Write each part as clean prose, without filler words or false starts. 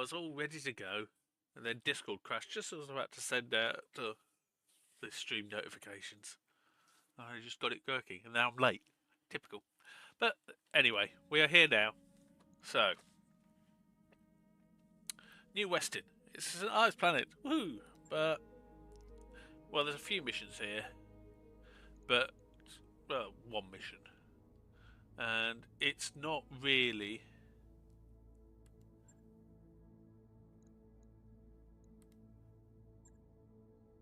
was, all ready to go, and then Discord crashed just as I was about to send out the stream notifications. I just got it working, and now I'm late. Typical. But anyway, we are here now. So, New Westin. It's an Ives planet. Woohoo! But, well, there's a few missions here. But, well, one mission. And it's not really...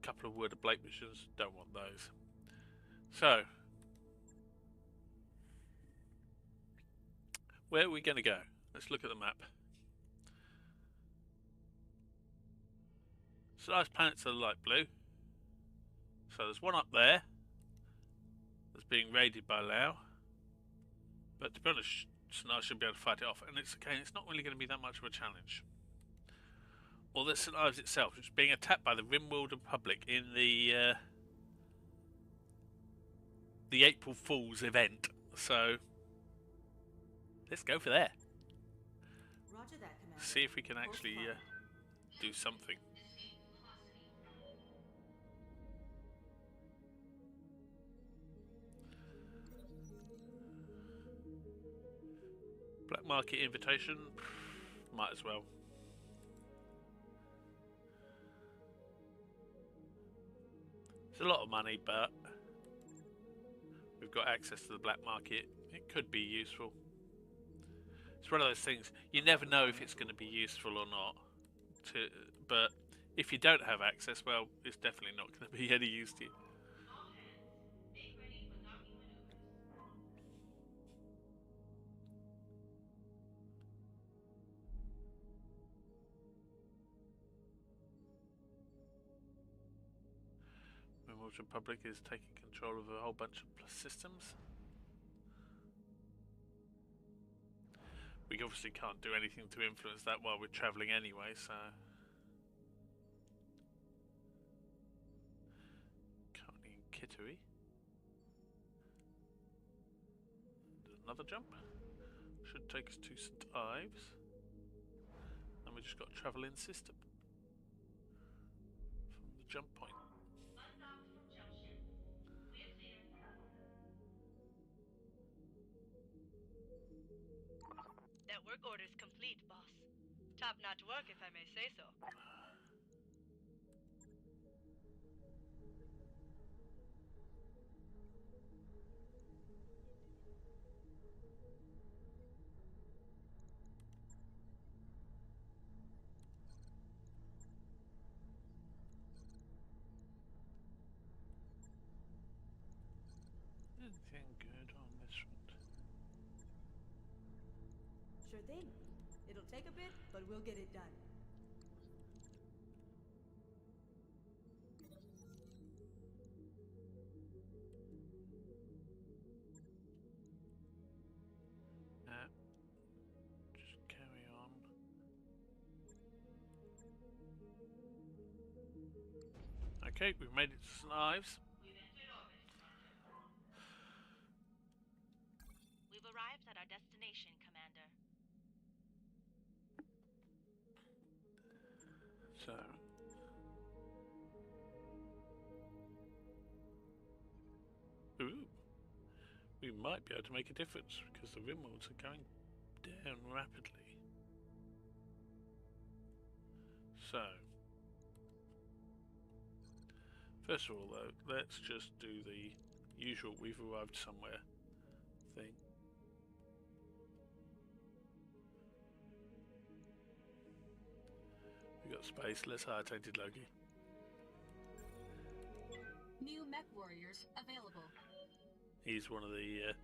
a couple of Word of Blake missions. Don't want those. So, where are we going to go? Let's look at the map. So those planets are light blue. So there's one up there that's being raided by Lao. But to be honest, I should be able to fight it off. And it's not really going to be that much of a challenge. Or there's St Ives itself, which is being attacked by the Rimworld Republic in the April Fool's event. So let's go for there. Roger that, Commander. See if we can actually do something. Black market invitation, might as well. It's a lot of money, but we've got access to the black market. It could be useful. It's one of those things, you never know if it's going to be useful or not. But if you don't have access, well, it's definitely not going to be any use to you. The Rimworld Republic is taking control of a whole bunch of systems. We obviously can't do anything to influence that while we're travelling anyway, so... Currently in Kittery. There's another jump. Should take us to St Ives. And we just got a travel-in system. From the jump point. That work order's complete, boss. Top-notch work, if I may say so. Anything good on this front? Sure thing. It'll take a bit, but we'll get it done. Just carry on. Okay, we've made it to St Ives. We've arrived at our destination, Commander. So... Ooh. We might be able to make a difference because the Rimworlds are going down rapidly. So... First of all though, let's just do the usual we've arrived somewhere thing. We got space, let's hire Tainted Loki. New mech warriors available. He's one of the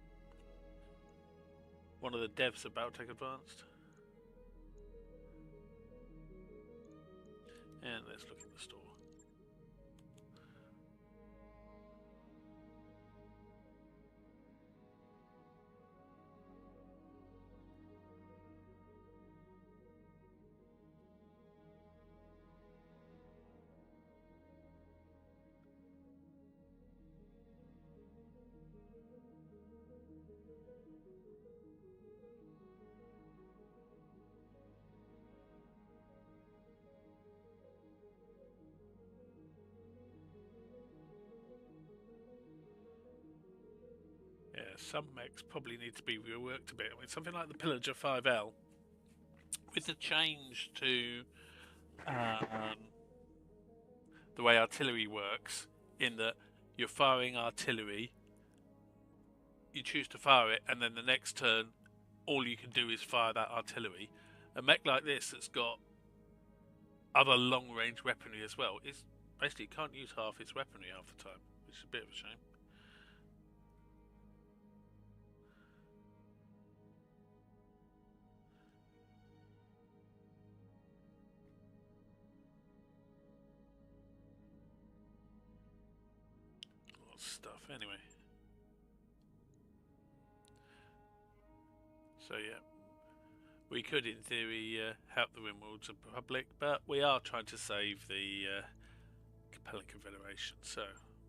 devs of BattleTech Advanced. And let's look at the store. some mechs probably need to be reworked a bit. I mean, something like the Pillager 5L, with the change to the way artillery works, in that you're firing artillery, you choose to fire it, and then the next turn, all you can do is fire that artillery. A mech like this that's got other long-range weaponry as well is basically can't use half its weaponry half the time, which is a bit of a shame. Stuff anyway. So yeah, we could in theory help the Rimworld's Republic, but we are trying to save the Capellan Confederation. So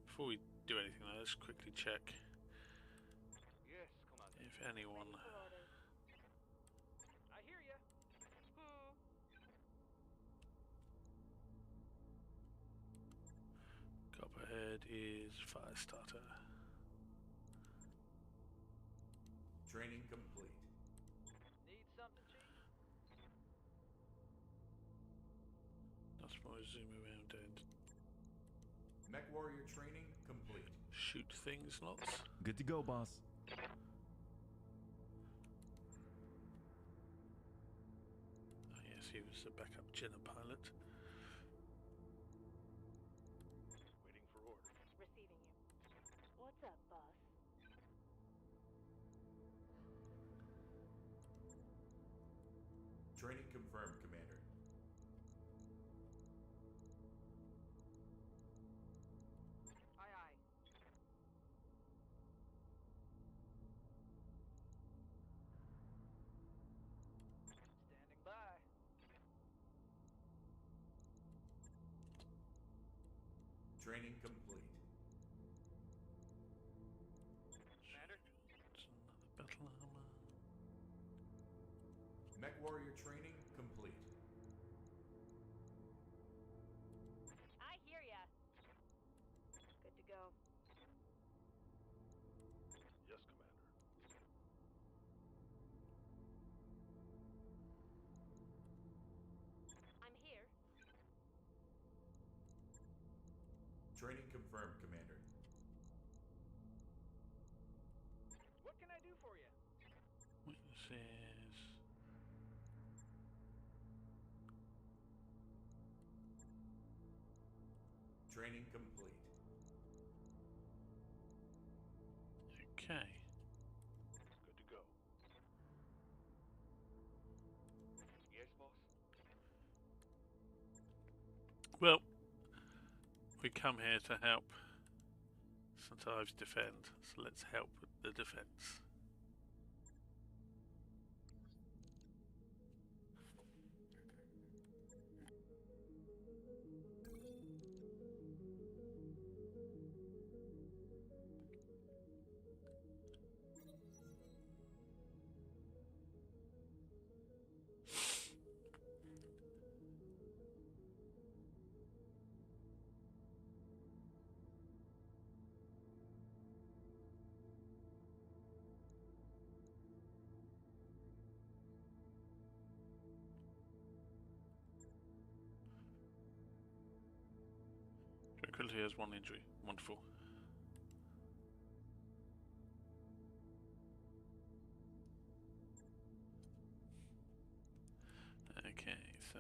before we do anything, let's quickly check if anyone. I hear ya. Copperhead is Firestarter. Training complete. Need something, Chief? That's why I zoom around and Mech warrior training complete. shoot things lots. Good to go, boss. Oh yes, he was a backup Jenna pilot. Waiting for orders. Receiving you. What's up, boss? Training confirmed, Commander. Aye, aye. Standing by. Training complete. Commander? It's another battle armor. Mech warrior training complete. I hear ya. Good to go. Yes, Commander. I'm here. Training confirmed, Commander. What can I do for you? Witnesses. Training complete. Okay. Good to go. Yes, boss? Well, we come here to help St Ives defend, so let's help with the defence. Tranquility has one injury. Wonderful. Okay, so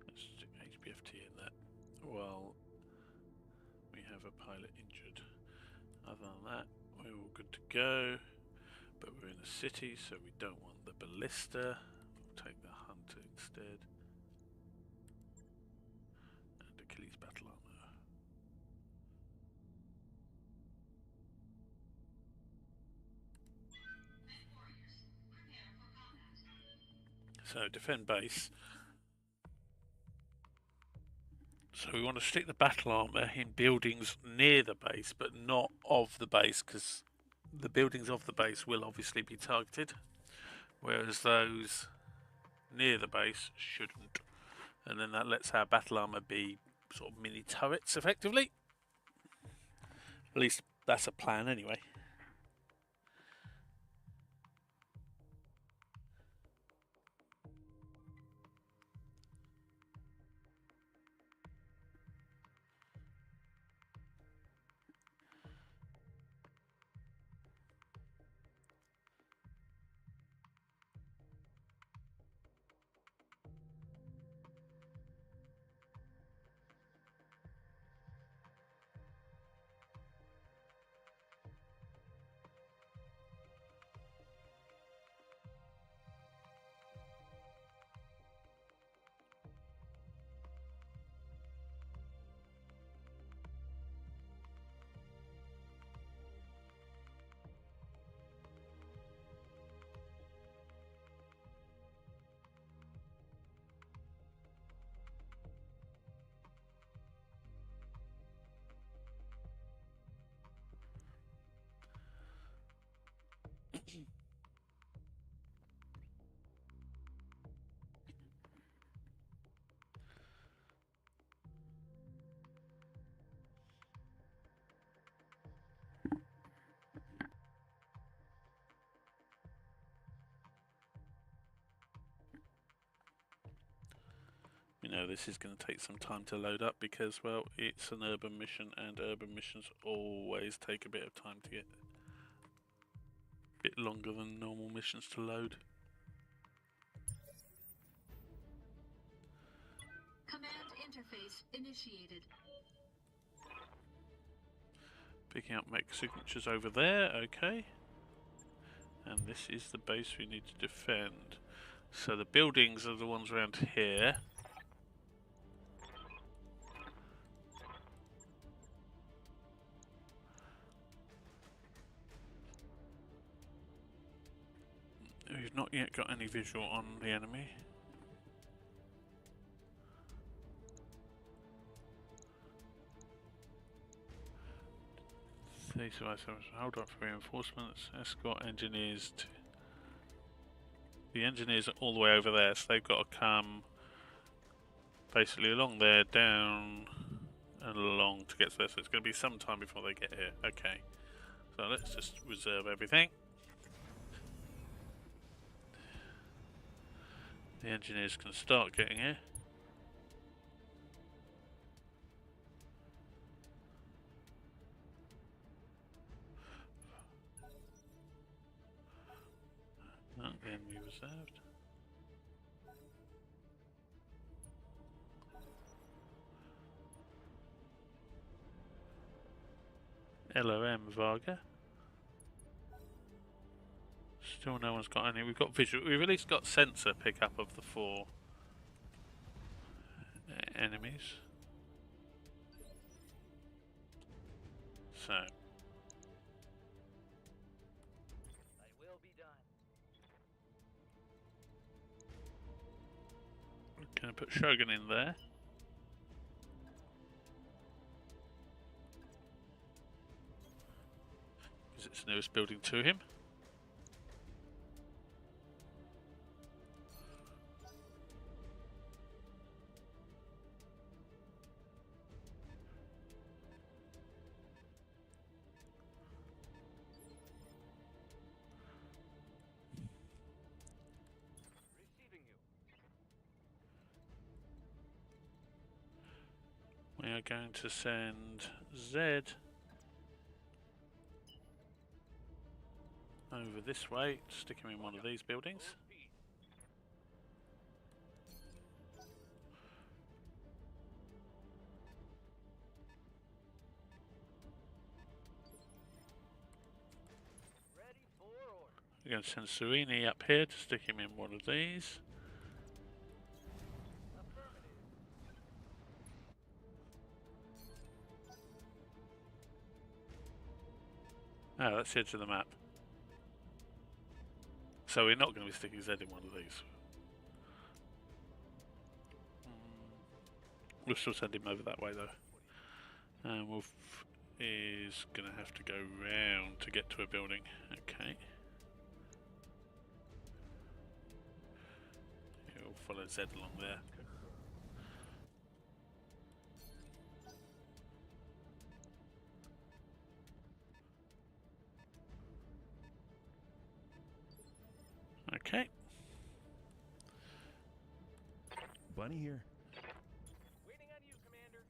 let's stick HBFT in that. Well, we have a pilot injured. Other than that, we're all good to go. But we're in a city, so we don't want the ballista. We'll take the hunter instead. And Achilles battle armor. So defend base. So we want to stick the battle armour in buildings near the base, but not of the base, because the buildings of the base will obviously be targeted, whereas those near the base shouldn't. And then that lets our battle armour be sort of mini turrets, effectively. At least that's a plan, anyway. You know, this is going to take some time to load up because, well, it's an urban mission, and urban missions always take a bit of time to get. A bit longer than normal missions to load. Command interface initiated. Picking up mech signatures over there, okay. And this is the base we need to defend. So the buildings are the ones around here. We've not yet got any visual on the enemy. Hold up for reinforcements. Escort engineers. The engineers are all the way over there, so they've got to come basically along there, down and along to get to there. So it's going to be some time before they get here. Okay, so let's just reserve everything. The engineers can start getting here. Not the enemy reserved. LOM Varga. Still no one's got any. We've got visual. We've at least got sensor pickup of the 4 enemies. So. I will be done. We're going to put Shogun in there. Because it's the newest building to him. Receiving you. We are going to send Zed over this way, stick him in one of these buildings. Ready for order. We're going to send Serini up here to stick him in one of these. Affirmative. Oh, that's the edge of the map. So we're not going to be sticking Zed in one of these. We'll still send him over that way though. And Wolf is going to have to go round to get to a building. Okay. He'll follow Zed along there. Okay. Bunny here. Waiting on you, Commander.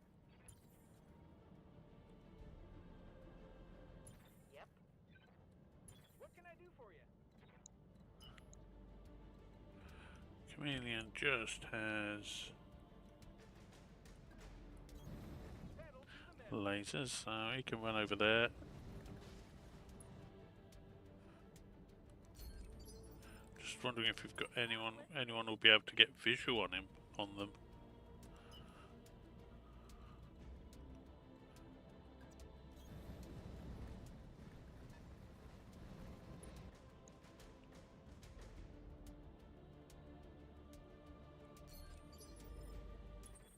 Yep. What can I do for you? Chameleon just has lasers, so he can run over there. Just wondering if we've got anyone will be able to get visual on them.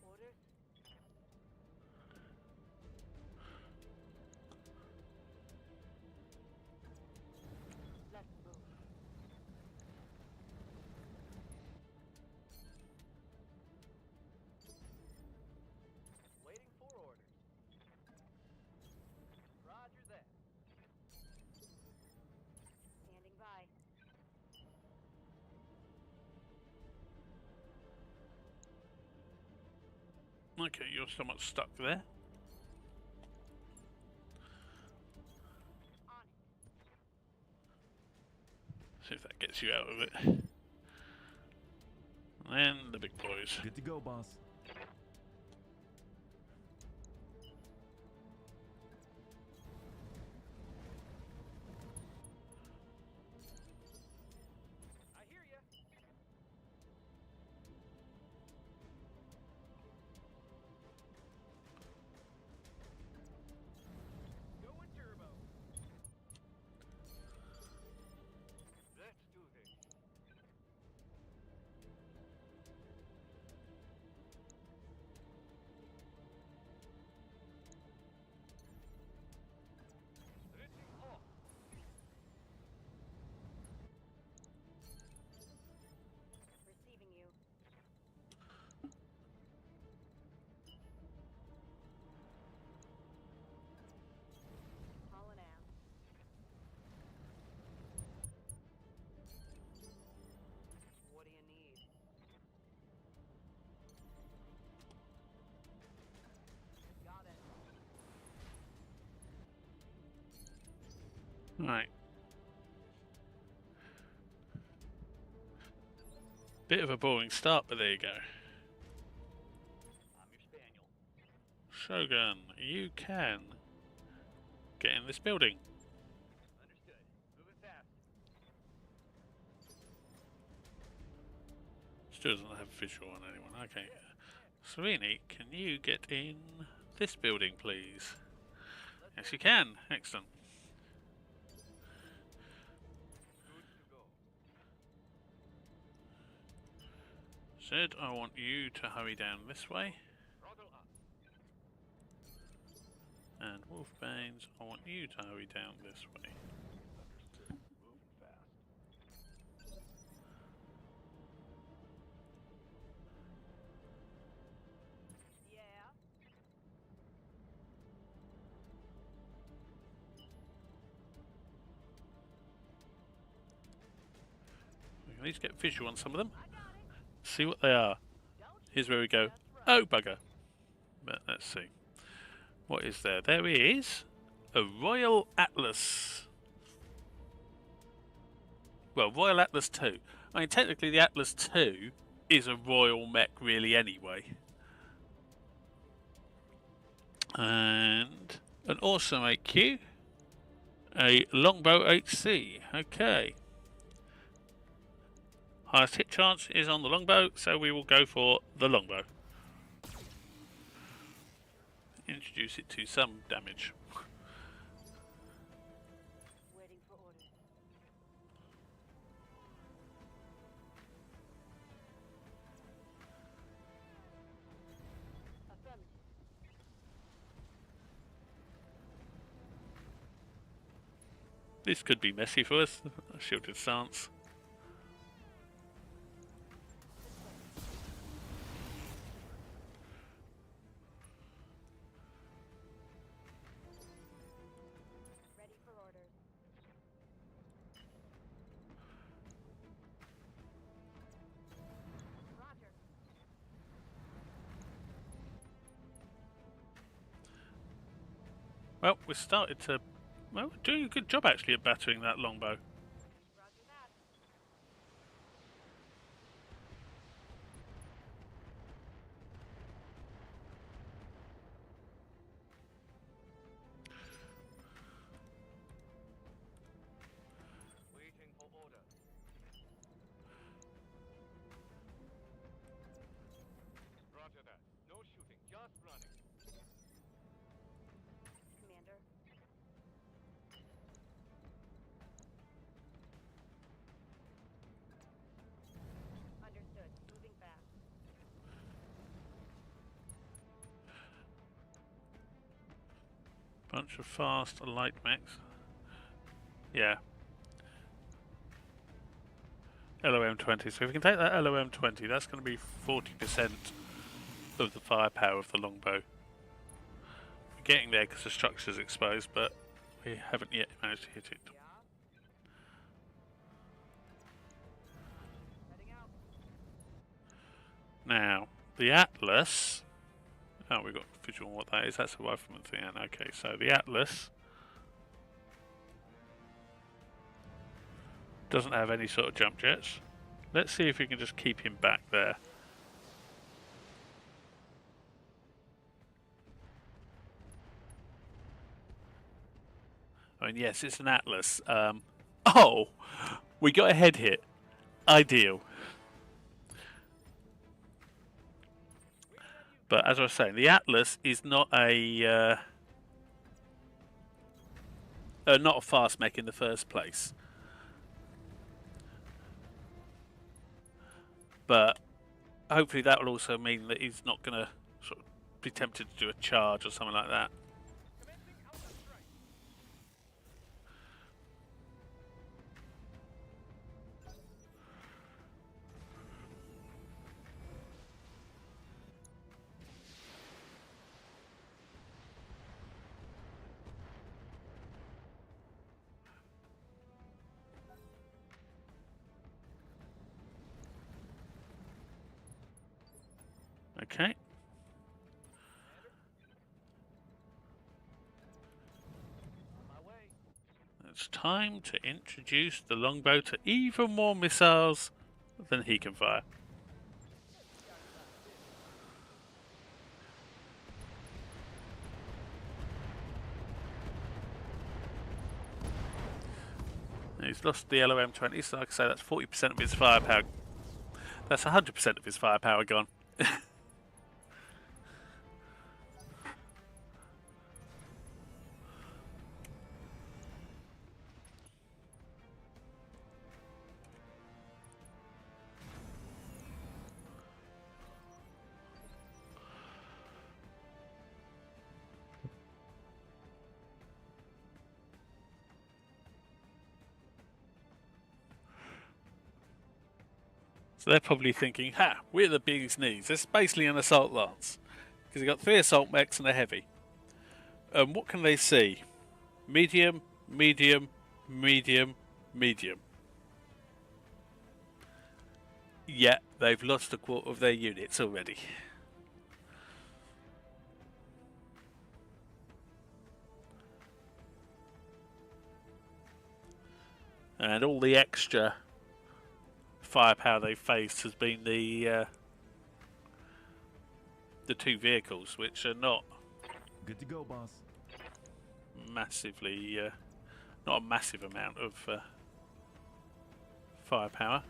Orders? Let's move. Waiting for orders. Roger that. Standing by. Okay, you're somewhat stuck there. On it. See if that gets you out of it. And then the big boys. Good to go, boss. I hear ya. Going turbo. Let's do this. Switching off. Receiving you. Calling out. What do you need? Got it. Right. Bit of a boring start, but there you go. I'm your spaniel. Shogun, you can get in this building. Understood. Moving fast. Still doesn't have visual on anyone. Okay. Serini, can you get in this building, please? Yes, you can. Excellent. Good to go. Zed, I want you to hurry down this way. Throttle up. And Wolfbanes, I want you to hurry down this way. Understood. Moving fast. Yeah. We can at least get visual on some of them. See what they are. Here's where we go. Oh, bugger. But let's see. What is there? There is a Royal Atlas. Well, Royal Atlas 2. I mean, technically the Atlas 2 is a Royal mech really anyway. And an awesome AQ. A Longbow HC. Okay. Highest hit chance is on the longbow, so we will go for the longbow. Introduce it to some damage. Waiting for orders. This could be messy for us. A shielded stance. Ready for orders. Roger. Well, we started to... Well, we're doing a good job actually at battering that longbow. Roger that. Waiting for orders. Roger that. No shooting, just running. Commander. Understood. Moving fast. Bunch of fast light mechs. Yeah. LOM-20. So if we can take that LOM-20, that's going to be 40% of the firepower of the longbow. We're getting there because the structure's exposed, but we haven't yet managed to hit it. Yeah. Heading out. Now, the Atlas... Oh, we've got visual on what that is. That's a rifleman thing. Okay, so the Atlas doesn't have any sort of jump jets. Let's see if we can just keep him back there. I mean, yes, it's an Atlas. Oh! We got a head hit. Ideal. But as I was saying, the Atlas is not a fast mech in the first place. But hopefully that will also mean that he's not going to sort of be tempted to do a charge or something like that. Commencing outer strike. Okay. On my way. It's time to introduce the longbow to even more missiles than he can fire. He's lost the LOM-20, so like I say, that's 40% of his firepower. That's 100% of his firepower gone. So they're probably thinking, ha, we're the bee's knees. It's basically an assault lance. Because you've got 3 assault mechs and a heavy. What can they see? Medium, medium, medium, medium. Yeah, they've lost a quarter of their units already. And all the extra firepower they've faced has been the 2 vehicles, which are not Good to go, boss. massively, not a massive amount of firepower.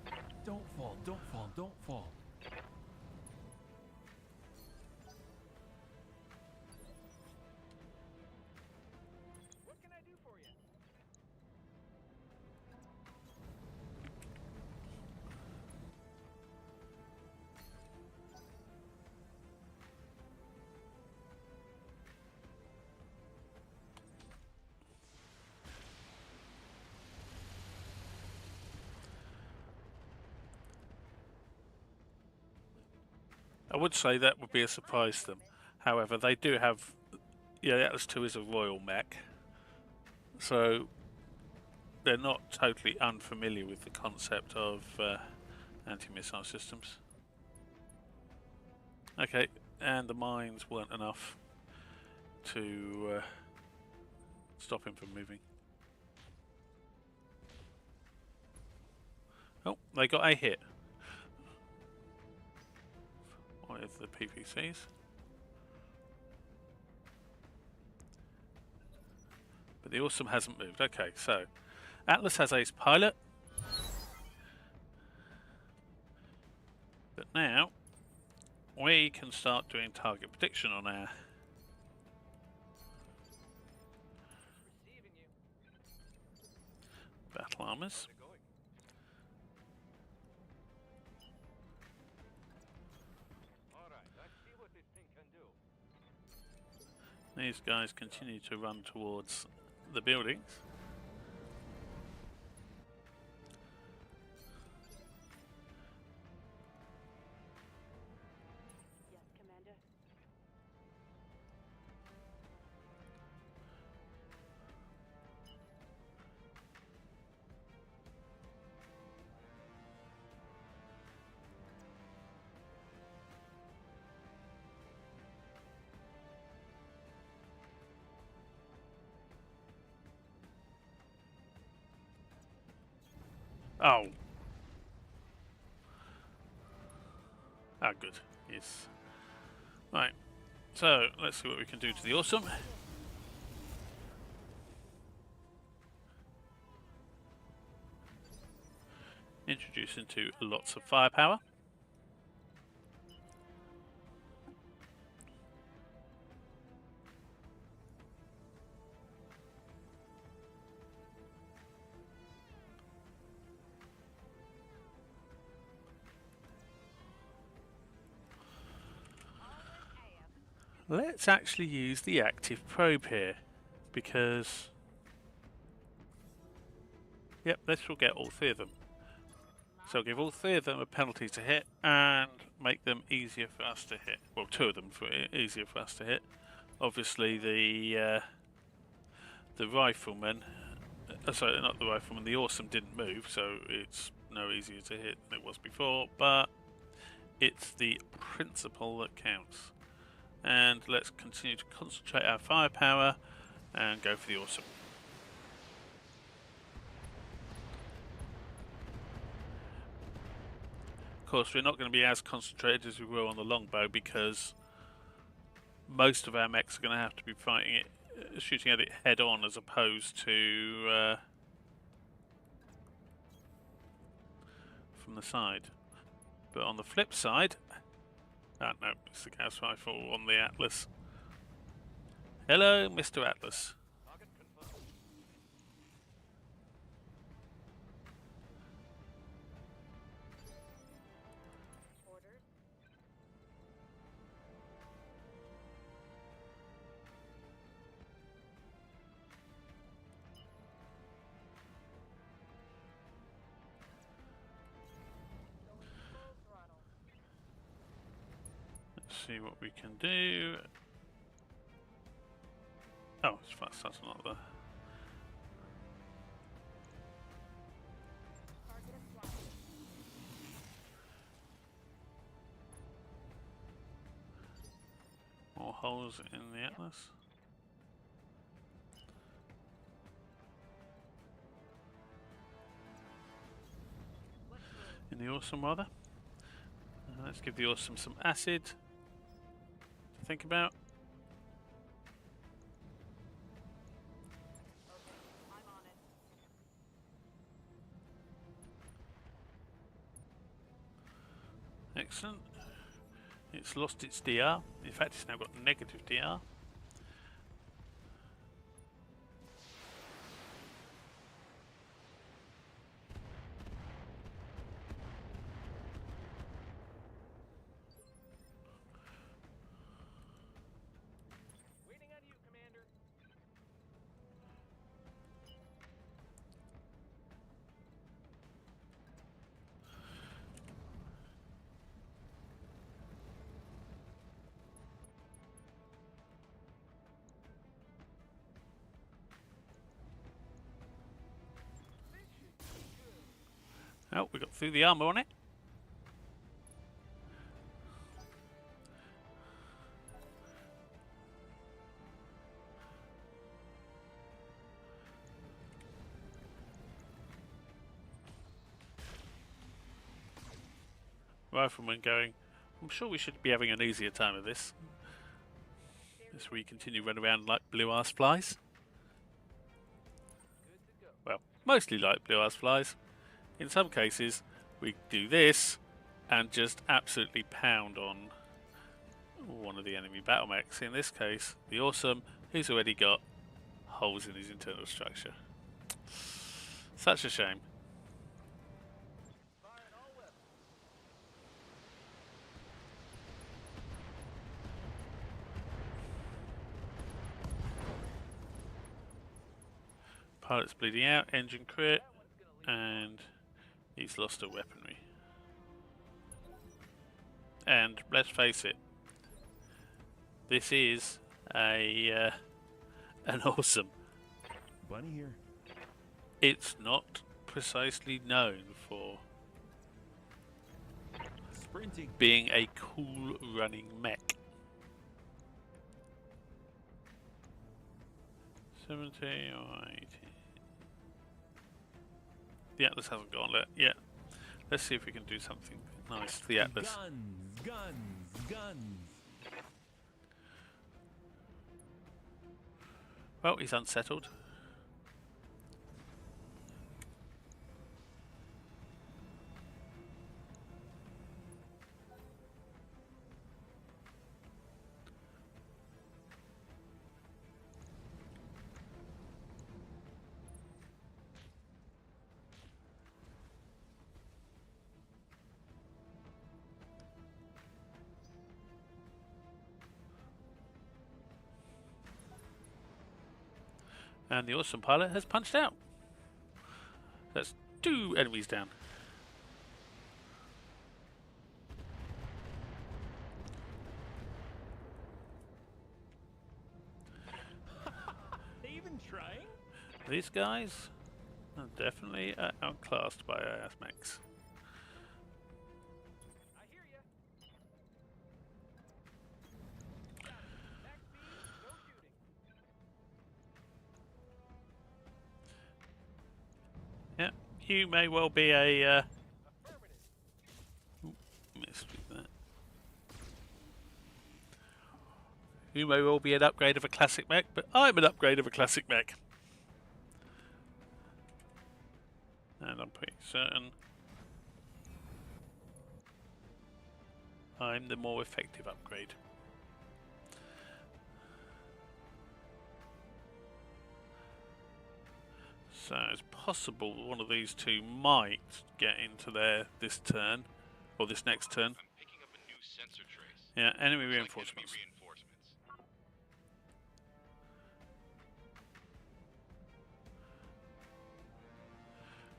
Don't fall, don't fall, don't fall. What can I do for you? I would say that would be a surprise to them. However, they do have... Yeah, the Atlas II is a royal mech. So they're not totally unfamiliar with the concept of anti-missile systems. Okay, and the mines weren't enough to stop him from moving. Oh, they got a hit. With the PPCs. But the Awesome hasn't moved. Okay, so Atlas has ace pilot. But now we can start doing target prediction on our Receiving you. battle armors. How's it going? All right, let's see what this thing can do. These guys continue to run towards the buildings. Yes, Commander. Oh. Ah, good. Yes. Right. So, let's see what we can do to the Awesome. Introduce into lots of firepower. Let's actually use the active probe here, because... Yep, this will get all three of them. So I'll give all three of them a penalty to hit and make them easier for us to hit. Well, two of them for easier for us to hit. Obviously the rifleman, sorry, not the rifleman, the Awesome didn't move, so it's no easier to hit than it was before, but it's the principle that counts. And let's continue to concentrate our firepower and go for the Awesome. Of course, we're not going to be as concentrated as we were on the longbow, because most of our mechs are going to have to be fighting it, shooting at it head on, as opposed to from the side. But on the flip side, no, it's the gas rifle on the Atlas. Hello, Mr. Atlas. Target confirmed. Orders. Full throttle. Let's see what we can do. Oh, it's fast, that's not there. Target acquired. More holes in the Atlas. In the Awesome, rather. Let's give the Awesome some acid to think about. Okay, I'm on it. Excellent. It's lost its DR. In fact, it's now got negative DR. Waiting on you, Commander. Oh, we got through the armour on it. Rifleman going, I'm sure we should be having an easier time of this. As we continue running around like blue-ass flies. Well, mostly like blue-ass flies. In some cases, we do this and just absolutely pound on one of the enemy battle mechs. In this case, the Awesome, who's already got holes in his internal structure. Such a shame. Pilot's bleeding out, engine crit, and he's lost a weaponry. And let's face it, this is an Awesome. Bunny here. It's not precisely known for Sprinting. being a cool running mech. 70 or 80. The Atlas hasn't gone yet. Let's see if we can do something nice to the Atlas. Guns. Well, he's unsettled. And the Awesome pilot has punched out. That's 2 enemies down. They even trying? These guys are definitely outclassed by AS mechs. I hear ya. Max speed, no shooting. Yeah, you may well be a Affirmative. missed with that. You may well be an upgrade of a classic mech, but I'm an upgrade of a classic mech. And I'm pretty certain I'm the more effective upgrade. So it's possible one of these two might get into there this turn, or this next turn. I'm picking up a new sensor trace. Yeah, enemy Looks like reinforcements. enemy reinforcements.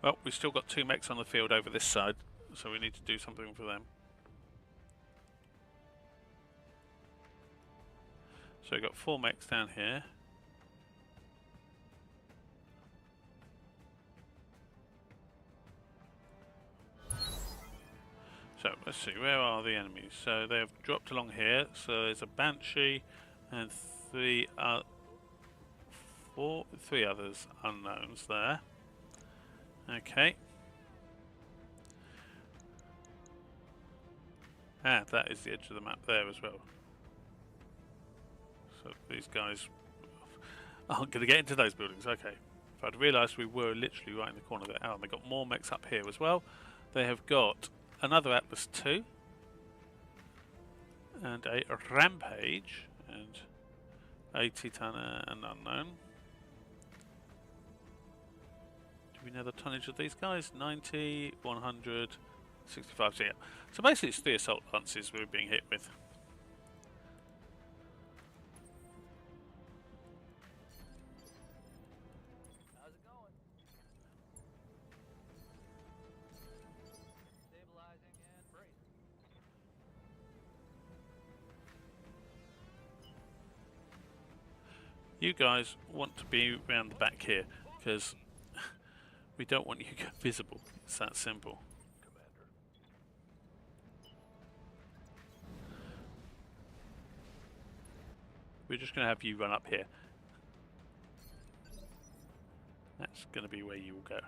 Well, we've still got 2 mechs on the field over this side, so we need to do something for them. So we've got 4 mechs down here. So let's see, where are the enemies? So they've dropped along here. So there's a Banshee and 3 others unknowns there. Okay. Ah, that is the edge of the map there as well. So these guys aren't going to get into those buildings. Okay. If I'd realised we were literally right in the corner there. Oh, and they've got more mechs up here as well. They have got another Atlas 2 and a Rampage and a Titanner and unknown. Do we know the tonnage of these guys? 90, 100, 65. So yeah. So basically it's 3 assault lances we're being hit with. How's it going? Stabilizing and bracing. You guys want to be around the back here because We don't want you visible. It's that simple. We're just going to have you run up here. That's going to be where you will go.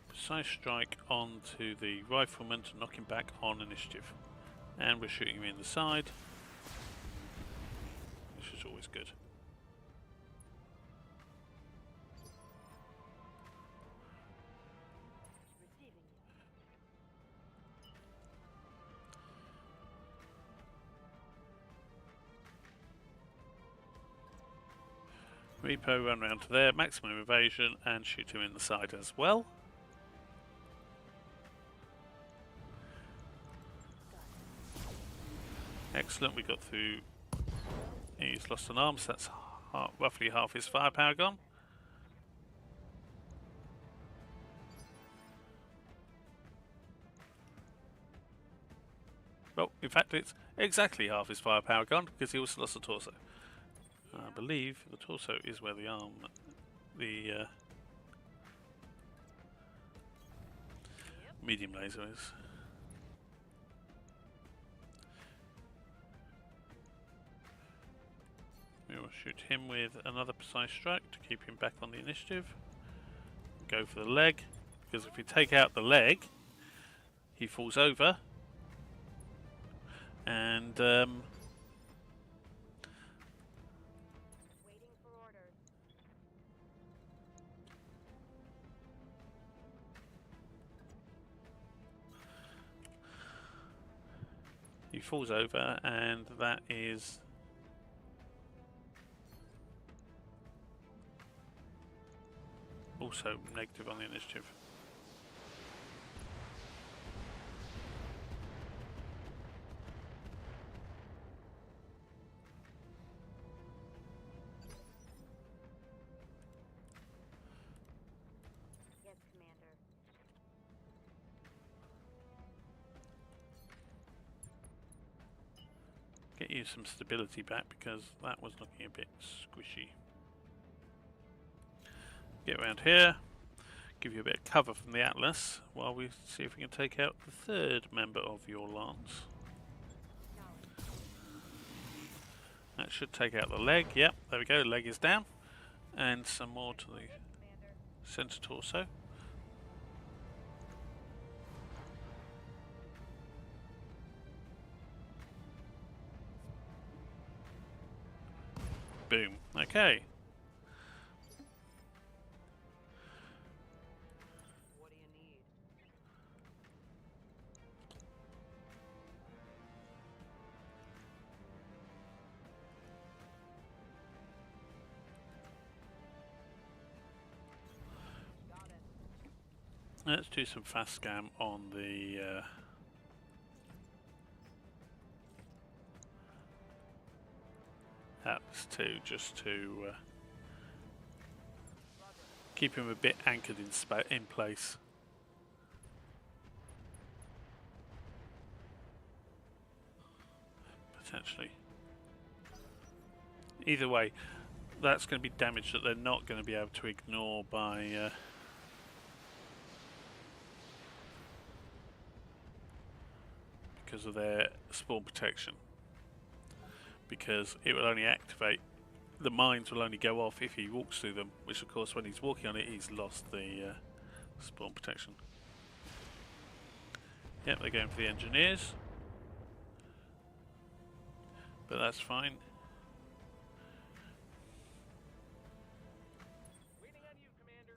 Precise strike onto the rifleman to knock him back on initiative. And we're shooting him in the side, which is always good. Repo, run round to there, maximum evasion, and shoot him in the side as well. Excellent, we got through. He's lost an arm, so that's roughly half his firepower gone. Well, in fact, it's exactly half his firepower gone because he also lost the torso. I believe the torso is where the arm, the medium laser is. We will shoot him with another precise strike to keep him back on the initiative. Go for the leg, because if we take out the leg, he falls over. And he falls over, and that is also negative on the initiative. Yes, Commander. Get you some stability back because that was looking a bit squishy. Get around here, give you a bit of cover from the Atlas while we see if we can take out the third member of your lance. That should take out the leg. Yep, there we go, the leg is down. And some more to the center torso. Boom. Okay. What do you need? Let's do some fast scan on the Atlas 2 just to keep him a bit anchored in place. Potentially. Either way, that's going to be damage that they're not going to be able to ignore by because of their spawn protection. Because it will only activate, the mines will only go off if he walks through them, which of course when he's walking on it he's lost the spawn protection. Yep, they're going for the engineers, but that's fine. Waiting on you, Commander.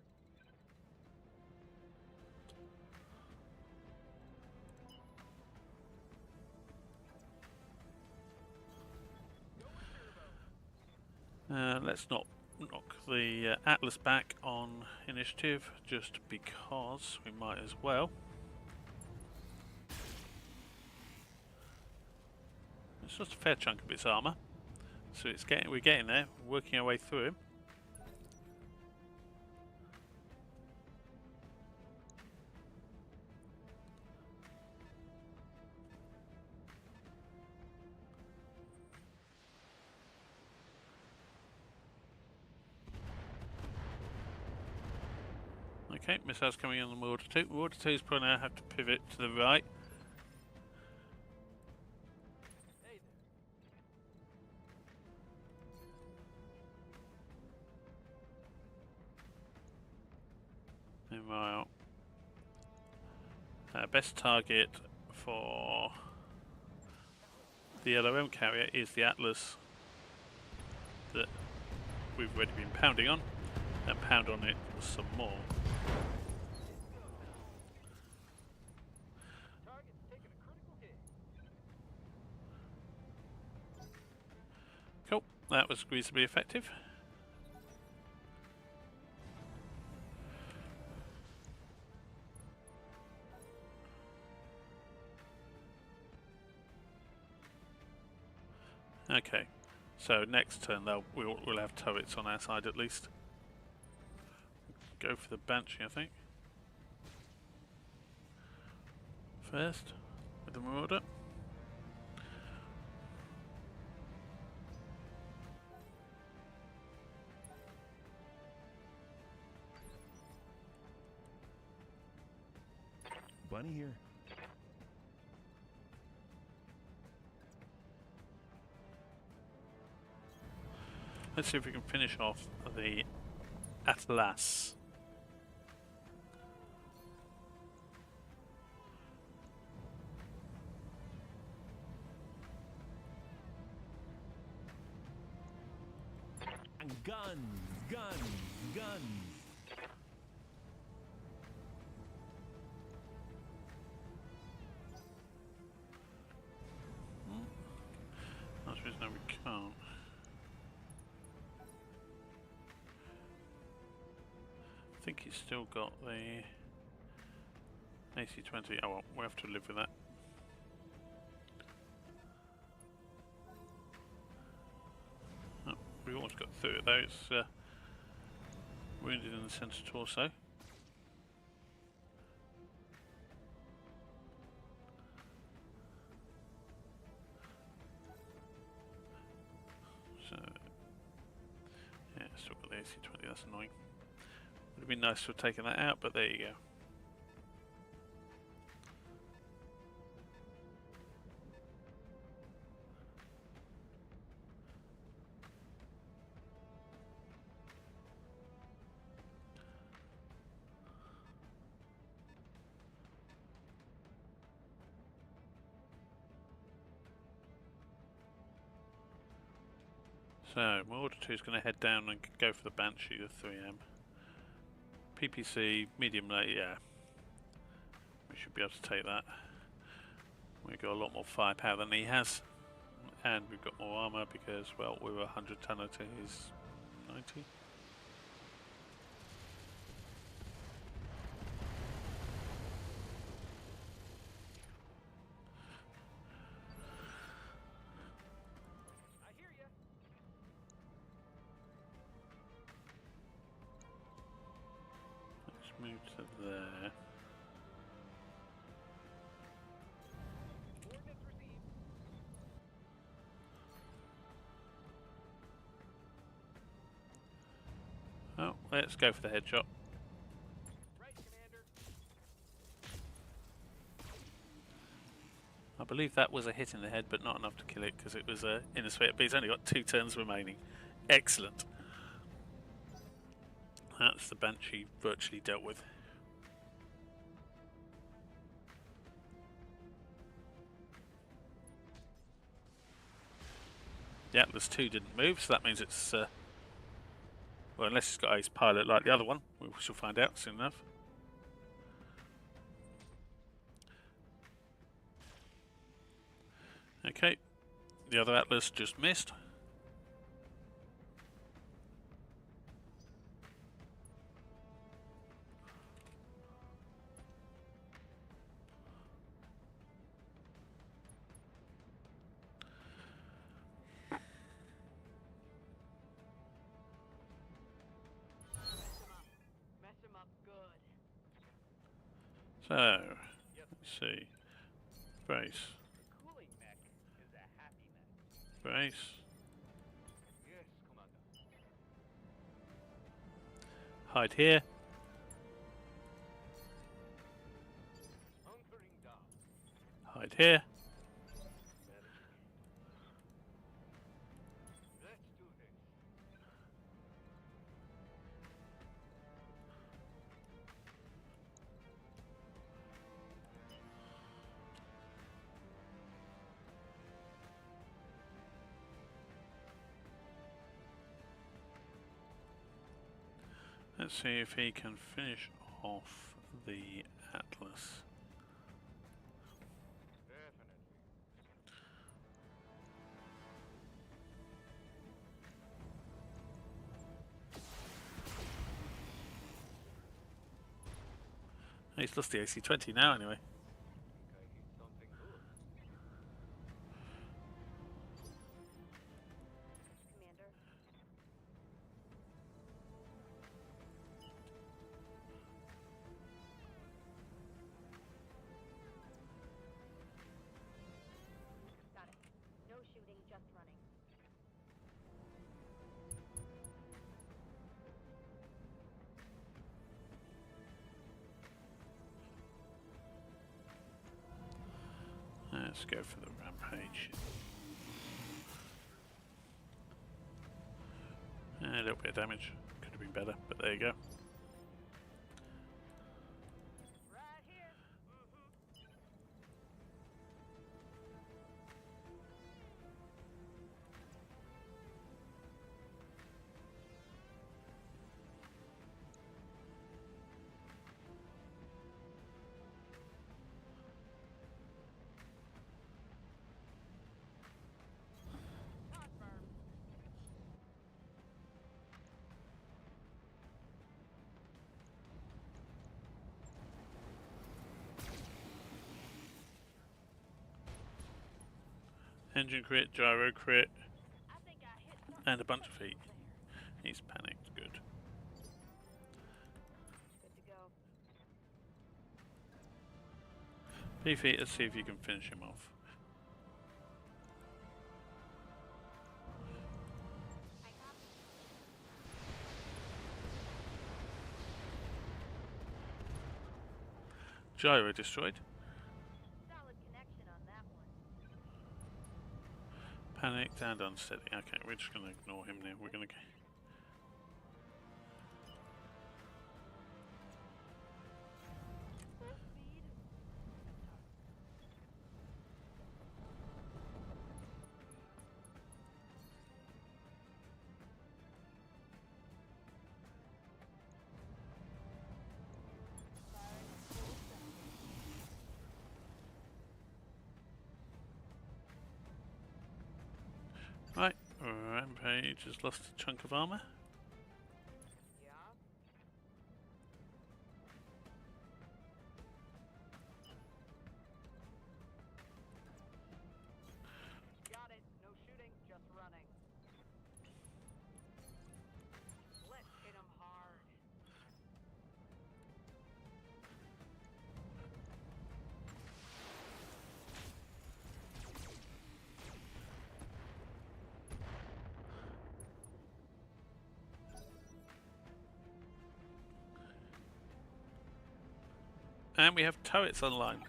Let's not knock the Atlas back on initiative just because we might as well. It's just a fair chunk of its armour, so we're getting there, we're working our way through him. Okay, missiles coming in on the Marauder 2. Marauder 2 is probably now have to pivot to the right. Hey there. Meanwhile, best target for the LOM carrier is the Atlas that we've already been pounding on, and pound on it some more. Target's taking a critical hit. Cool, that was reasonably effective. Okay, so next turn we'll have turrets on our side at least. Go for the Banshee, I think. First, with the Marauder. Bunny here. Let's see if we can finish off the Atlas. Guns, guns, guns. That's the reason we can't. I think he's still got the AC-20. Oh well, we'll have to live with that. Oh, we almost got through it though. It's wounded in the centre torso. So, yeah, still got the AC-20. That's annoying. Would have been nice to have taken that out, but there you go. So, Marauder 2 is going to head down and go for the Banshee, the 3M. PPC, medium light, yeah. We should be able to take that. We've got a lot more firepower than he has. And we've got more armour because, well, we were 100 tonner to his 90. I hear ya. Let's move to there. Coordinates received. Oh, let's go for the headshot. Right, Commander. I believe that was a hit in the head, but not enough to kill it because it was in a sphere. But he's only got 2 turns remaining. Excellent. That's the Banshee virtually dealt with. The Atlas 2 didn't move, so that means it's... well, unless it's got ace pilot like the other one. We shall find out soon enough. Okay. The other Atlas just missed. Mess him up good. So, let's see. Brace. The cooling mech is a happy mech. Brace. Yes, Commander. Hide here. Hide here. Let's do this. Let's see if he can finish off the Atlas. Definitely. He's lost the AC-20 now anyway. I hit something good. Commander. Got it. No shooting, just running. Let's go for the rampage. A little bit of damage. Could have been better, but there you go. Right here. Confirmed. Engine crit, gyro crit, I think I hit something. and a bunch of heat. He's panicked. Good. Good to go. Beefy, let's see if you can finish him off. I copy. Gyro destroyed. Solid connection on that one. Panicked and unsteady. Okay, we're just going to ignore him now. We're going to... Full speed. Firing full send. Right, Rampage has lost a chunk of armour. Yeah. Got it. No shooting, just running. Let's hit 'em hard. And we have turrets online.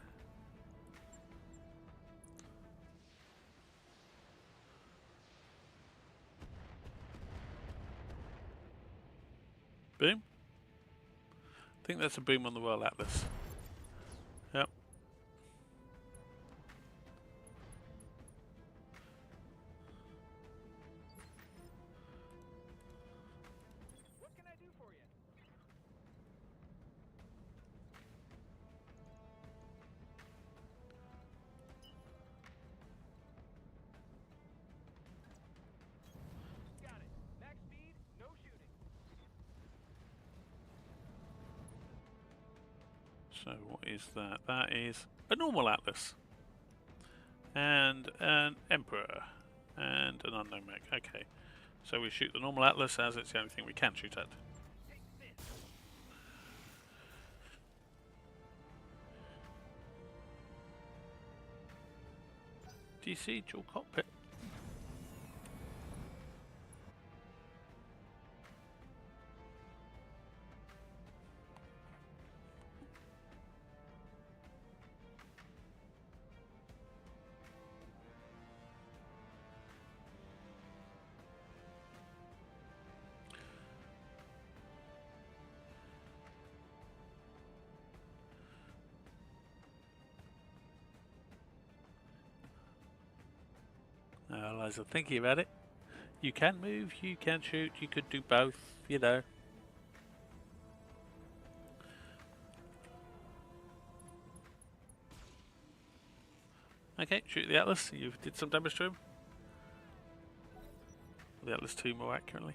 Boom. I think that's a boom on the Royal Atlas. Yep. What can I do for you? Got it. Max speed, no shooting. So what is that? That is a normal Atlas. And an Emperor. And an unknown mech. Okay. So we shoot the normal Atlas as it's the only thing we can shoot at. Take this. DC dual cockpit. Allies are thinking about it. You can move, you can shoot, you could do both, you know. Okay, shoot the Atlas. You did some damage to him. The Atlas 2 more accurately.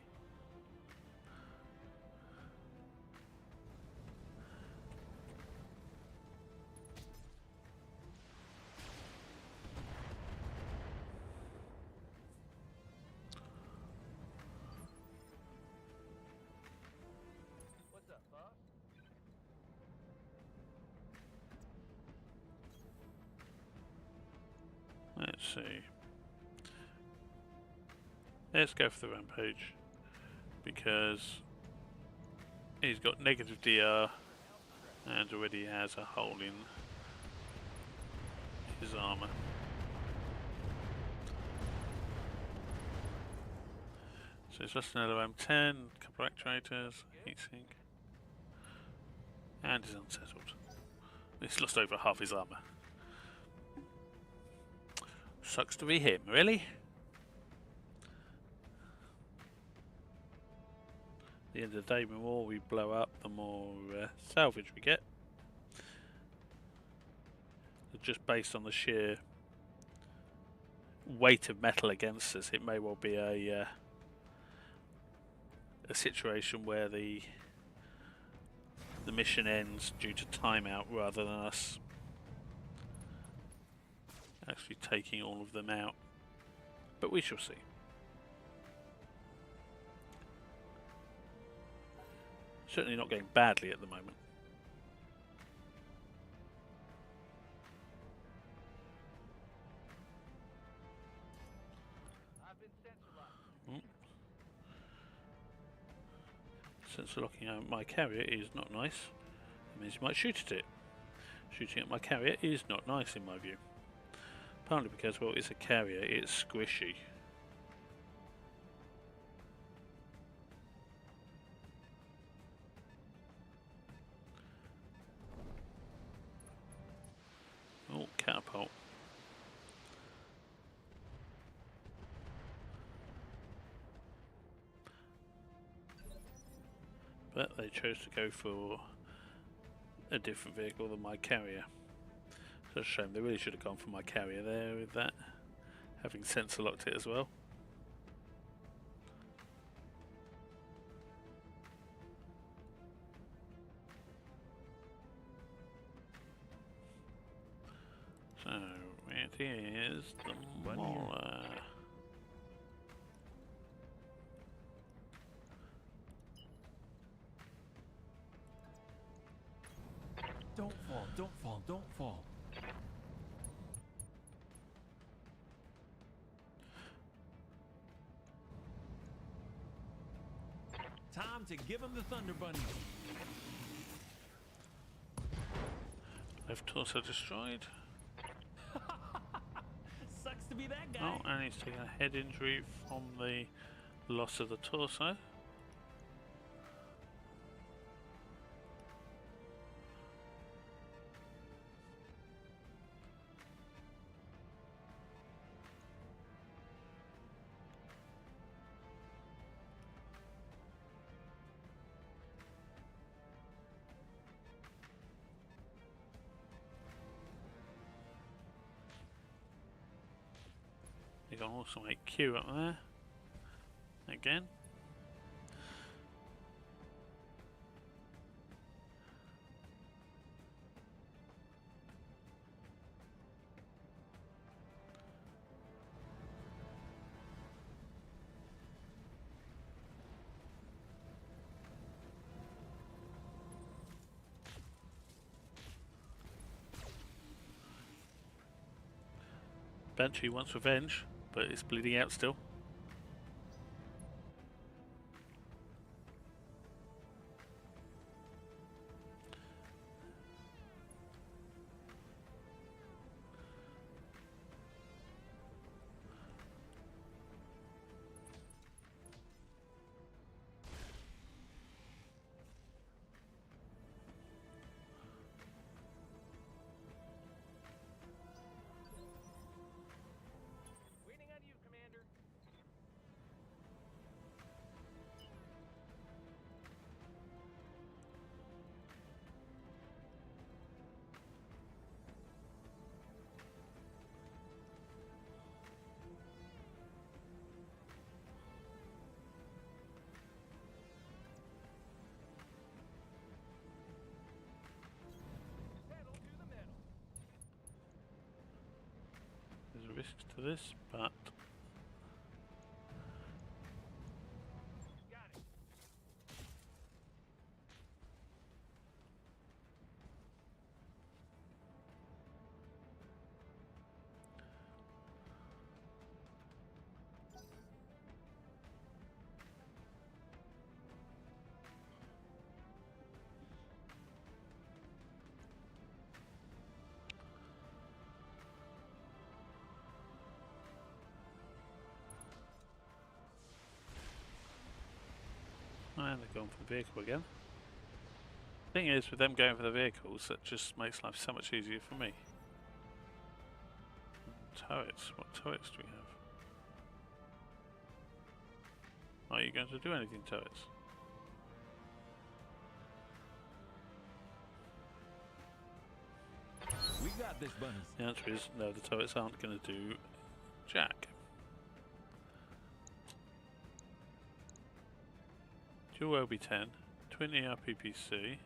What's up, boss? Let's see. Let's go for the rampage because he's got negative DR and already has a hole in his armor. So it's just another M10, a couple of actuators, heatsink, and he's unsettled. He's lost over half his armor. Sucks to be him, really? At the end of the day, the more we blow up, the more salvage we get. Just based on the sheer weight of metal against us, it may well be a situation where the mission ends due to timeout rather than us actually taking all of them out. But we shall see. Certainly not going badly at the moment. I've been sensor locked. Sensor locking out my carrier is not nice. It means you might shoot at it. Shooting at my carrier is not nice in my view. Partly because, well, it's a carrier, it's squishy. Oh, catapult. But they chose to go for a different vehicle than my carrier. So it's a shame, they really should have gone for my carrier there with that. Having sensor locked it as well. So it is the Mauler. Don't fall, don't fall, don't fall. Time to give him the Thunder Bunny. Left torso destroyed. Sucks to be that guy. Oh, and he's taken a head injury from the loss of the torso. You can also make Q up there. Again. Banshee wants revenge, but it's bleeding out still. Waiting on you, Commander. risks to this, but Got it. and they're going for the vehicle again. Thing is, with them going for the vehicles, that just makes life so much easier for me. Turrets. What turrets do we have? Are you going to do anything, turrets? We got this, bunnies. The answer is no, the turrets aren't going to do jack. Dual OB10, twin ERPPC.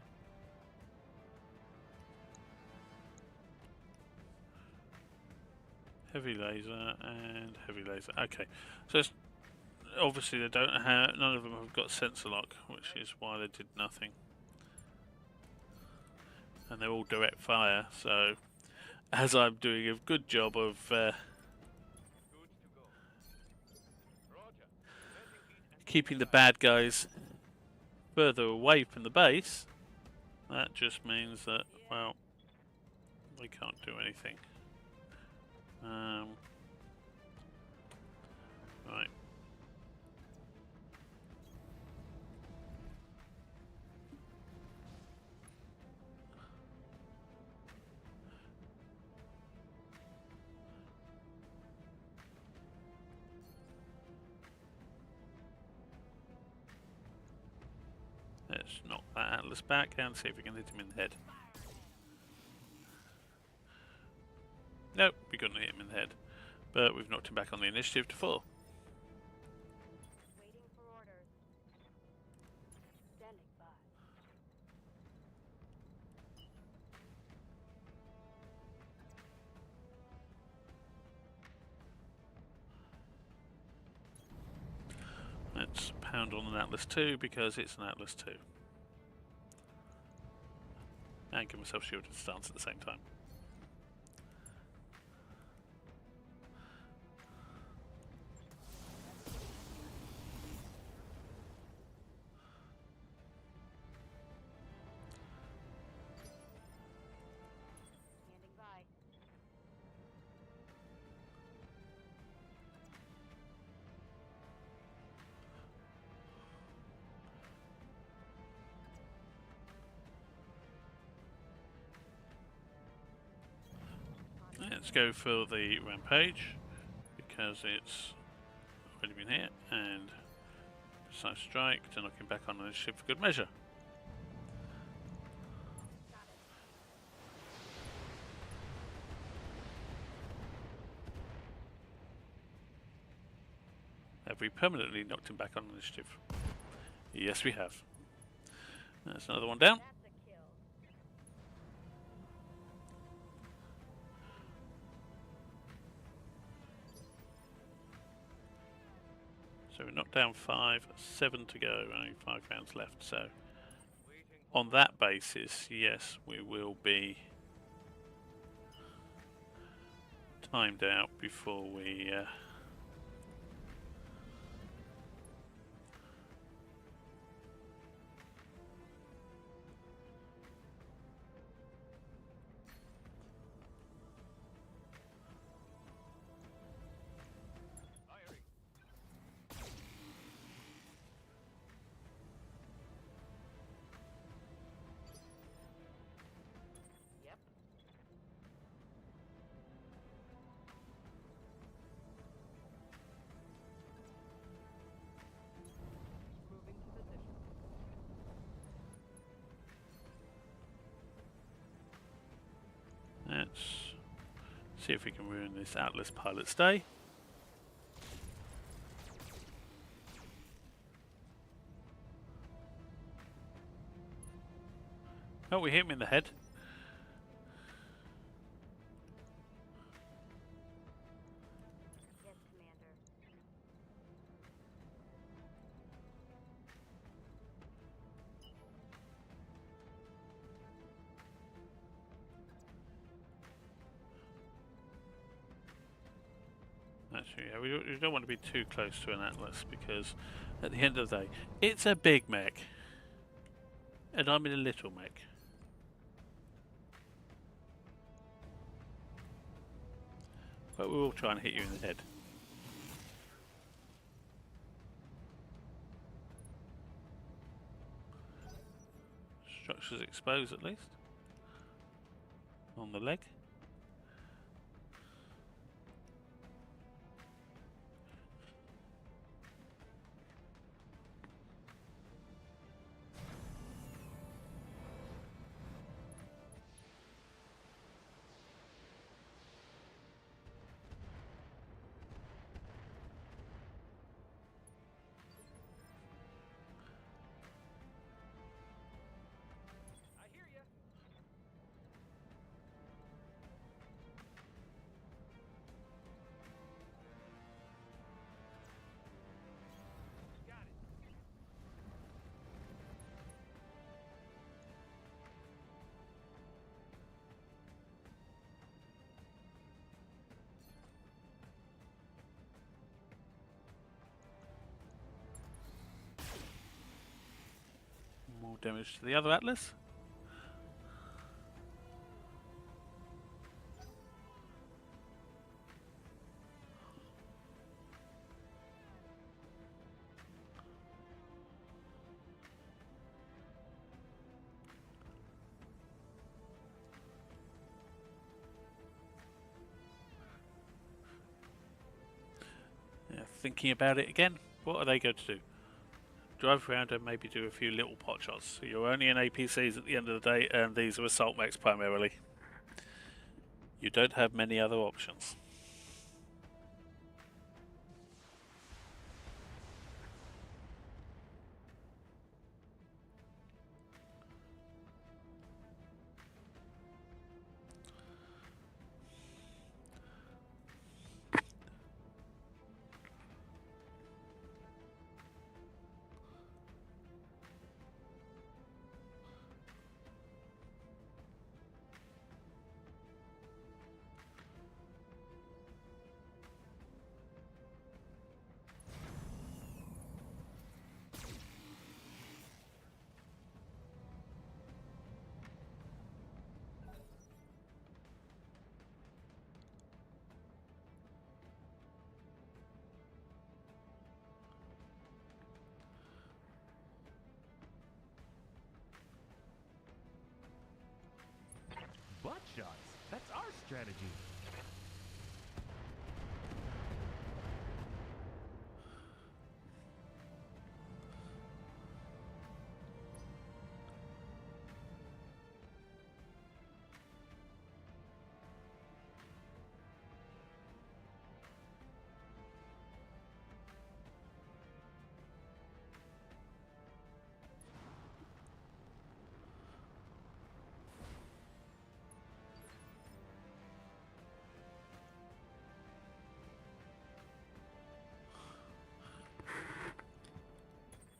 Heavy laser and heavy laser. Okay, so it's, obviously they don't have. None of them have got sensor lock, which is why they did nothing. And they're all direct fire. So, as I'm doing a good job of Good to go. Roger. Sending heat and keeping the bad guys further away from the base, that just means that, well, they can't do anything. Right. Let's knock that Atlas back and see if we can hit him in the head. Nope, we couldn't hit him in the head. But we've knocked him back on the initiative to 4. Waiting for orders. Standing by. Let's pound on an Atlas 2 because it's an Atlas 2. And give myself shielded stance at the same time. Standing by. Let's go for the rampage because it's already been hit, and precise strike to knock him back on initiative for good measure. Have we permanently knocked him back on initiative? Yes, we have. That's another one down. That's a kill. So we knocked down 5, 7 to go, only 5 rounds left. So on that basis, yes, we will be timed out before we firing. Yep. Moving to position. let's see if we can ruin this Atlas pilot's day. Oh, we hit him in the head. Actually, yeah, we don't want to be too close to an Atlas because at the end of the day, it's a big mech. And I'm in a little mech. But we will try and hit you in the head. Structures exposed at least. On the leg. I hear ya. Got it. More damage to the other Atlas. Yeah, thinking about it again, what are they going to do? Drive around and maybe do a few little pot shots. So you're only in APCs at the end of the day, and these are assault mechs primarily. You don't have many other options. Butt shots. That's our strategy.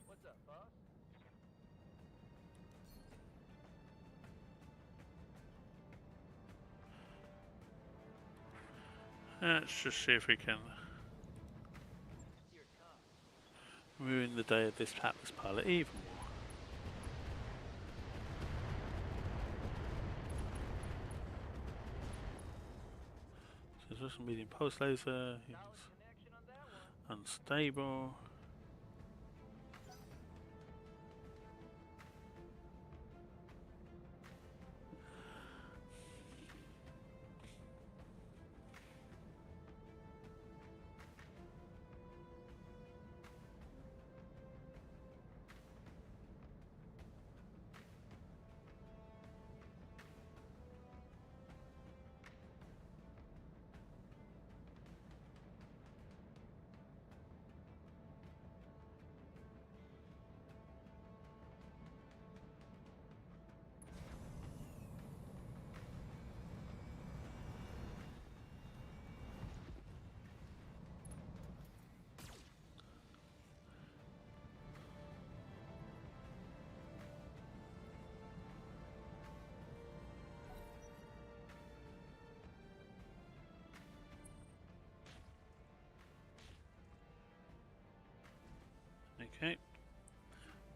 What's up, boss? Let's just see if we can Here it comes. ruin the day of this Atlas pilot even more. So there's some medium pulse laser. Solid He's connection on that one. unstable.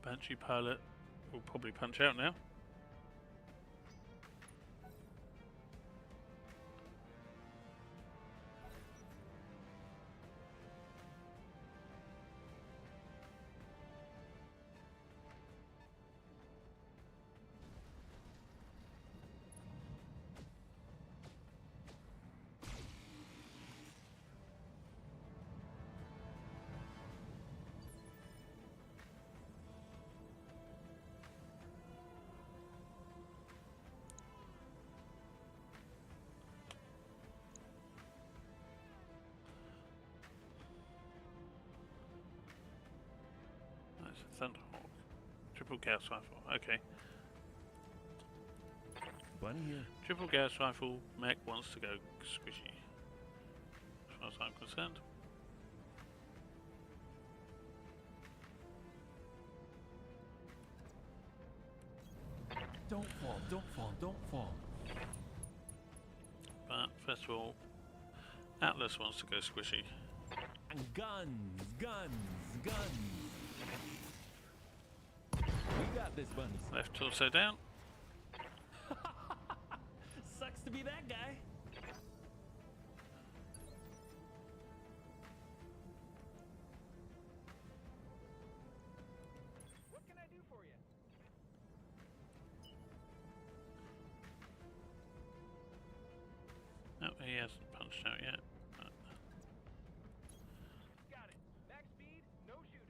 Banshee pilot will probably punch out now. Thunderhawk. Triple gas rifle. Okay. Bunny here. Triple gas rifle mech wants to go squishy. As far as I'm concerned. Don't fall, don't fall, don't fall. But first of all, Atlas wants to go squishy. Guns, guns, guns. We got this, bunnies. Left torso down. Sucks to be that guy. What can I do for you? No, he hasn't punched out yet. Got it. Max speed, no shooting.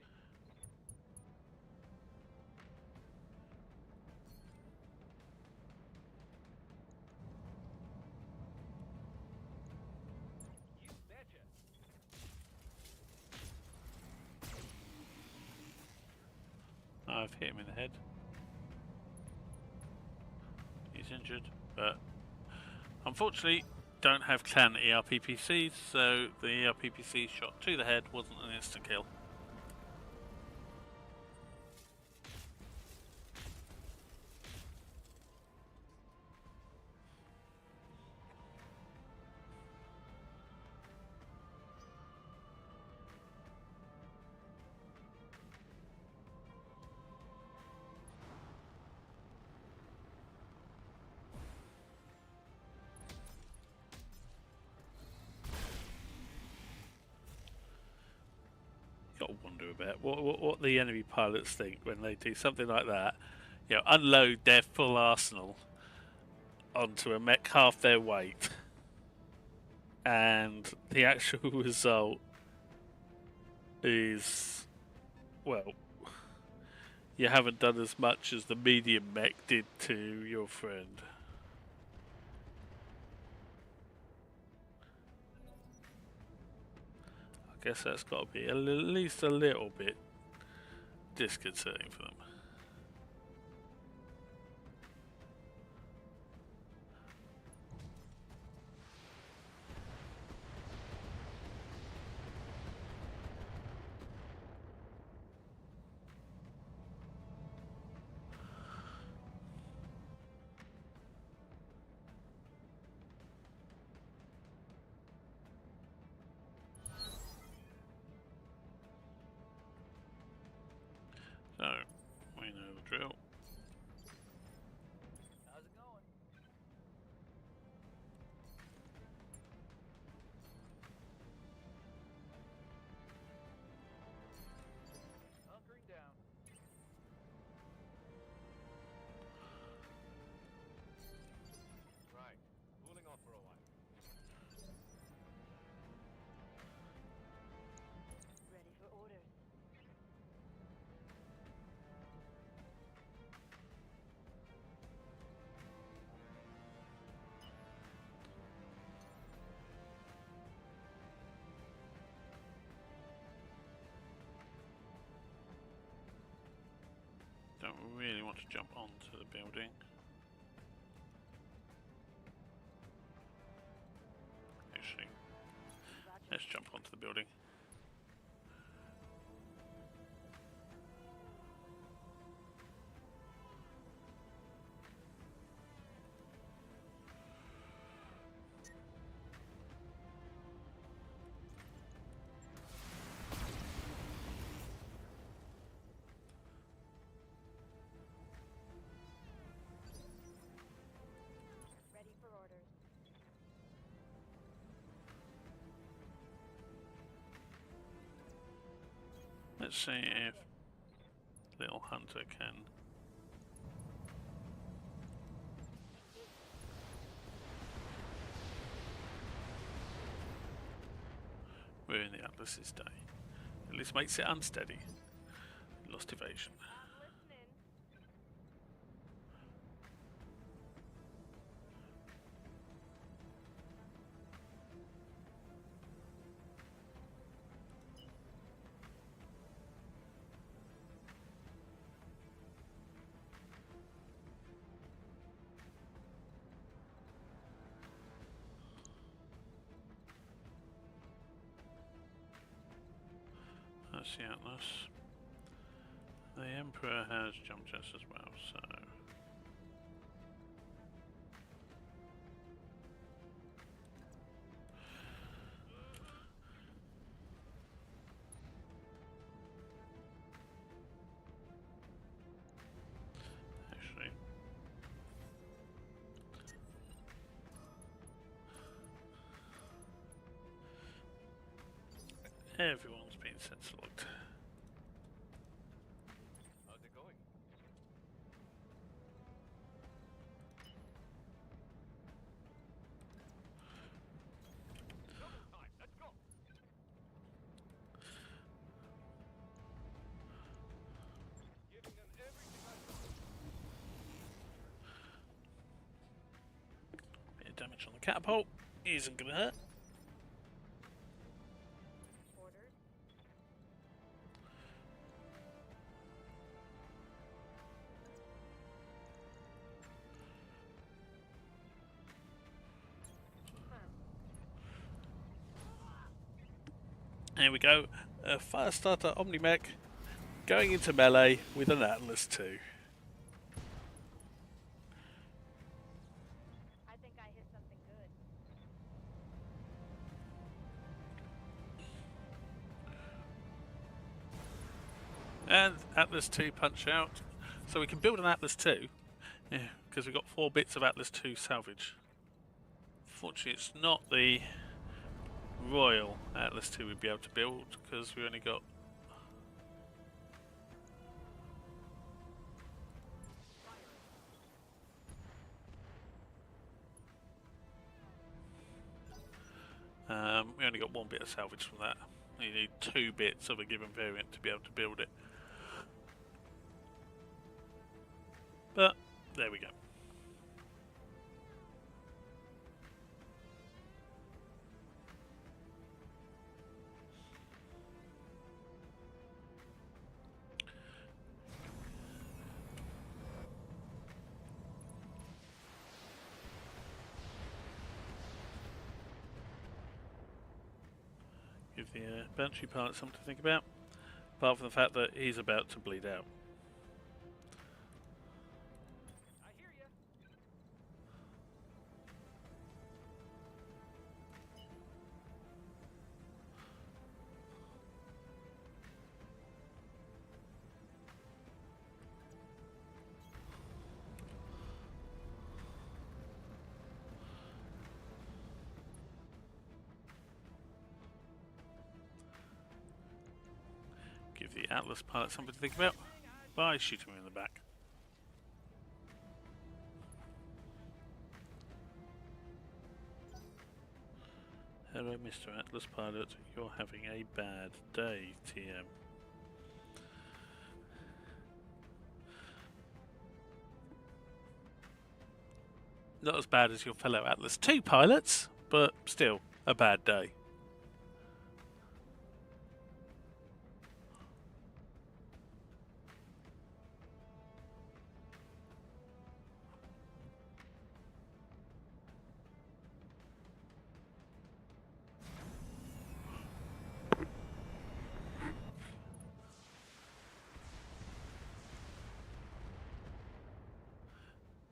You betcha. I've hit him in the head. He's injured, but unfortunately don't have clan ERPPCs, so the ERPPC shot to the head wasn't an instant kill. Got to wonder about what the enemy pilots think when they do something like that. You know, unload their full arsenal onto a mech half their weight, and the actual result is, well, you haven't done as much as the medium mech did to your friend. I guess that's got to be at least a little bit disconcerting for them. So, we know the drill. How's it going? Hunkering down. Right. Cooling off for a while. Ready for orders. Don't really want to jump onto the building. Actually, let's jump onto the building. Let's see if little Hunter can. Ruin the Atlas's day. At least makes it unsteady. Lost evasion. I'm listening. That's the Atlas. The Emperor has jump jets as well, so. Actually. Everyone's been sense locked. How's it going? Double time. Let's go. Giving them everything I got. Bit of damage on the catapult. Isn't gonna hurt. Orders. Here we go. A Firestarter Omnimech going into melee with an Atlas 2. I think I hit something good. And Atlas 2 punch out. So we can build an Atlas 2. Yeah, because we've got 4 bits of Atlas 2 salvage. Fortunately, it's not the Royal Atlas 2 we'd be able to build because we only got. We only got 1 bit of salvage from that. You need 2 bits of a given variant to be able to build it. But there we go. Give the Banshee pilot something to think about, apart from the fact that he's about to bleed out. I hear ya. Give the Atlas pilot something to think about by shooting him in the back. Hello, Mr. Atlas pilot. You're having a bad day, TM. Not as bad as your fellow Atlas 2 pilots, but still a bad day.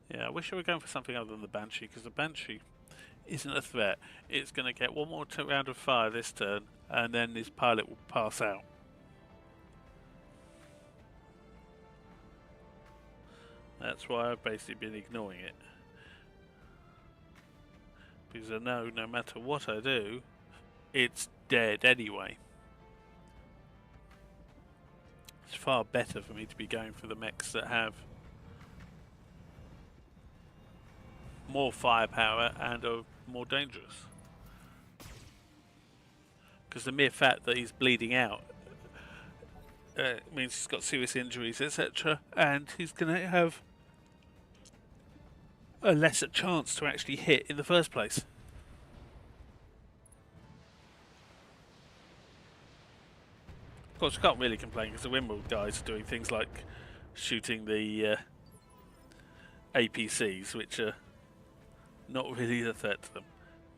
Yeah, I wish I were going for something other than the Banshee, because the Banshee isn't a threat. It's going to get one more round of fire this turn, and then this pilot will pass out. That's why I've basically been ignoring it. Because I know no matter what I do, it's dead anyway. It's far better for me to be going for the mechs that have more firepower and are more dangerous. Because the mere fact that he's bleeding out means he's got serious injuries, etc., and he's going to have a lesser chance to actually hit in the first place. Of course, we can't really complain because the Windmill guys are doing things like shooting the APCs, which are not really the threat to them.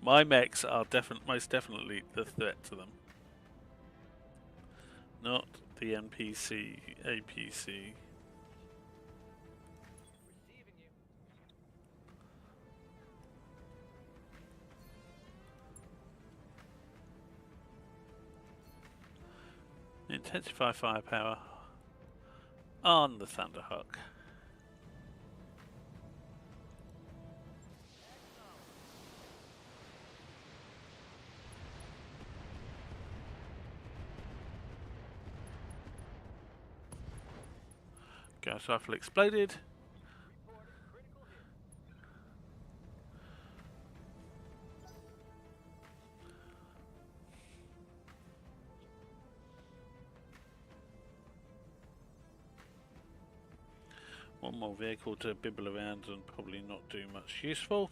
My mechs are most definitely the threat to them, not the NPC APC. Receiving you. Intensify firepower on the Thunderhawk. Gas rifle exploded. Reporting critical hit. One more vehicle to bibble around and probably not do much useful.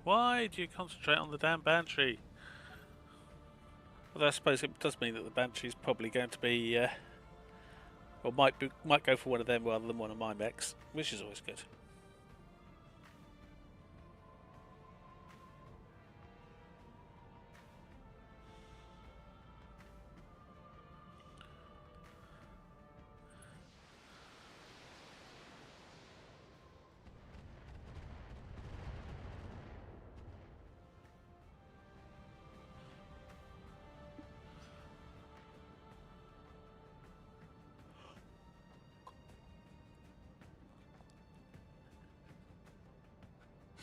Why do you concentrate on the damn Banshee? Although I suppose it does mean that the Banshee's probably going to be, or might go for one of them rather than one of my mechs, which is always good.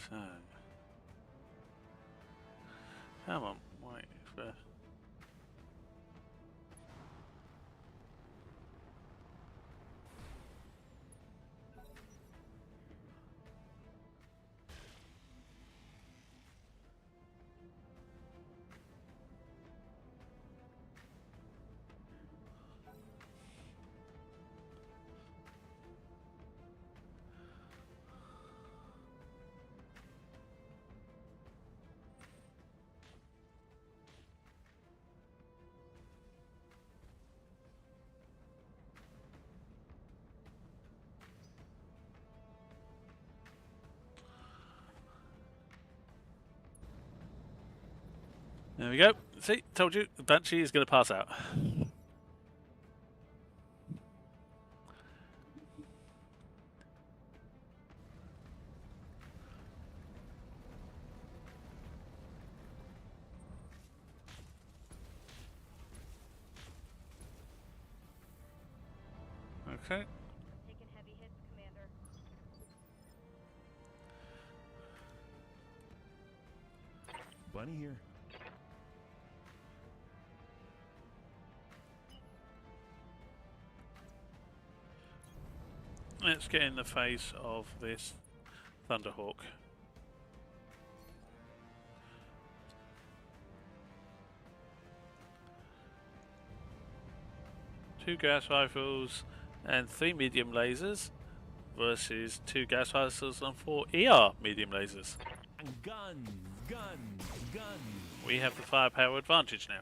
So, come on, wait for. There we go. See, told you, the Banshee is going to pass out. Okay. Taking heavy hits, Commander. Bunny here. Let's get in the face of this Thunderhawk. Two gas rifles and 3 medium lasers versus 2 gas rifles and 4 ER medium lasers. And guns, guns, guns. We have the firepower advantage now.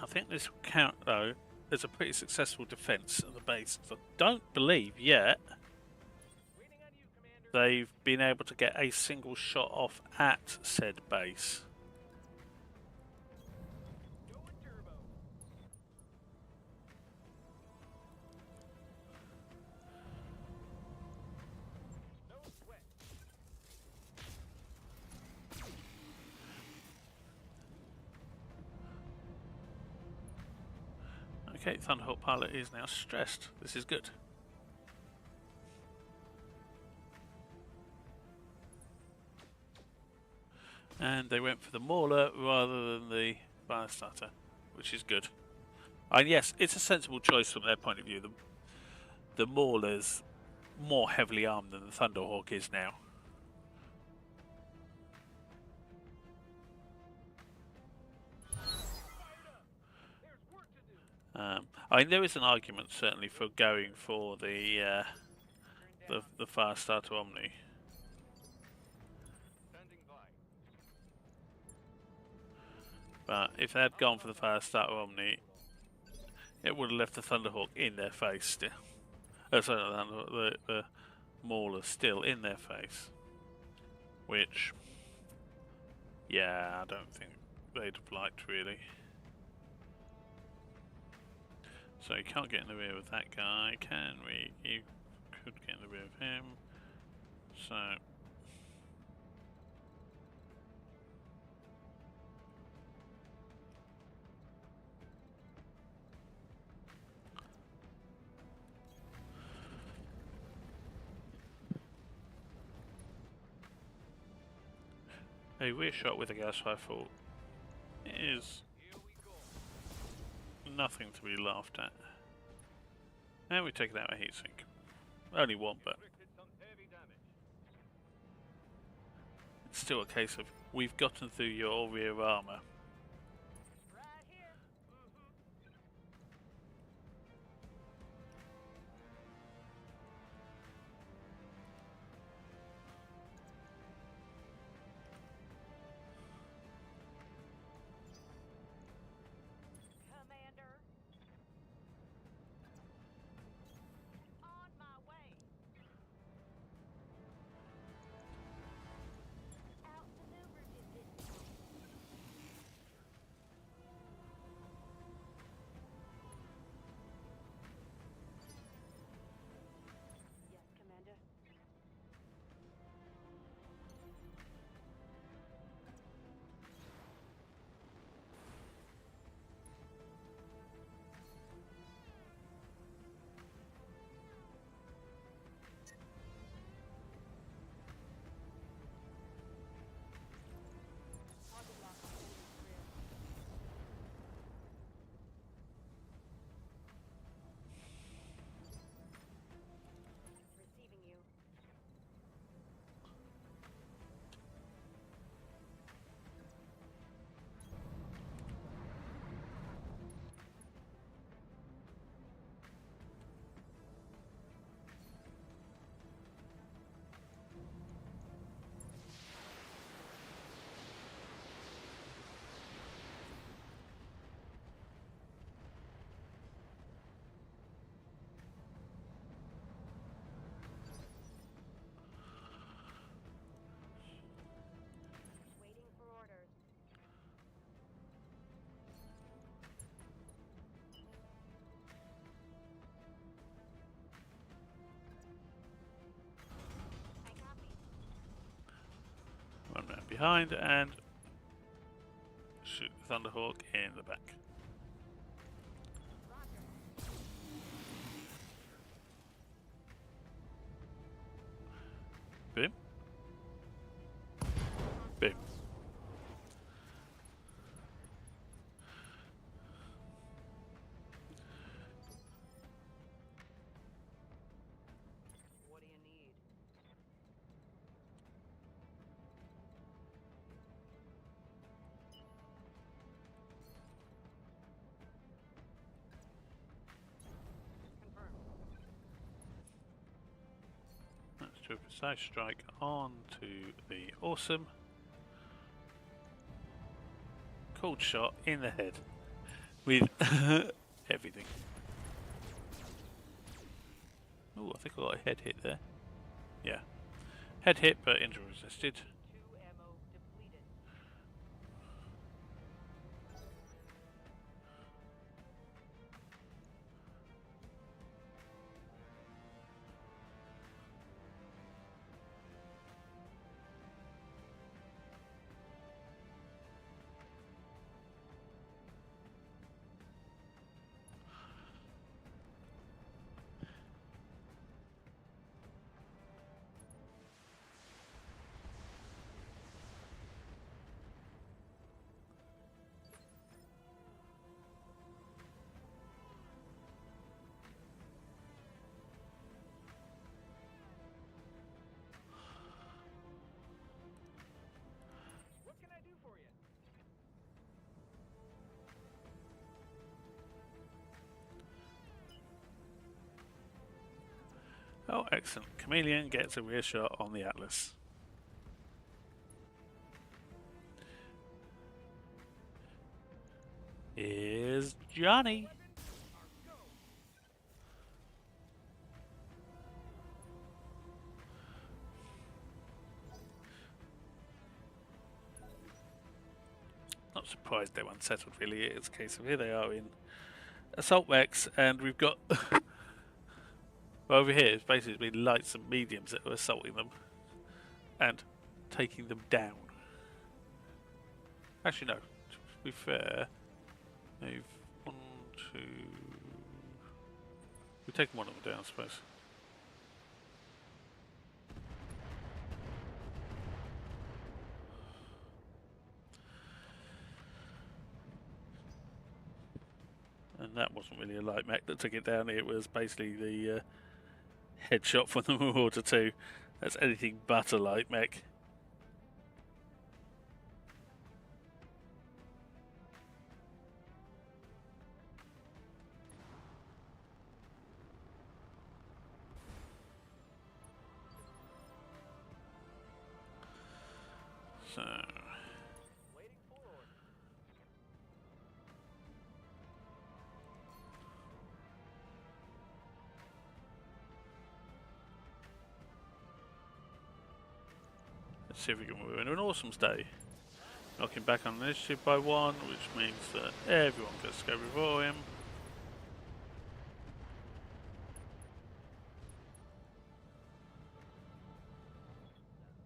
think this will count though as a pretty successful defence of the base. I don't believe yet Waiting on you, Commander. they've been able to get a single shot off at said base. Going turbo. No sweat. Okay, Thunderhawk pilot is now stressed. This is good. And they went for the Mauler rather than the Firestarter, which is good. And yes, it's a sensible choice from their point of view. The Mauler's more heavily armed than the Thunderhawk is now. There's work to do. I mean, there is an argument certainly for going for the Firestarter Omni. Standing by. But if they had gone for the Firestarter Omni, it would have left the Thunderhawk in their face still. Sorry, not the Thunderhawk, the Mauler still in their face. Which, yeah, I don't think they'd have liked really. So you can't get in the rear of that guy, can we? You could get in the rear of him. So a rear shot with a gas rifle is Here we go. nothing to be laughed at. And we take it out a heatsink. Only one, but Inflicted some heavy damage. it's still a case of we've gotten through your rear armour. Right here. Commander. On my way. Outmaneuvered you this time. Yes, Commander. Target lock on enemy's rear. Receiving you. Waiting for orders. I copy. Run round behind and shoot the Thunderhawk in the back. Roger. Boom. Boom. What do you need? Confirmed. Let's do a precise strike onto the Awesome. Cold shot in the head. with everything. Oh, I think I got a head hit there. Yeah. Head hit, but injury resisted. Two ammo depleted. What can I do for you? Oh, excellent. Chameleon gets a rear shot on the Atlas. Here's Johnny. Not surprised they're unsettled, really. It's a case of here they are in Assault Mechs, and we've got. Well, over here, it's basically lights and mediums that are assaulting them and taking them down. Actually, no. To be fair, they've one, two. We've taken one of them down, I suppose. And that wasn't really a light mech that took it down. It was basically the headshot from the Marauder 2. That's anything but a light mech. So Waiting for orders. let's see if we can move into an awesome's day. Knocking back on initiative by 1, which means that everyone gets to go before him.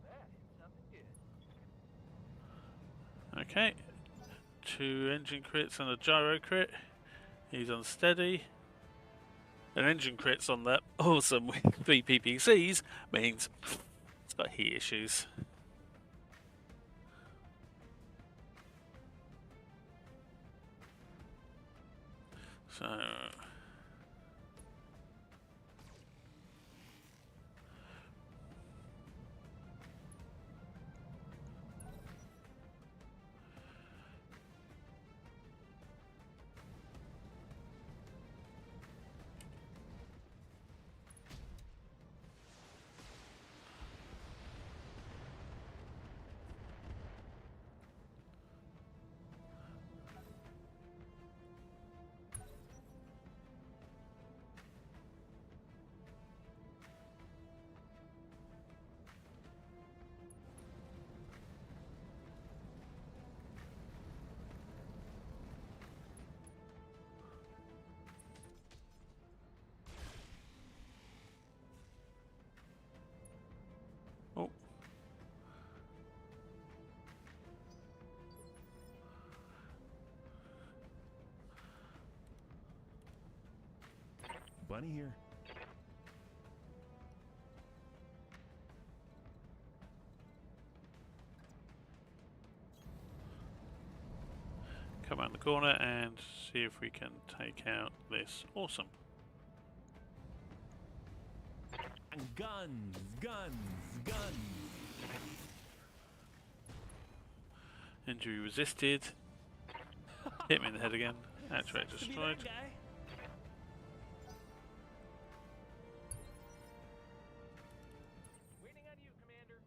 That is something good. Okay. 2 engine crits and a gyro crit. He's unsteady. An engine crit's on that awesome with 3 PPCs means it's got heat issues. So oh, Bunny here. come around the corner and see if we can take out this awesome. And guns, guns, guns. Injury resisted. Hit me in the head again. Actuator Sucks to be destroyed. that guy. Waiting on you, Commander.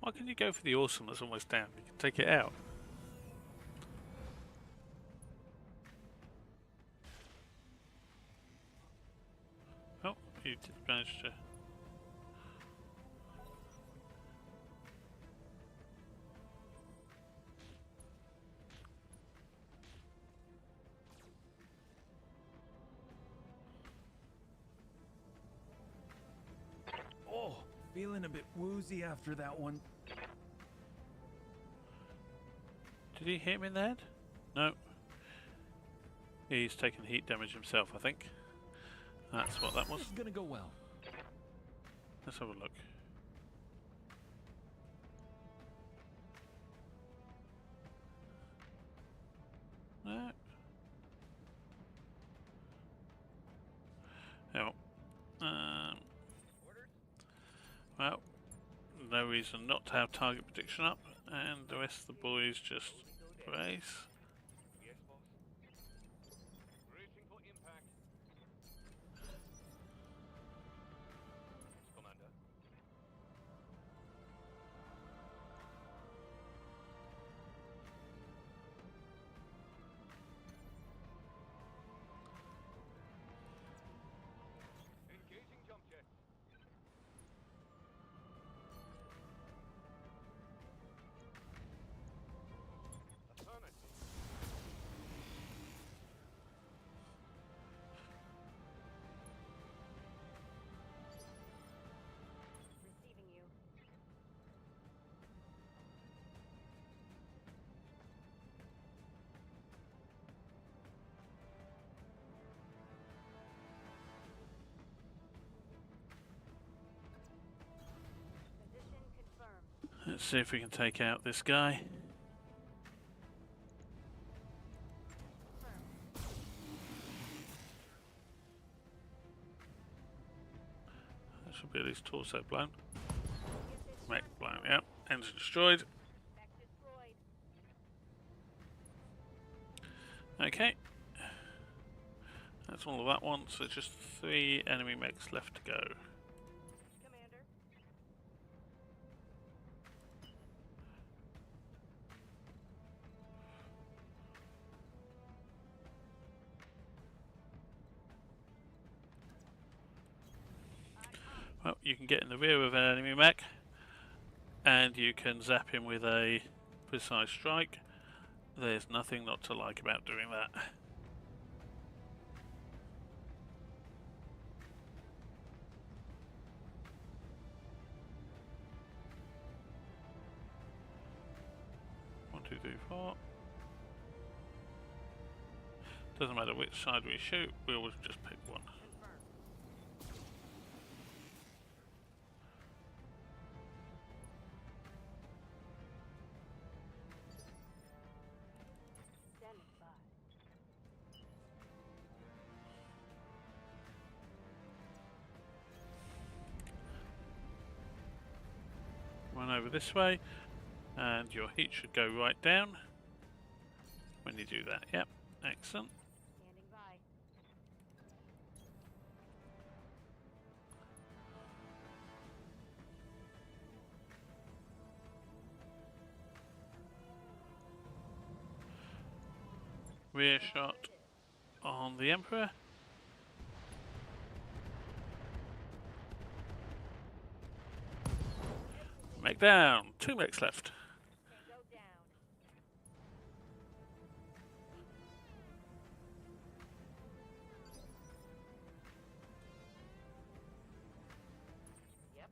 Why can you go for the awesome that's almost down? You can take it out. Oh, you did manage to... Oh, feeling a bit woozy after that one. Did he hit him in the head? No. He's taken heat damage himself, I think. That's what that was. This is gonna go well. Let's have a look. No. Oh. Well, no reason not to have target prediction up, and the rest of the boys just brace. Yes, boss. Bracing for impact. Commander. Engaging jump jets. Affirmative. Receiving you. Position confirmed. Let's see if we can take out this guy. That should be at least torso blown. Mech blown, yep. Engine destroyed. Mech destroyed. Okay. That's all of that one, so just 3 enemy mechs left to go. Commander. Well, you can get in the rear of an enemy mech, and you can zap him with a precise strike. There's nothing not to like about doing that. One, two, three, four. Doesn't matter which side we shoot, we always just pick one. Confirmed. Standing by. Run over this way, and your heat should go right down when you do that. Yep, excellent. Standing by. Rear shot on the Emperor. Mech down. 2 mechs left. Tango down. Yep.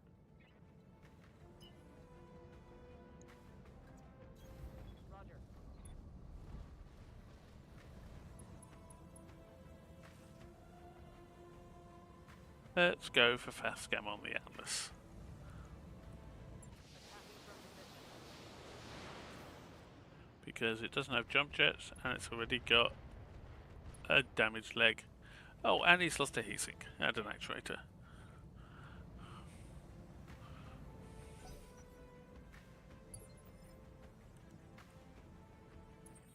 Roger. Let's go for fast scam on the Atlas. Because it doesn't have jump jets and it's already got a damaged leg. Oh, and he's lost a heat sink and an actuator.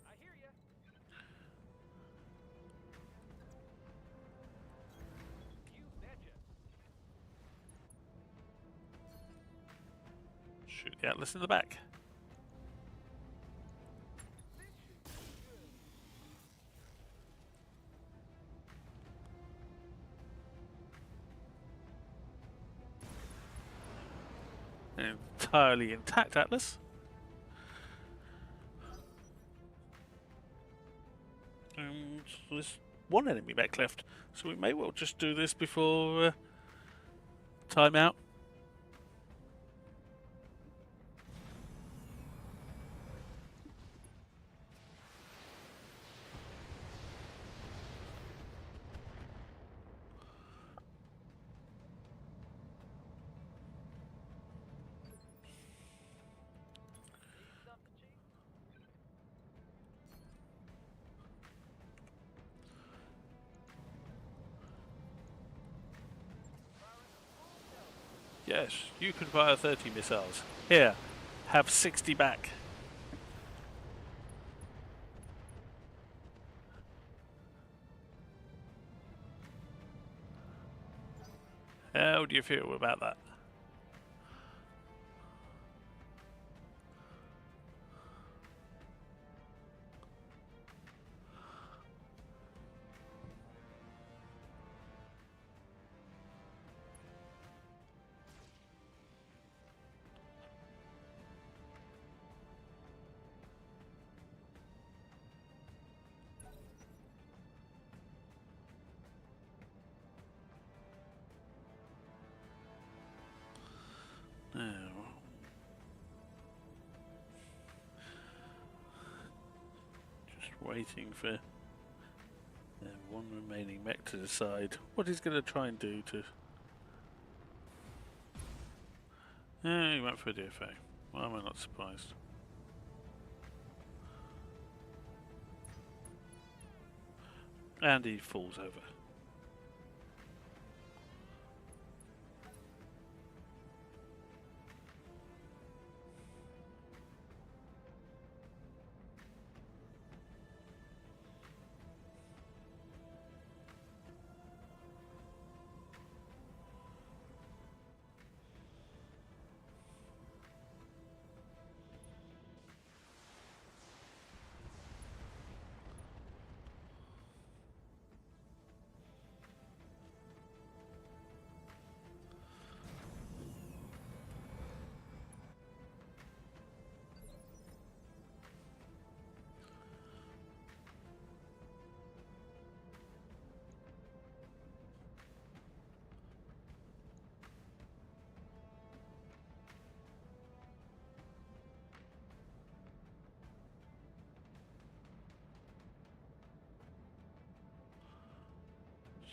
I hear ya. You betcha. Shoot the Atlas in the back. An entirely intact Atlas. And there's one enemy back left, so we may well just do this before time out. Yes, you can fire 30 missiles. Here, have 60 back. How do you feel about that? Now, just waiting for one remaining mech to decide what he's going to try and do to. He went for a DFA. Why am I not surprised? And he falls over.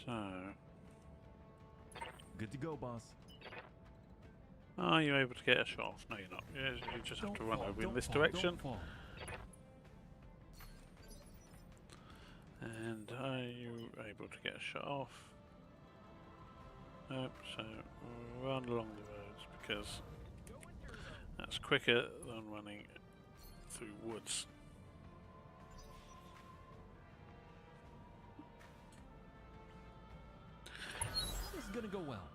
So, Good to go, boss. are you able to get a shot off? No, you're not. You just have to run over in this direction. Don't fall. And are you able to get a shot off? Nope, so run along the roads because that's quicker than running through woods. This is gonna go well.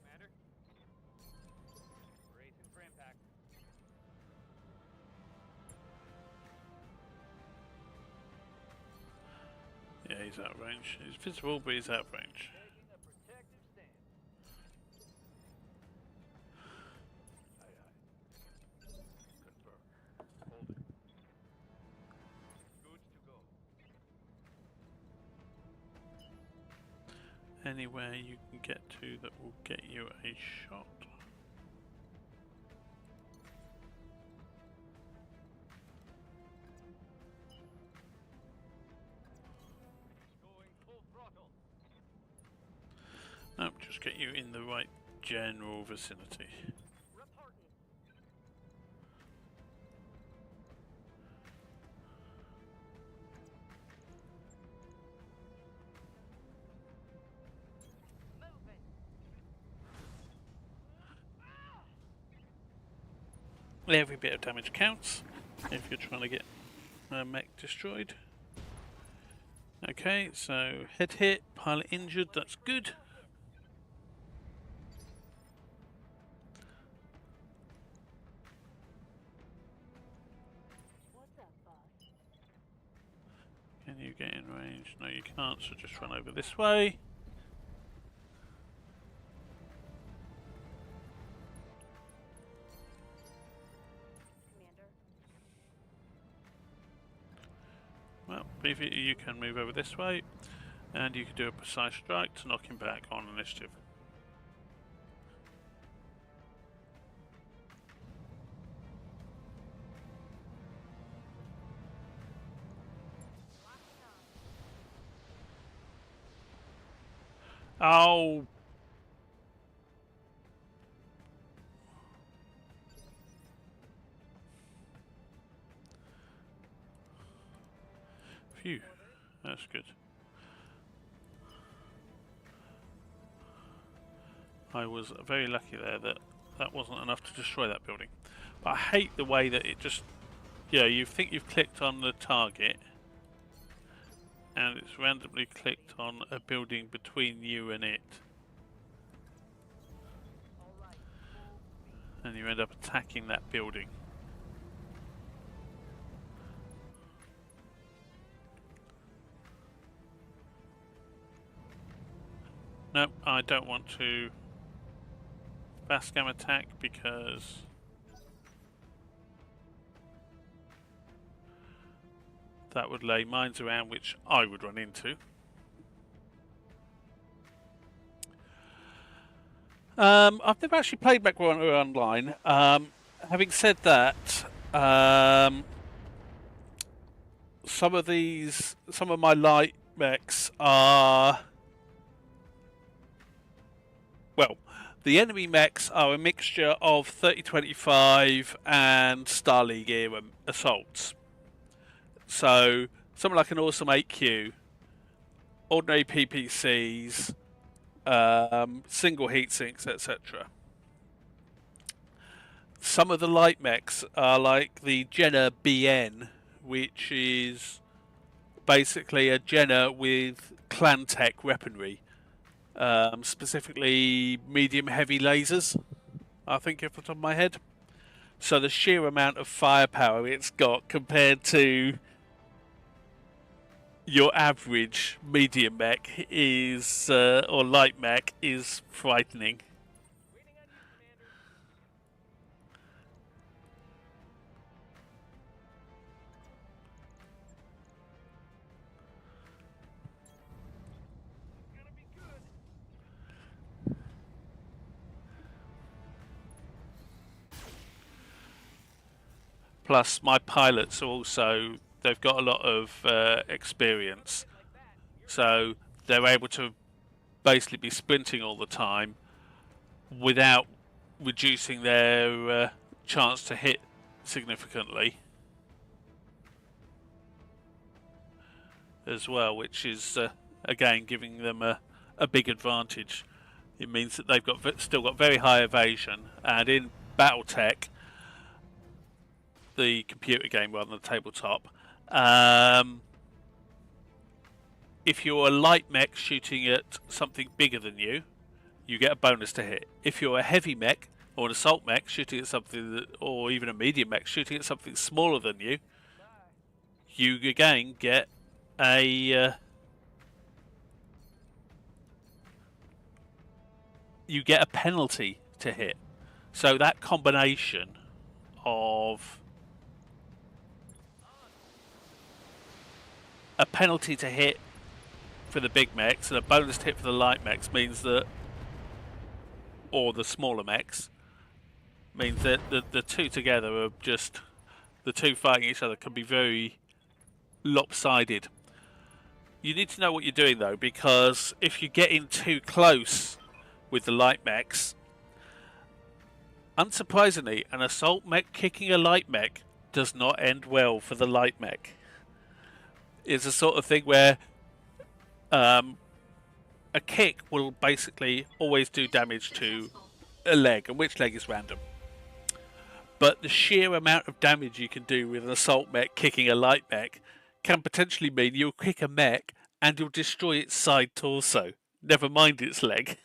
Commander? Racing for impact. Yeah, he's out of range. He's visible, but he's out of range. Taking a protective stand. Aye, aye. Confirm. Hold it. Good to go. Anywhere you can get to that will get you a shot. Going full throttle. Nope, just get you in the right general vicinity. Reporting. Moving. Every bit of damage counts if you're trying to get a mech destroyed. Okay, so head hit, pilot injured, that's good. Can you get in range? No, you can't, so just run over this way. Commander. Well, BV, you can move over this way, and you can do a precise strike to knock him back on initiative. Oh! Phew, that's good. I was very lucky there that that wasn't enough to destroy that building. But I hate the way that it just... Yeah, you think you've clicked on the target, and it's randomly clicked on a building between you and it. And you end up attacking that building. No, I don't want to fast scam attack because that would lay mines around which I would run into. I've never actually played MechWarrior Online. Having said that, some of my light mechs are... Well, the enemy mechs are a mixture of 3025 and Star League era assaults. So, something like an Awesome 8Q, ordinary PPCs, single heat sinks, etc. Some of the light mechs are like the Jenner BN, which is basically a Jenner with clan tech weaponry. Specifically medium heavy lasers, I think, off the top of my head. So the sheer amount of firepower it's got compared to your average medium mech is, or light mech, is frightening. Waiting on you, Commander. It's gonna be good. Plus, my pilots are also, they've got a lot of experience, so they're able to basically be sprinting all the time without reducing their chance to hit significantly as well, which is again giving them a big advantage. It means that they've still got very high evasion, and in BattleTech, the computer game rather than the tabletop, if you're a light mech shooting at something bigger than you, you get a bonus to hit. If you're a heavy mech or an assault mech shooting at something that, or even a medium mech shooting at something smaller than you, you again get a penalty to hit. So that combination of a penalty to hit for the big mechs and a bonus to hit for the light mechs means that, or the smaller mechs, means that the two together are just, the two fighting each other can be very lopsided. You need to know what you're doing though, because if you get in too close with the light mechs, unsurprisingly, an assault mech kicking a light mech does not end well for the light mech. It's a sort of thing where a kick will basically always do damage to a leg, and which leg is random. But the sheer amount of damage you can do with an assault mech kicking a light mech can potentially mean you'll kick a mech and you'll destroy its side torso, never mind its leg.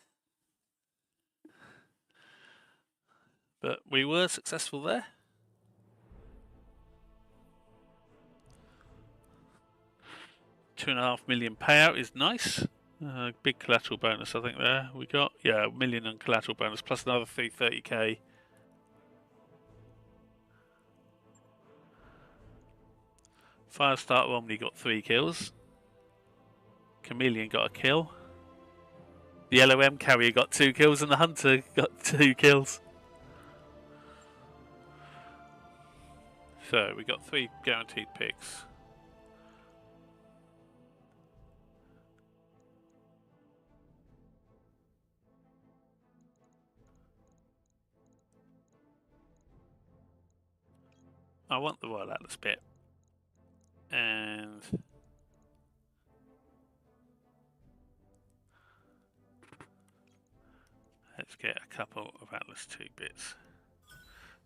But we were successful there. 2.5 million payout is nice. Big collateral bonus, I think. There we got, yeah, $1 million on collateral bonus plus another 330k. Firestarter Omni got 3 kills. Chameleon got a kill. The LOM carrier got 2 kills, and the Hunter got 2 kills. So we got 3 guaranteed picks. I want the Royal Atlas bit. And let's get a couple of Atlas 2 bits.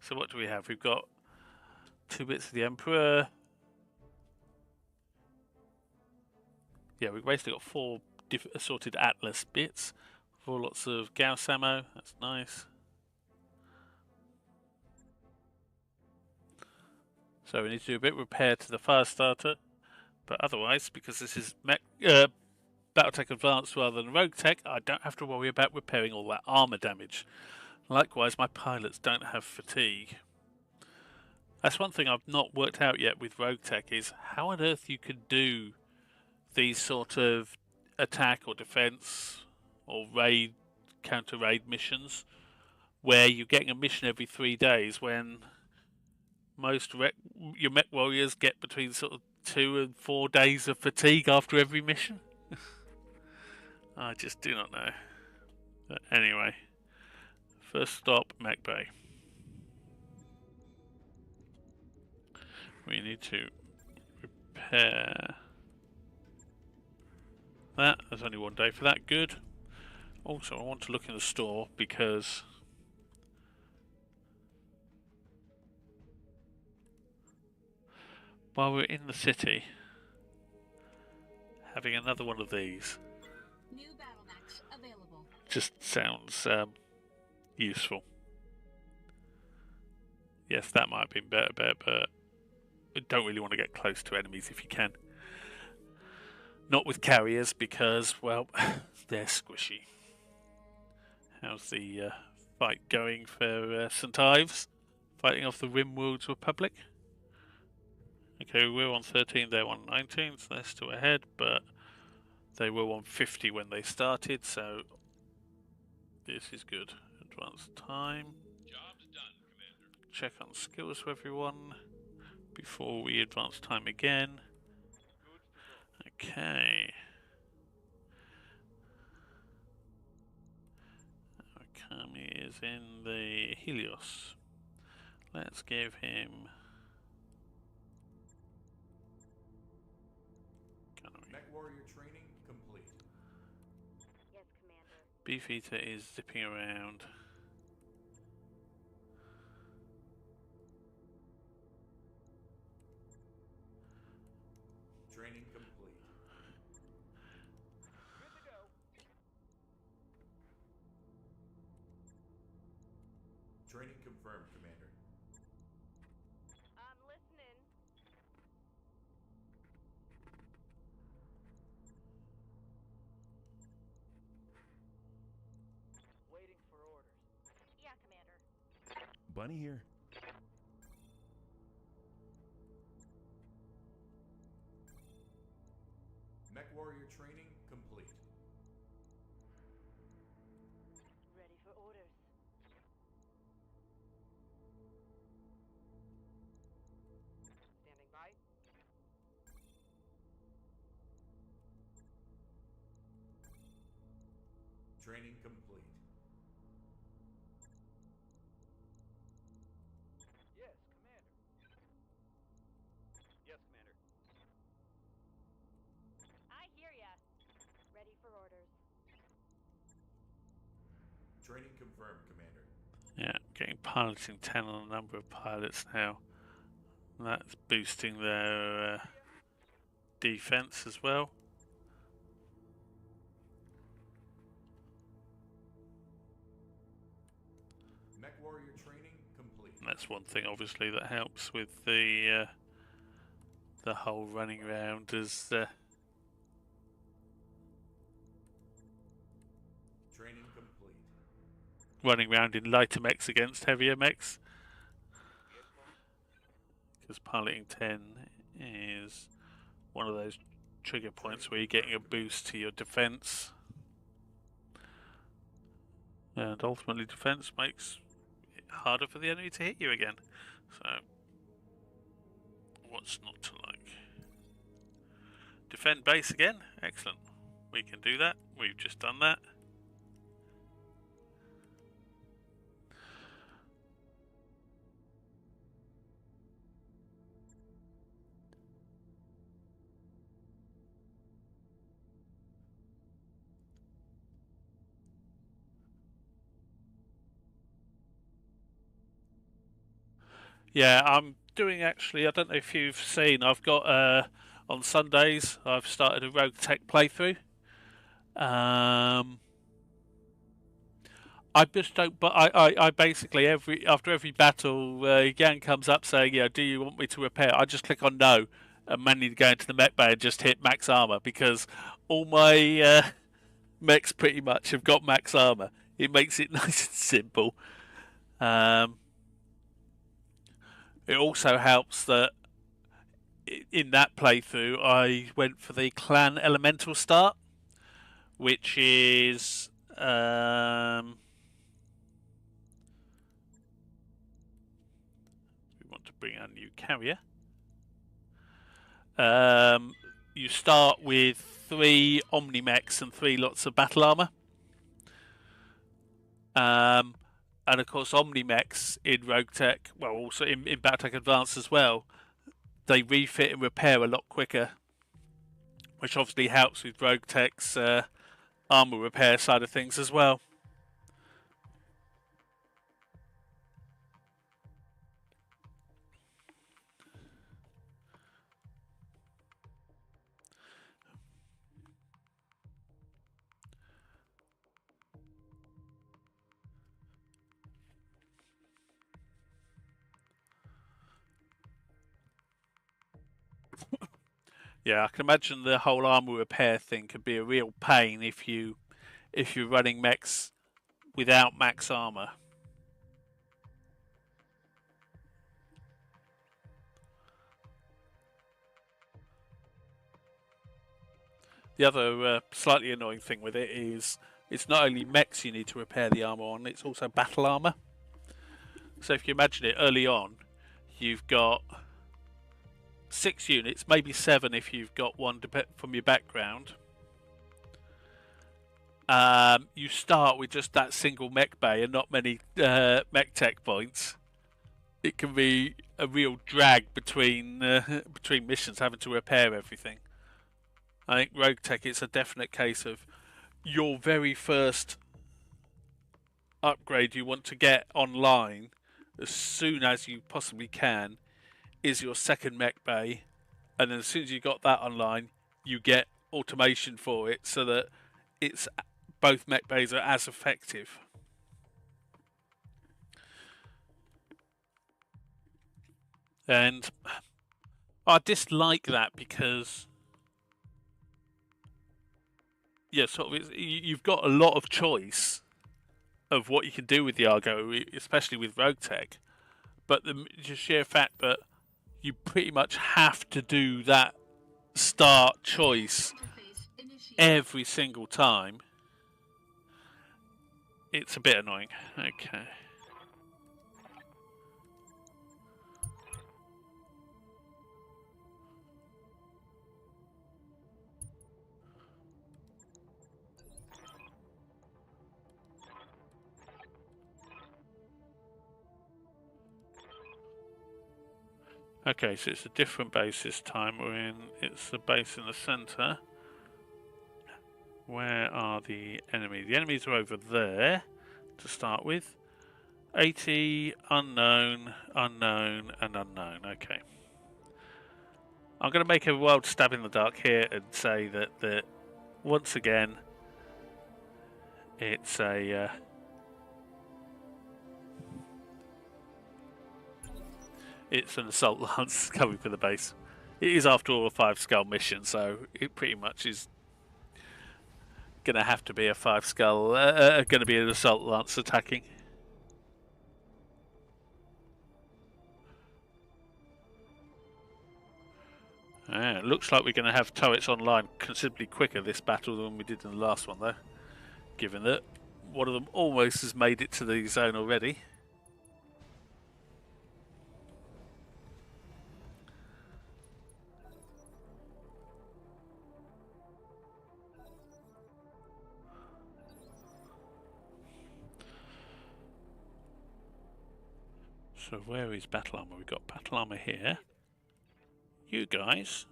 So what do we have? We've got 2 bits of the Emperor. Yeah, we've basically got 4 assorted Atlas bits. 4 lots of Gauss ammo. That's nice. So we need to do a bit of repair to the Firestarter. But otherwise, because this is BattleTech Advanced rather than Rogue Tech, I don't have to worry about repairing all that armor damage. Likewise, my pilots don't have fatigue. That's one thing I've not worked out yet with Rogue Tech, is how on earth you could do these sort of attack or defense or raid, counter raid missions where you're getting a mission every 3 days when most your mech warriors get between sort of 2 and 4 days of fatigue after every mission. I just do not know. But anyway, first stop, Mech Bay. We need to repair that. There's only 1 day for that. Good. Also, I want to look in the store because while we're in the city, having another one of these New battle max available. just sounds useful. Yes, that might have been better, but we don't really want to get close to enemies if you can. Not with carriers because, well, they're squishy. How's the fight going for St Ives? Fighting off the Rimworld's Republic? Okay, we're on 13, they're on 19, so they're still ahead, but they were on 50 when they started, so this is good. Advanced time. Job's done, Commander. Check on skills for everyone before we advance time again. Okay. Kami is in the Helios. Let's give him Mech warrior training complete. Yes, Commander. Beefeater is zipping around. Training complete. Good to go. Training confirmed, Commander. I'm listening. Waiting for orders. Yeah, Commander. Bunny here. Mech warrior training complete. Ready for orders. Standing by. Training complete. Yes, Commander. Yes, Commander. I hear ya. Ready for orders. Training confirmed, Commander. Yeah, getting piloting 10 on the number of pilots now. That's boosting their defense as well. Mech warrior training complete. And that's one thing, obviously, that helps with the whole running around as running around in lighter mechs against heavier mechs. Because piloting 10 is one of those trigger points where you're getting a boost to your defense. And ultimately defense makes it harder for the enemy to hit you again. So, what's not to like? Defend base again? Excellent. We can do that. We've just done that. Yeah, I'm doing actually, I don't know if you've seen, I've got, on Sundays, I've started a BattleTech playthrough. I just don't, but I basically, after every battle, Gang comes up saying, yeah, do you want me to repair? I just click on no, and manually go into the mech bay and just hit max armor, because all my mechs pretty much have got max armor. It makes it nice and simple. It also helps that in that playthrough I went for the clan elemental start, which is we want to bring our new carrier. You start with 3 Omni-Mechs and 3 lots of battle armor. And of course, Omni-Mechs in BattleTech, well, also in BattleTech Advanced as well, they refit and repair a lot quicker, which obviously helps with BattleTech's armor repair side of things as well. Yeah, I can imagine the whole armor repair thing could be a real pain if you're running mechs without max armor. The other slightly annoying thing with it is it's not only mechs you need to repair the armor on, it's also battle armor. So if you imagine it early on, you've got 6 units, maybe 7 if you've got one from your background. You start with just that single mech bay and not many mech tech points. It can be a real drag between missions, having to repair everything. I think BattleTech, it's a definite case of your very first upgrade you want to get online as soon as you possibly can is your second mech bay, and then as soon as you got that online, you get automation for it so that it's both mech bays are as effective. And I dislike that because sort of you've got a lot of choice of what you can do with the Argo, especially with BattleTech, but the sheer fact that you pretty much have to do that start choice every single time, it's a bit annoying. Okay. Okay, so it's a different base this time. It's the base in the centre. Where are the enemies? The enemies are over there to start with. 80, unknown, unknown, and unknown. Okay. I'm going to make a wild stab in the dark here and say that once again, it's a... it's an assault lance coming for the base. It is, after all, a 5 skull mission, so it pretty much is going to have to be a 5 skull. Going to be an assault lance attacking. It looks like we're going to have turrets online considerably quicker this battle than we did in the last one, though. Given that one of them almost has made it to the zone already. So where is battle armor? We've got battle armor here. You guys,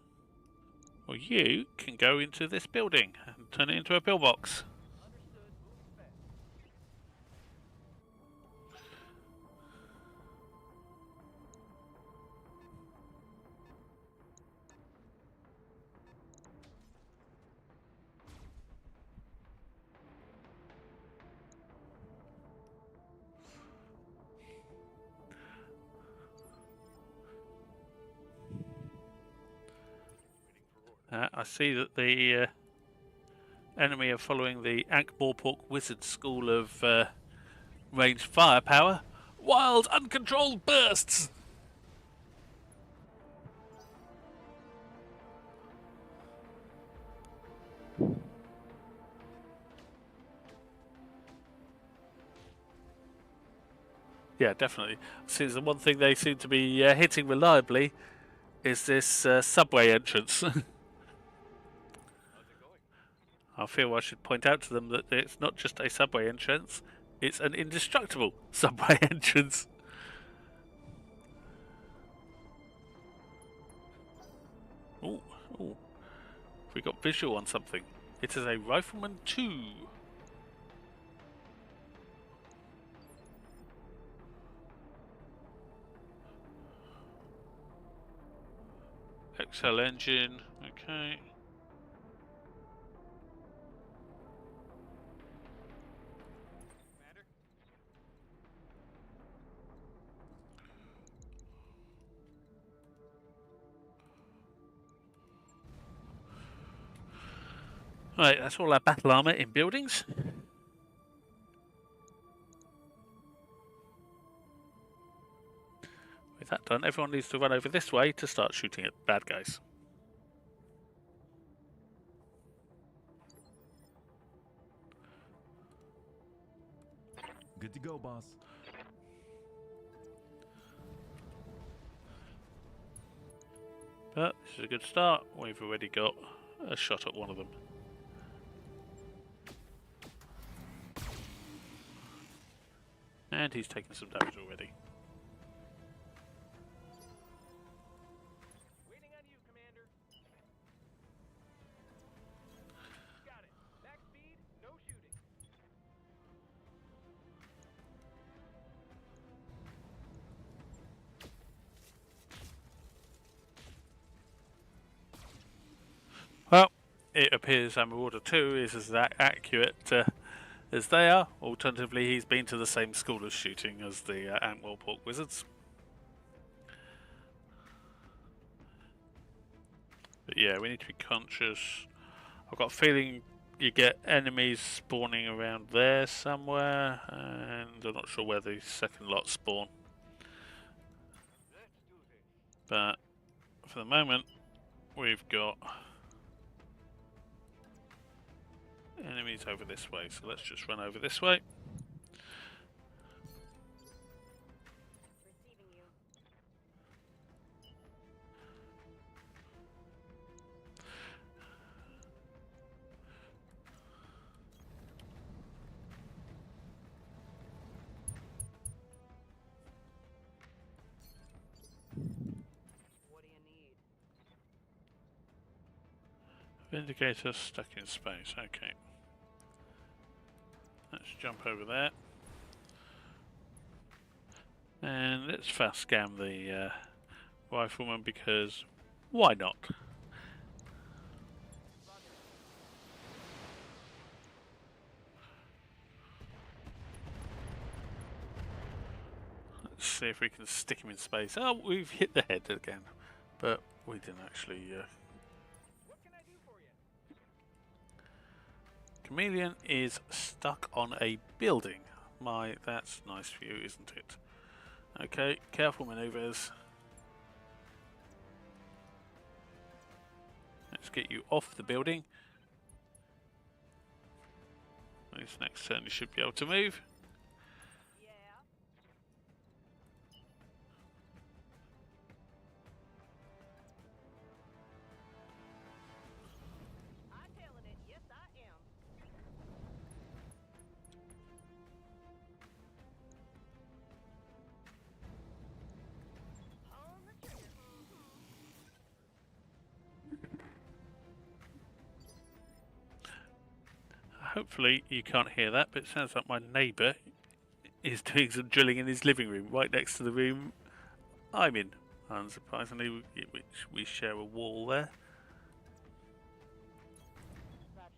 well, you can go into this building and turn it into a pillbox. I see that the enemy are following the Ankh-Morpork Wizard School of ranged firepower. Wild, uncontrolled bursts! Yeah, definitely. Since the one thing they seem to be hitting reliably is this subway entrance. I feel I should point out to them that it's not just a subway entrance, it's an indestructible subway entrance. Ooh, ooh. We got visual on something. It is a Rifleman 2. XL engine, okay. Right, that's all our battle armour in buildings. With that done, everyone needs to run over this way to start shooting at bad guys. Good to go, boss. But this is a good start. We've already got a shot at one of them. And he's taken some damage already. Waiting on you, Commander. Got it. Max speed, no shooting. Well, it appears our Marauder 2 is as accurate as they are. Alternatively, he's been to the same school of shooting as the Ankh-Morpork Wizards. But yeah, we need to be conscious. I've got a feeling you get enemies spawning around there somewhere, and I'm not sure where the second lot spawn. But for the moment, we've got enemies over this way, so let's just run over this way. Receiving you. What do you need? Vindicator stuck in space, okay. Let's jump over there. And let's fast scan the rifleman because why not? Let's see if we can stick him in space. Oh, we've hit the head again, but we didn't actually. What can I do for you? chameleon is stuck on a building. My, that's nice for you, isn't it? Okay, careful maneuvers. Let's get you off the building. This next turn you should be able to move. Yeah. I'm telling it. Yes, I am. On the trigger. Hopefully you can't hear that, but it sounds like my neighbour is doing some drilling in his living room, right next to the room I'm in. Unsurprisingly, which we share a wall there. Roger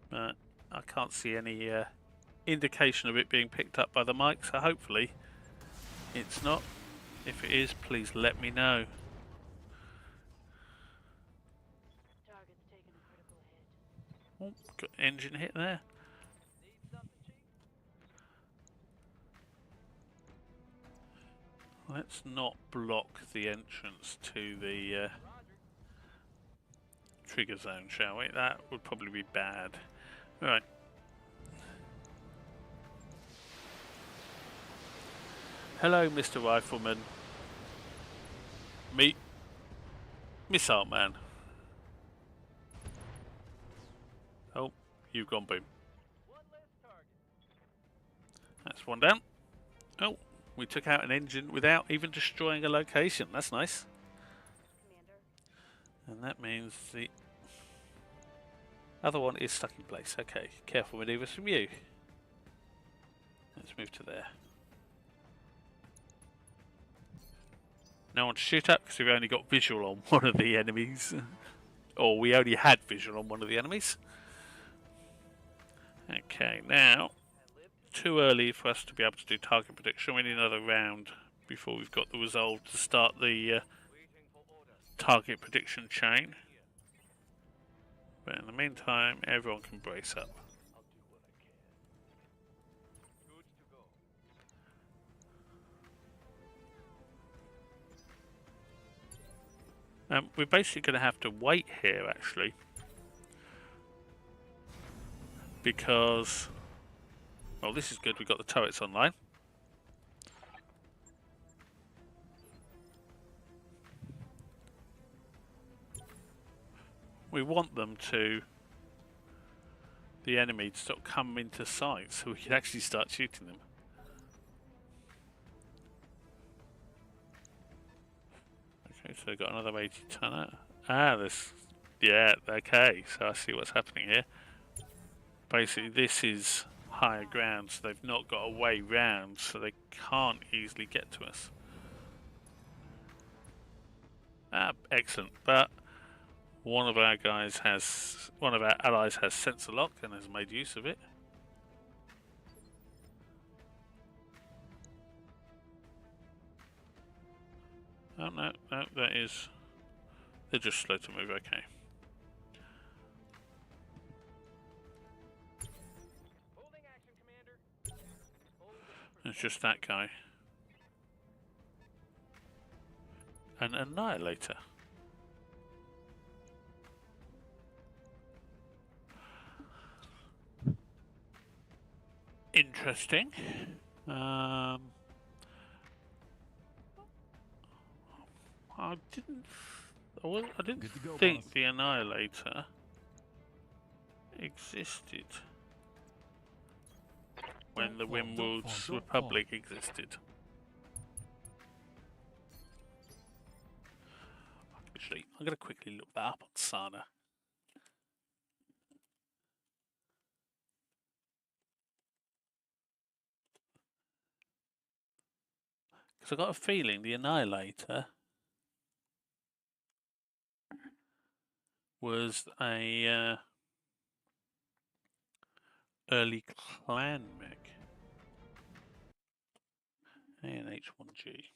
that. But I can't see any indication of it being picked up by the mic, so hopefully it's not. If it is, please let me know. Target's taking a critical hit. Oh, got engine hit there. Need something cheap? Let's not block the entrance to the Roger. trigger zone, shall we? That would probably be bad. Right. Hello, Mr. Rifleman. Meet Missile Man. Oh, you've gone boom. One less target. That's one down. Oh, we took out an engine without even destroying a location. That's nice. Commander. And that means the other one is stuck in place. Okay, careful maneuvers from you. Let's move to there. No one to shoot at because we've only got visual on one of the enemies. Or we only had visual on one of the enemies. Okay, now, too early for us to be able to do target prediction. We need another round before we've got the resolve to start the Waiting for orders. target prediction chain. But in the meantime, everyone can brace up. I'll do what I can. Good to go. We're basically going to have to wait here, actually, because, well, this is good. We've got the turrets online. We want them to, the enemy, to sort of come into sight so we can actually start shooting them. Okay, so we've got another 80 tonner. Ah, this, yeah, okay, so I see what's happening here. Basically, this is higher ground, so they've not got a way round, so they can't easily get to us. Ah, excellent, but one of our guys has, one of our allies has sensor lock and has made use of it. Oh no, no, that is, they're just slow to move, okay. Holding action, Commander. It's just that guy. An annihilator. Interesting. I didn't. I didn't Good to go, think boss. the annihilator existed when the Don't fall, don't Windward's fall, don't Republic existed. Actually, I'm going to quickly look that up on Sana. Because I've got a feeling the annihilator was a early clan mech. ANH1G.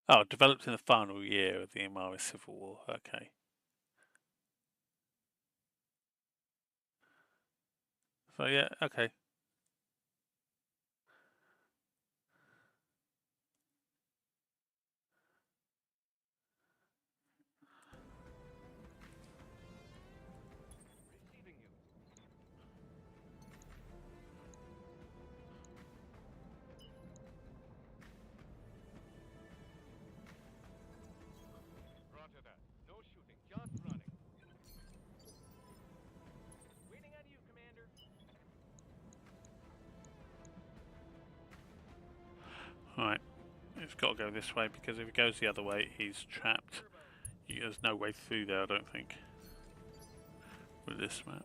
Oh, developed in the final year of the Imari Civil War. Okay. So yeah, okay. Receiving you. Roger that. No shooting, just running. Waiting on you, Commander. Alright. It's got to go this way because if it goes the other way, he's trapped. There's no way through there, I don't think. With this map.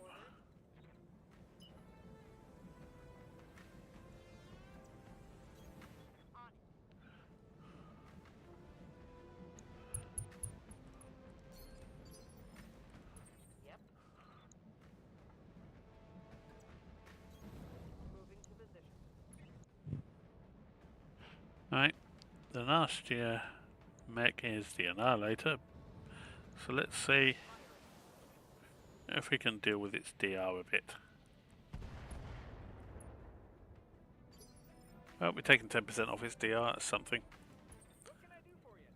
Yep. Moving to position. Right. The last year mech is the Annihilator. So let's see if we can deal with its DR a bit. Well, we're taking 10% off its DR, that's something. What can I do for you?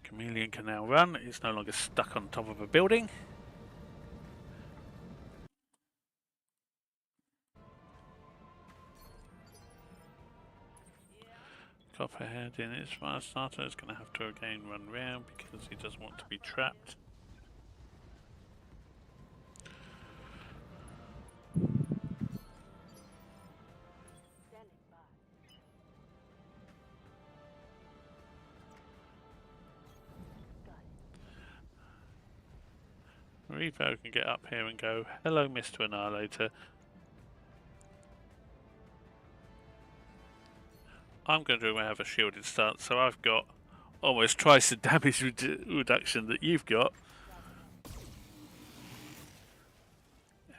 Chameleon can now run, it's no longer stuck on top of a building. Copperhead in its fire starter is going to have to again run round because he doesn't want to be trapped. Standing by. Got it. Revo can get up here and go, hello Mr. Annihilator. I'm going to have a shielded stance, so I've got almost twice the damage reduction that you've got.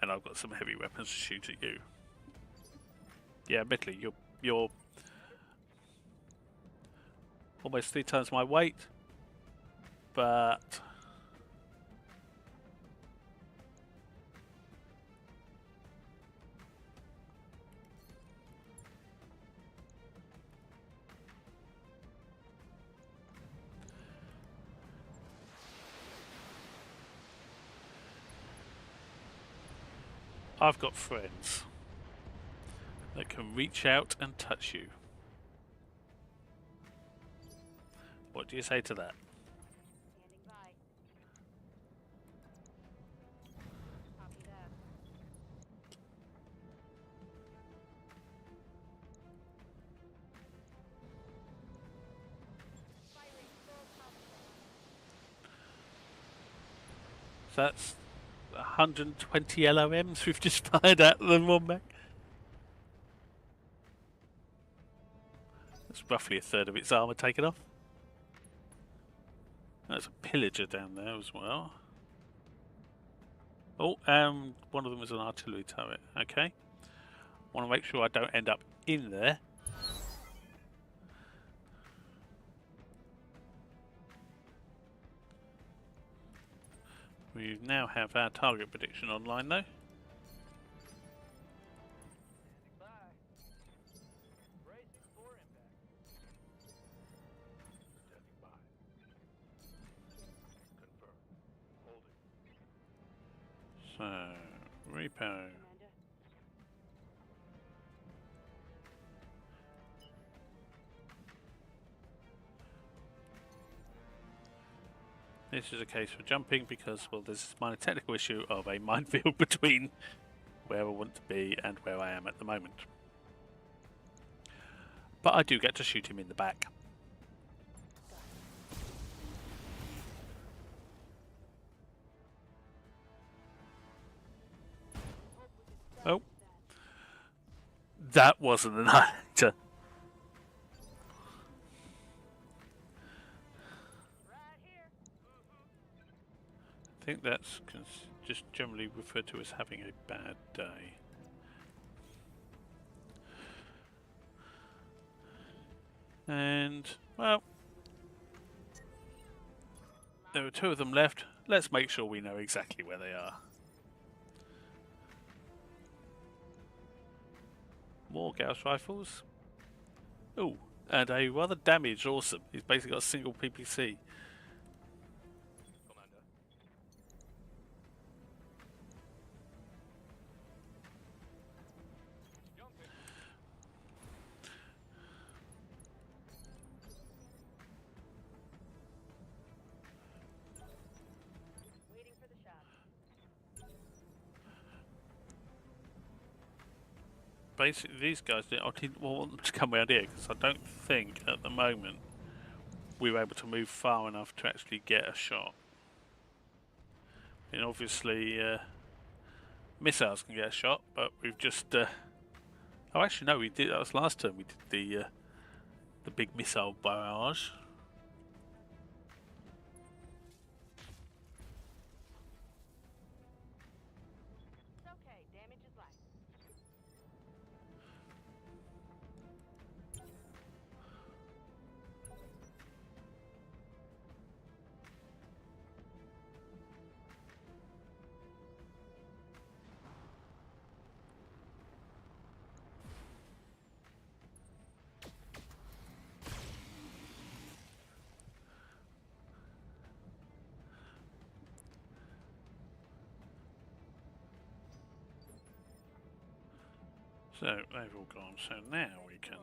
And I've got some heavy weapons to shoot at you. Yeah, admittedly, you're almost 3 times my weight, but I've got friends that can reach out and touch you. What do you say to that? Standing by. Copy that. Firing full complement. That's 120 LOMs we've just fired at them on back. That's roughly a third of its armour taken off. There's a pillager down there as well. Oh, one of them is an artillery turret. Okay. Want to make sure I don't end up in there. We now have our target prediction online though. Standing by. Bracing for impact. Standing by. Confirm. Holding. So, repo. Commander. This is a case for jumping because, well, there's a minor technical issue of a minefield between where I want to be and where I am at the moment. But I do get to shoot him in the back. Oh. That wasn't an Annihilator. Right here. I think that's just generally referred to as having a bad day. And, well, there are 2 of them left. Let's make sure we know exactly where they are. More Gauss rifles. Oh, and a rather damaged Awesome. He's basically got a single PPC. Commander. Jumping. Waiting for the shot. Basically, these guys I didn't want them to come around here because I don't think at the moment we were able to move far enough to actually get a shot. And obviously, missiles can get a shot, but we've just. Oh, actually, no, we did. That was last time we did the big missile barrage. It's okay. Damage is light. So they've all gone. So now we can.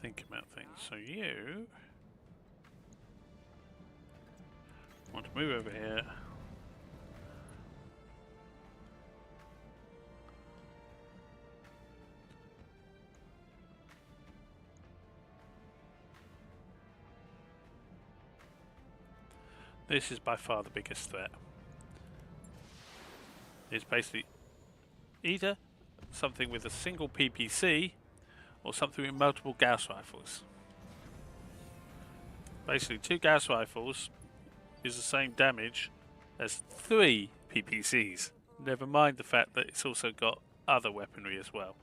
Think about things. So you want to move over here. This is by far the biggest threat. It's basically either something with a single PPC or something with multiple Gauss rifles. Basically, 2 Gauss rifles is the same damage as 3 PPCs. Never mind the fact that it's also got other weaponry as well.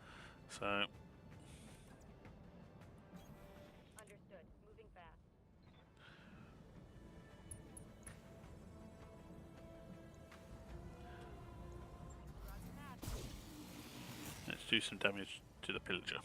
So, Understood. Moving fast. let's do some damage to the pillager.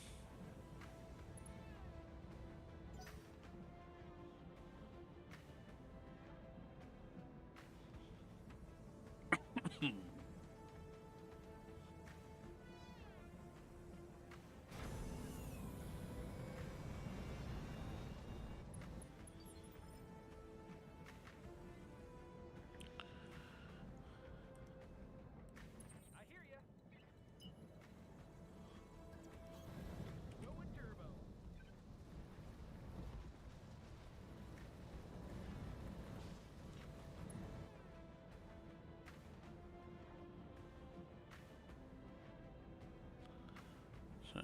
I hear ya. Going turbo. So,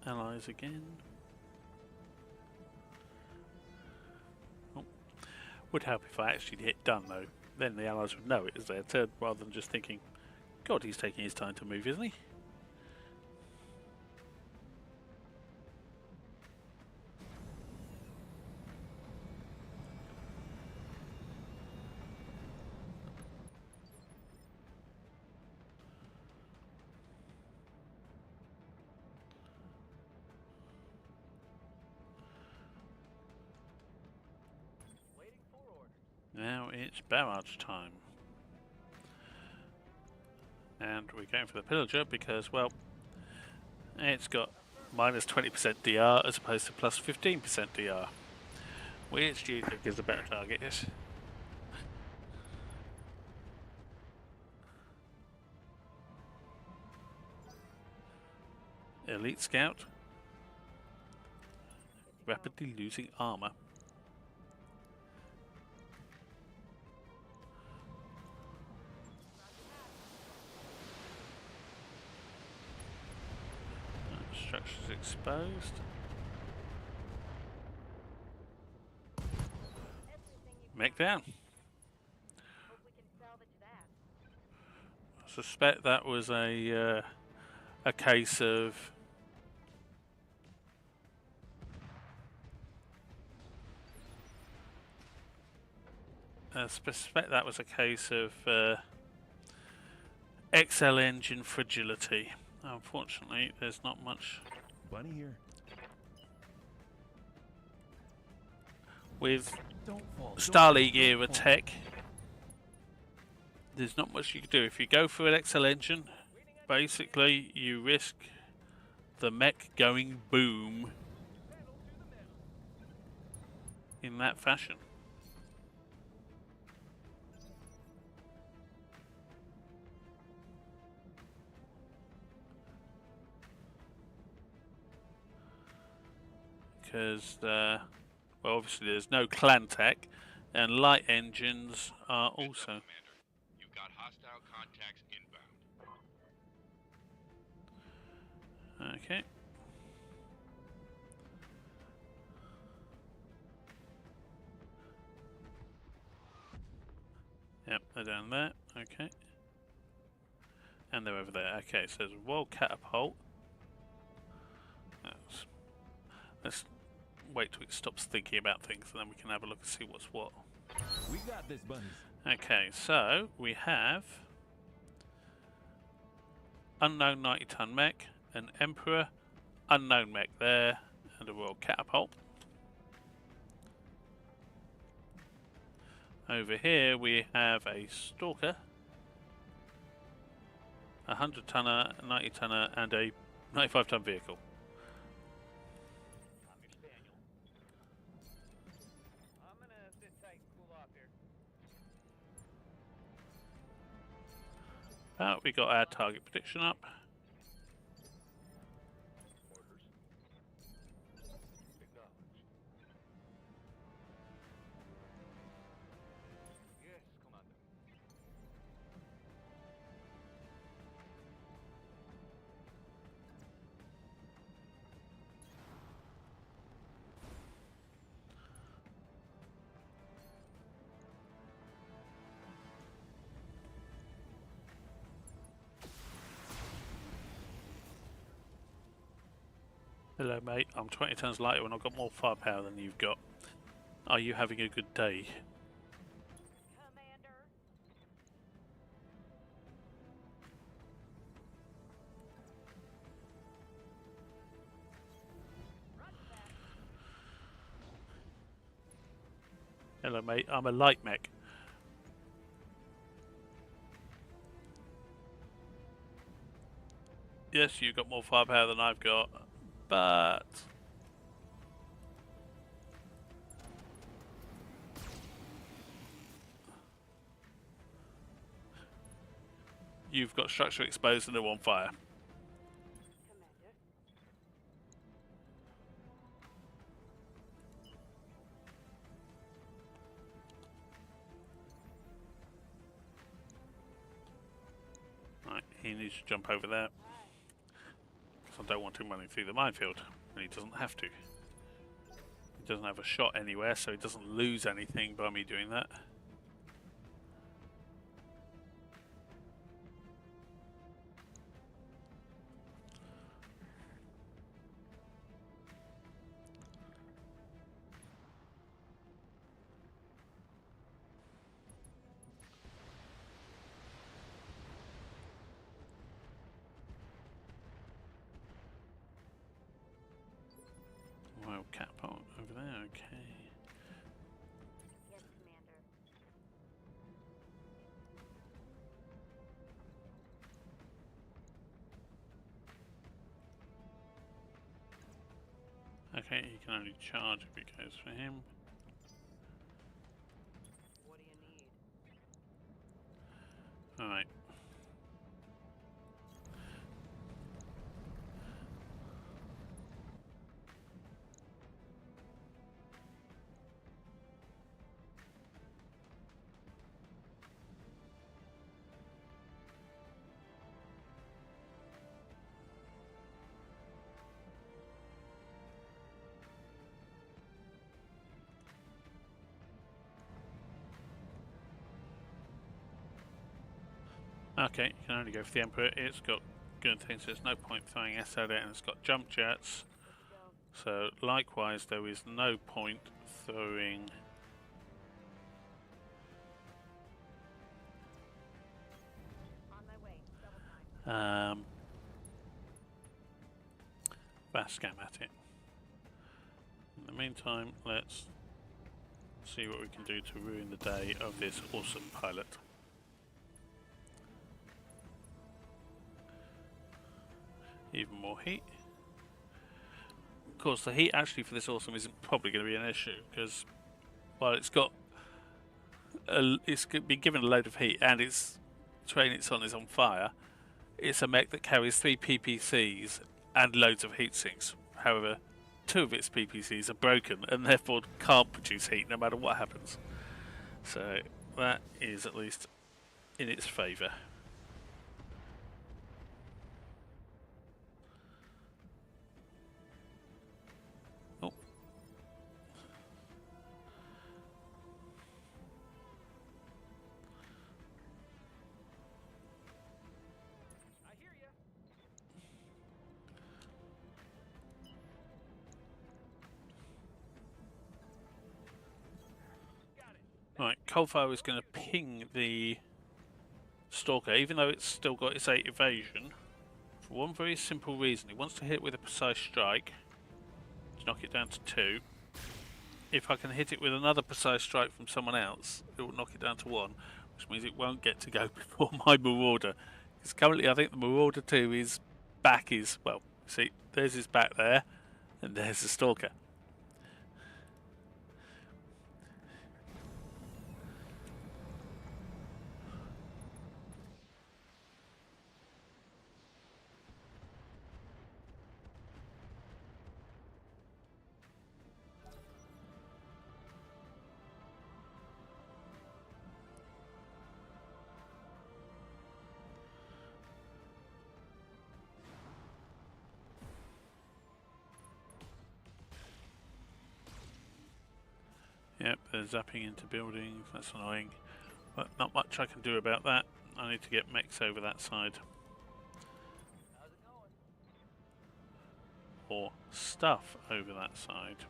allies again. Oh. Would help if I actually hit done though. Then the allies would know it as their turn rather than just thinking, God, he's taking his time to move, isn't he? Waiting for orders. Now it's barrage time. And we're going for the pillager because, well, it's got minus 20% DR as opposed to plus 15% DR. Which do you think is the better target? Yes. Elite Scout. Rapidly losing armor. Structures exposed. Everything you Mech down. hope we can salvage that. suspect that was a case of XL engine fragility. Unfortunately, there's not much Bunny here. with Don't fall. Starleague era tech. There's not much you can do. If you go for an XL engine, basically you risk the mech going boom in that fashion. Because, well, obviously there's no clan tech, and light engines are also. Commander, you've got hostile contacts inbound. Okay. Yep, they're down there. Okay. And they're over there. Okay, so there's a world catapult. Let's wait till it stops thinking about things, and then we can have a look and see what's what. We got this, bunnies. Okay, so we have unknown 90-ton mech, an Emperor, unknown mech there, and a world catapult. Over here we have a Stalker, a 100-tonner, a 90-tonner, and a 95-ton vehicle. I'm gonna sit tight and cool off here. We got our target prediction up. Orders. Acknowledged. Yes, Commander. Hello mate, I'm 20 tons lighter and I've got more firepower than you've got. Are you having a good day? Commander. Hello mate, I'm a light mech. Yes, you've got more firepower than I've got, but you've got structure exposed and they're on fire. Commander. Right, he needs to jump over there. Because I don't want him running through the minefield, and he doesn't have to. He doesn't have a shot anywhere, so he doesn't lose anything by me doing that. Well, catapult over there, okay. Yes, Commander. Okay, he can only charge if it goes for him. What do you need? Alright. Okay, you can only go for the Emperor. It's got good things, so there's no point throwing S at it, and it's got jump jets. So likewise, there is no point throwing On my way. Double time. Bascam at it. In the meantime, let's see what we can do to ruin the day of this awesome pilot. Even more heat. Of course, the heat actually for this awesome isn't probably going to be an issue because, well, it's been given a load of heat and its train it's on is on fire. It's a mech that carries 3 PPCs and loads of heat sinks. However, 2 of its PPCs are broken and therefore can't produce heat no matter what happens. So that is at least in its favour. Oh. I hear ya. Got it. Right, Coalfire is going to ping the Stalker, even though it's still got its 8 evasion, for one very simple reason. It wants to hit it with a precise strike to knock it down to 2. If I can hit it with another precise strike from someone else, it will knock it down to 1, which means it won't get to go before my Marauder. Because currently I think the Marauder 2 is back is, well, see, there's his back there, and there's the Stalker. Yep, they're zapping into buildings, that's annoying. But not much I can do about that. I need to get mechs over that side. How's it going? Or stuff over that side.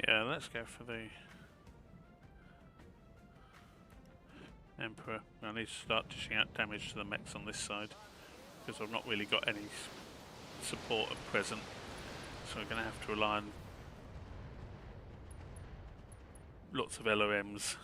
Yeah, let's go for the Emperor. I need to start dishing out damage to the mechs on this side because I've not really got any support at present, so we're going to have to rely on lots of LOMs.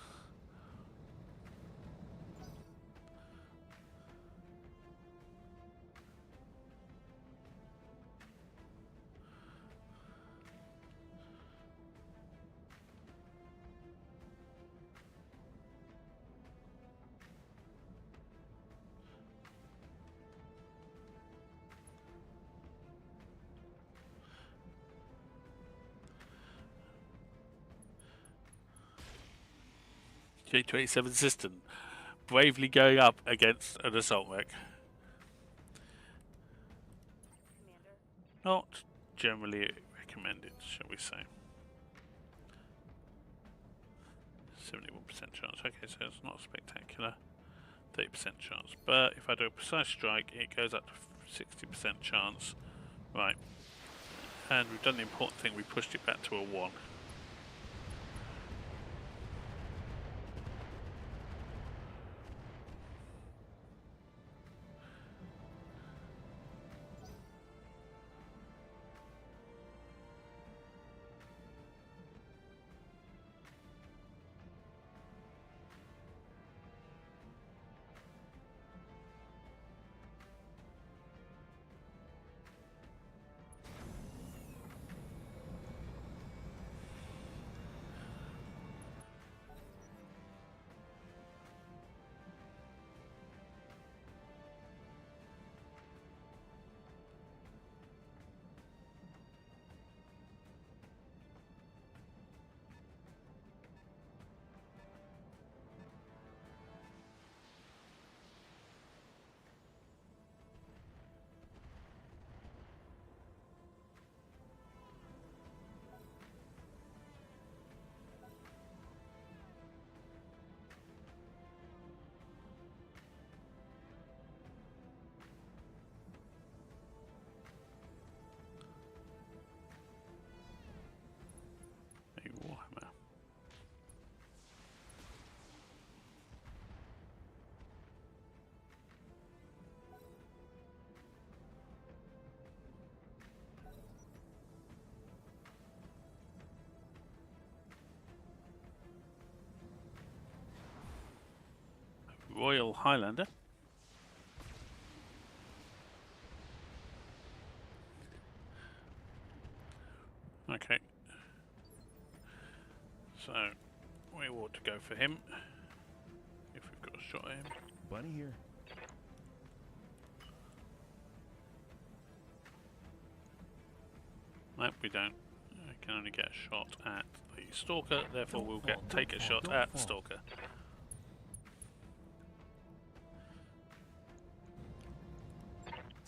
J27 system bravely going up against an assault mech. Commander. Not generally recommended, shall we say. 71% chance. Okay, so it's not spectacular. 30% chance. But if I do a precise strike, it goes up to 60% chance. Right. And we've done the important thing, we pushed it back to a 1. kill Highlander. Okay. So, we ought to go for him. If we've got a shot at him. Bunny here. Nope, we don't. I can only get a shot at the Stalker, therefore Don't we'll fall, take a don't shot fall, at don't the fall. Stalker.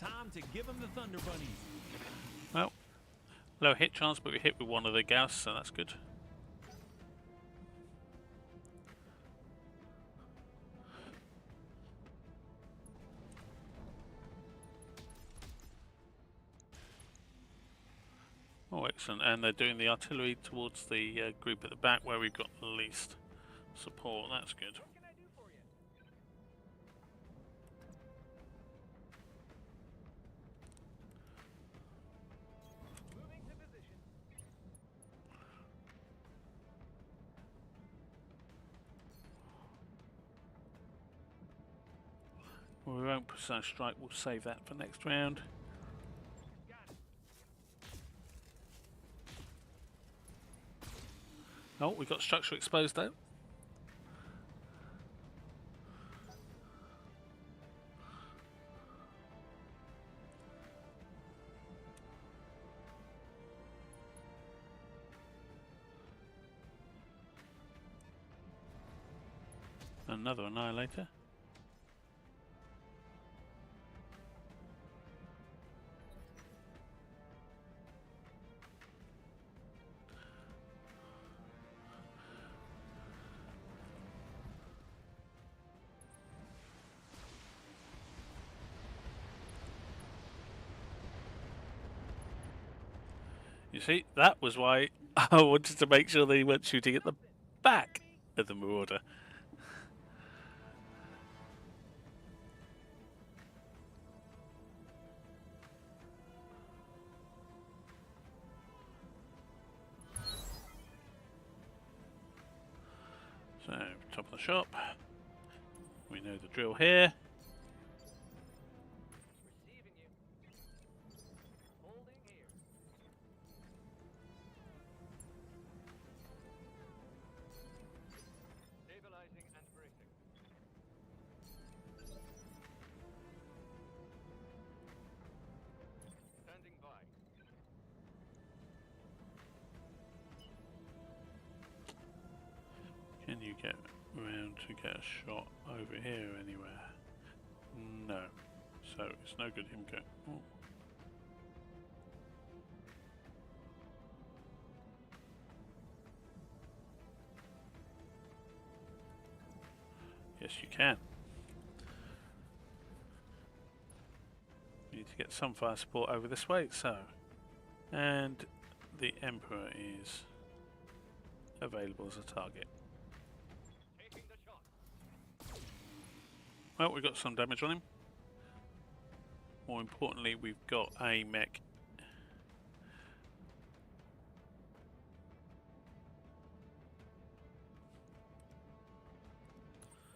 Time to give him the Thunder Bunnies. Well, low hit chance, but we hit with one of the Gauss, so that's good. Oh, excellent. And they're doing the artillery towards the group at the back where we've got the least support. That's good. What can I do for you? Moving to position. Well, we won't precise strike. We'll save that for next round. Got it. Oh, we got structure exposed though. Another annihilator. You see, that was why I wanted to make sure they weren't shooting at the back of the Marauder. So, top of the shop. We know the drill here. Receiving you. Holding here. Stabilizing and bracing. Standing by. Can you get around to get a shot over here anywhere? No. So it's no good him going. Oh. Yes, you can. You need to get some fire support over this way, so. And the Emperor is available as a target. Taking the shot. Well, we've got some damage on him. More importantly, we've got a mech.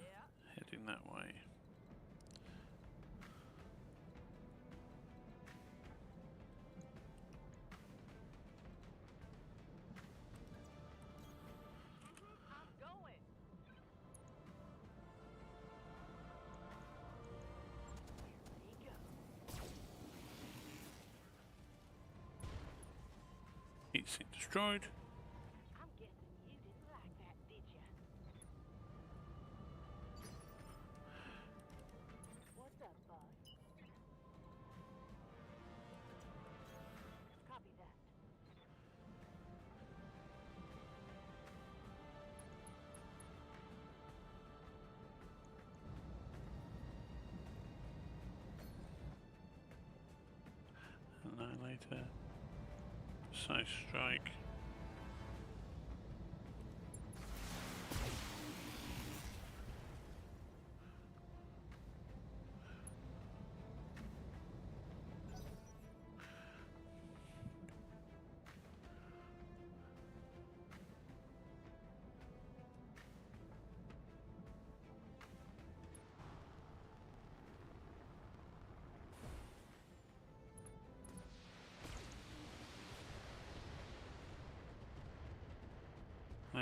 Yeah. Heading that way. I'm going. Here we go. Heat sink destroyed. I'm guessing you didn't like that, did ya? What's up, boss? Copy that. Annihilator. Precise strike.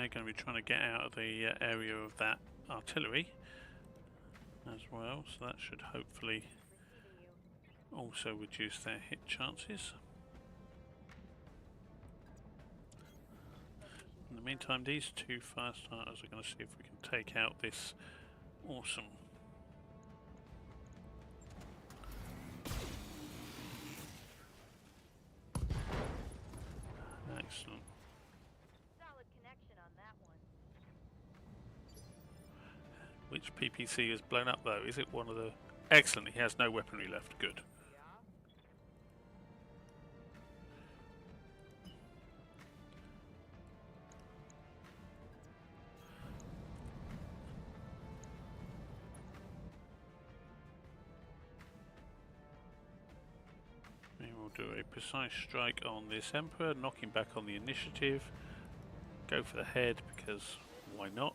We're going to be trying to get out of the area of that artillery as well, so that should hopefully also reduce their hit chances. In the meantime, these two fire starters are going to see if we can take out this awesome excellent. Solid connection on that one. Which PPC is blown up though? Is it one of the... Excellent, he has no weaponry left. Good. We will do a precise strike on this Emperor, knock him back on the initiative, go for the head because why not?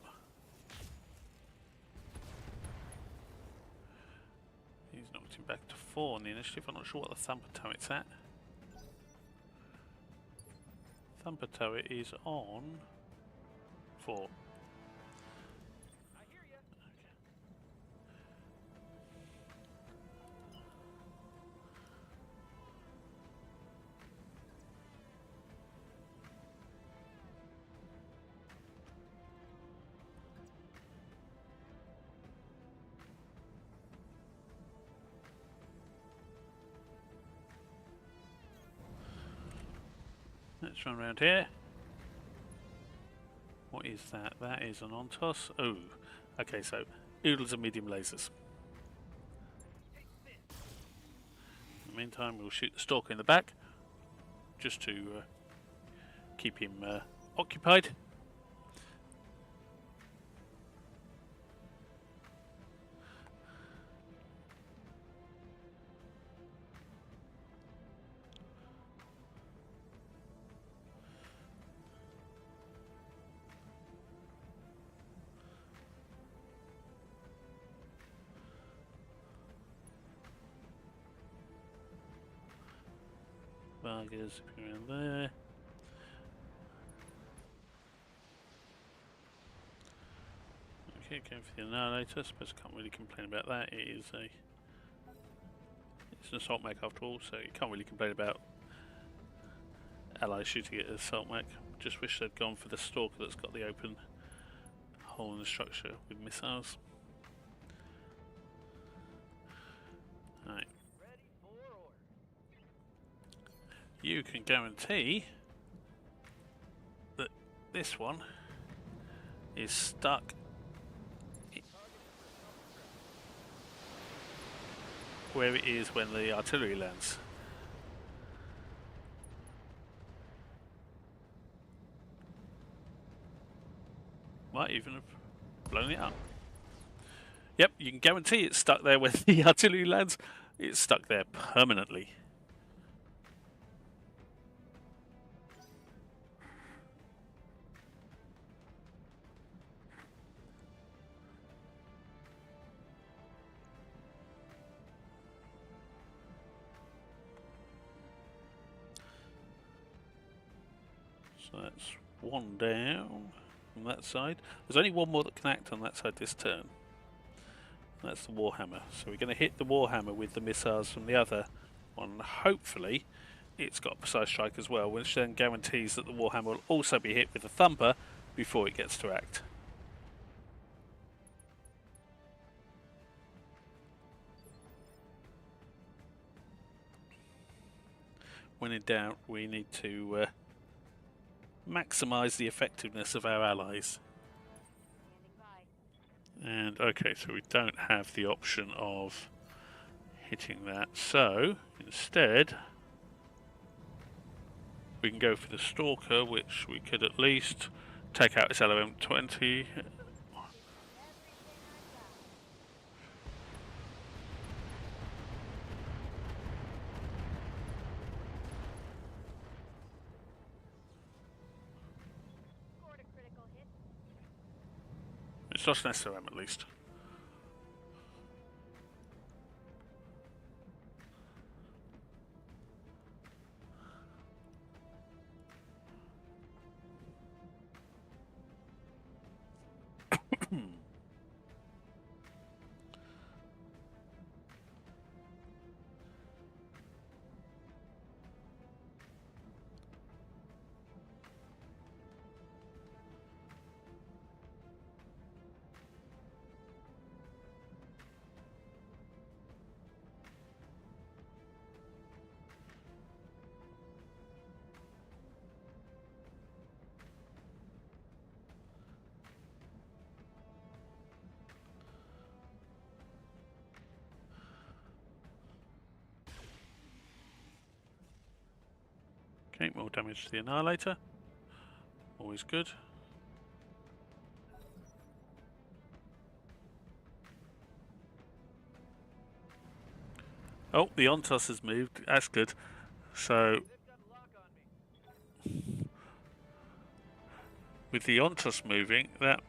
He's knocked him back to 4 on the initiative. I'm not sure what the thumper turret's at. Thumper turret is on 4. I hear ya. Let's run around here. What is that? That is an Ontos. Oh, okay, so oodles of medium lasers. In the meantime, we'll shoot the stalker in the back just to keep him occupied. Vargas around there. Okay, going for the Annihilator. I suppose I can't really complain about that. It's an assault mech after all, so you can't really complain about allies shooting at an assault mech. Just wish they'd gone for the Stalker that's got the open hole in the structure with missiles. Right. Ready for order. You can guarantee that this one is stuck where it is when the artillery lands. Might even have blown it up. Yep, you can guarantee it's stuck there when the artillery lands. It's stuck there permanently. So that's one down from that side. There's only one more that can act on that side this turn. That's the Warhammer. So we're going to hit the Warhammer with the missiles from the other one. Hopefully it's got a precise strike as well, which then guarantees that the Warhammer will also be hit with the Thumper before it gets to act. When in doubt, we need to maximise the effectiveness of our allies. And okay, so we don't have the option of hitting that, so instead we can go for the Stalker, which we could at least take out its LOM-20. It's lost an SOM at least. Okay, more damage to the Annihilator. Always good. Oh, the Ontos has moved. That's good. So, They've got a lock on me. with the Ontos moving, that...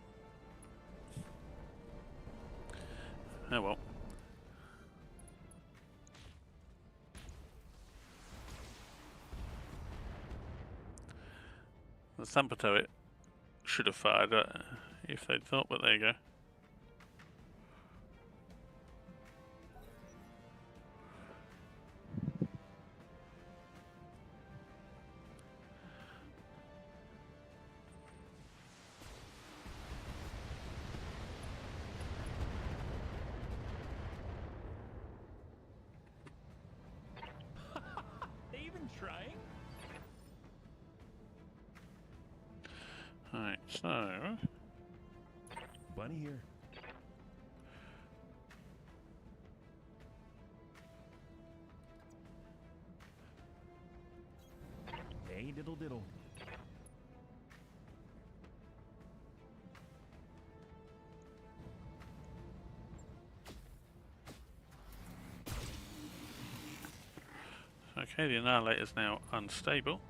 Oh well. The Thumper turret should have fired if they'd thought, but there you go. They even trying? Alright, so... Bunny here. Hey, diddle diddle. Okay, the Annihilator is now unstable.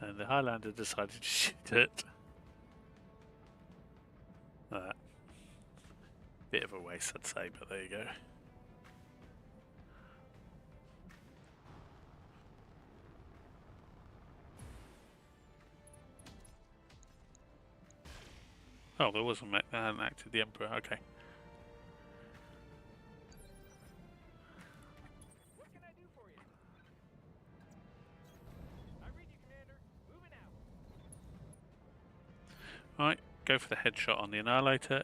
And the Highlander decided to shoot it. Bit of a waste, I'd say, but there you go. Oh, there was a mech that hadn't acted the Emperor, okay. What can I do for you? I read you, Commander. Moving out. Right, go for the headshot on the Annihilator.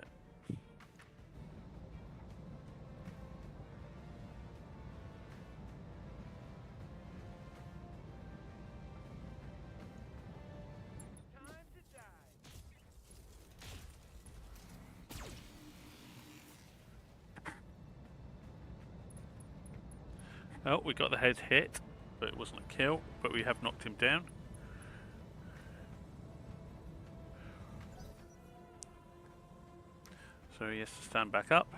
Time to die. Oh, we got the head hit, but it wasn't a kill, but we have knocked him down. So he has to stand back up.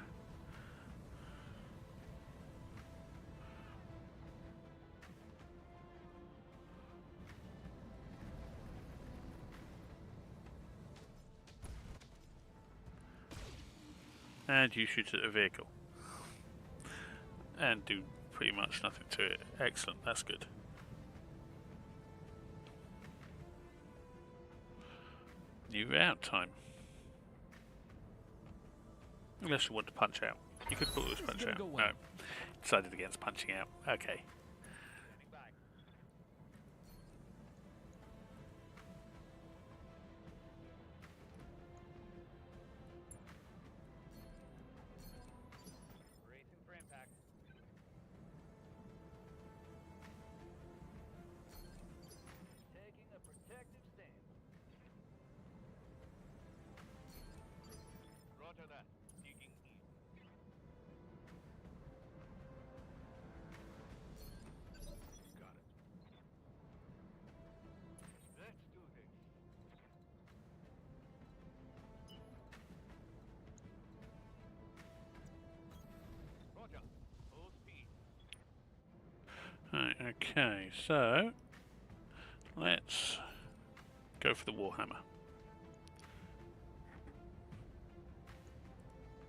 And you shoot at a vehicle. And do pretty much nothing to it. Excellent, that's good. New out time. Unless you want to punch out. You could put this punch out. go well. No. Decided against punching out. Okay. Standing by. Racing for impact. Taking a protective stance. Roger that. Digging in. Got it. Let's do this. Roger. Full speed. Right, okay, so let's Go for the Warhammer.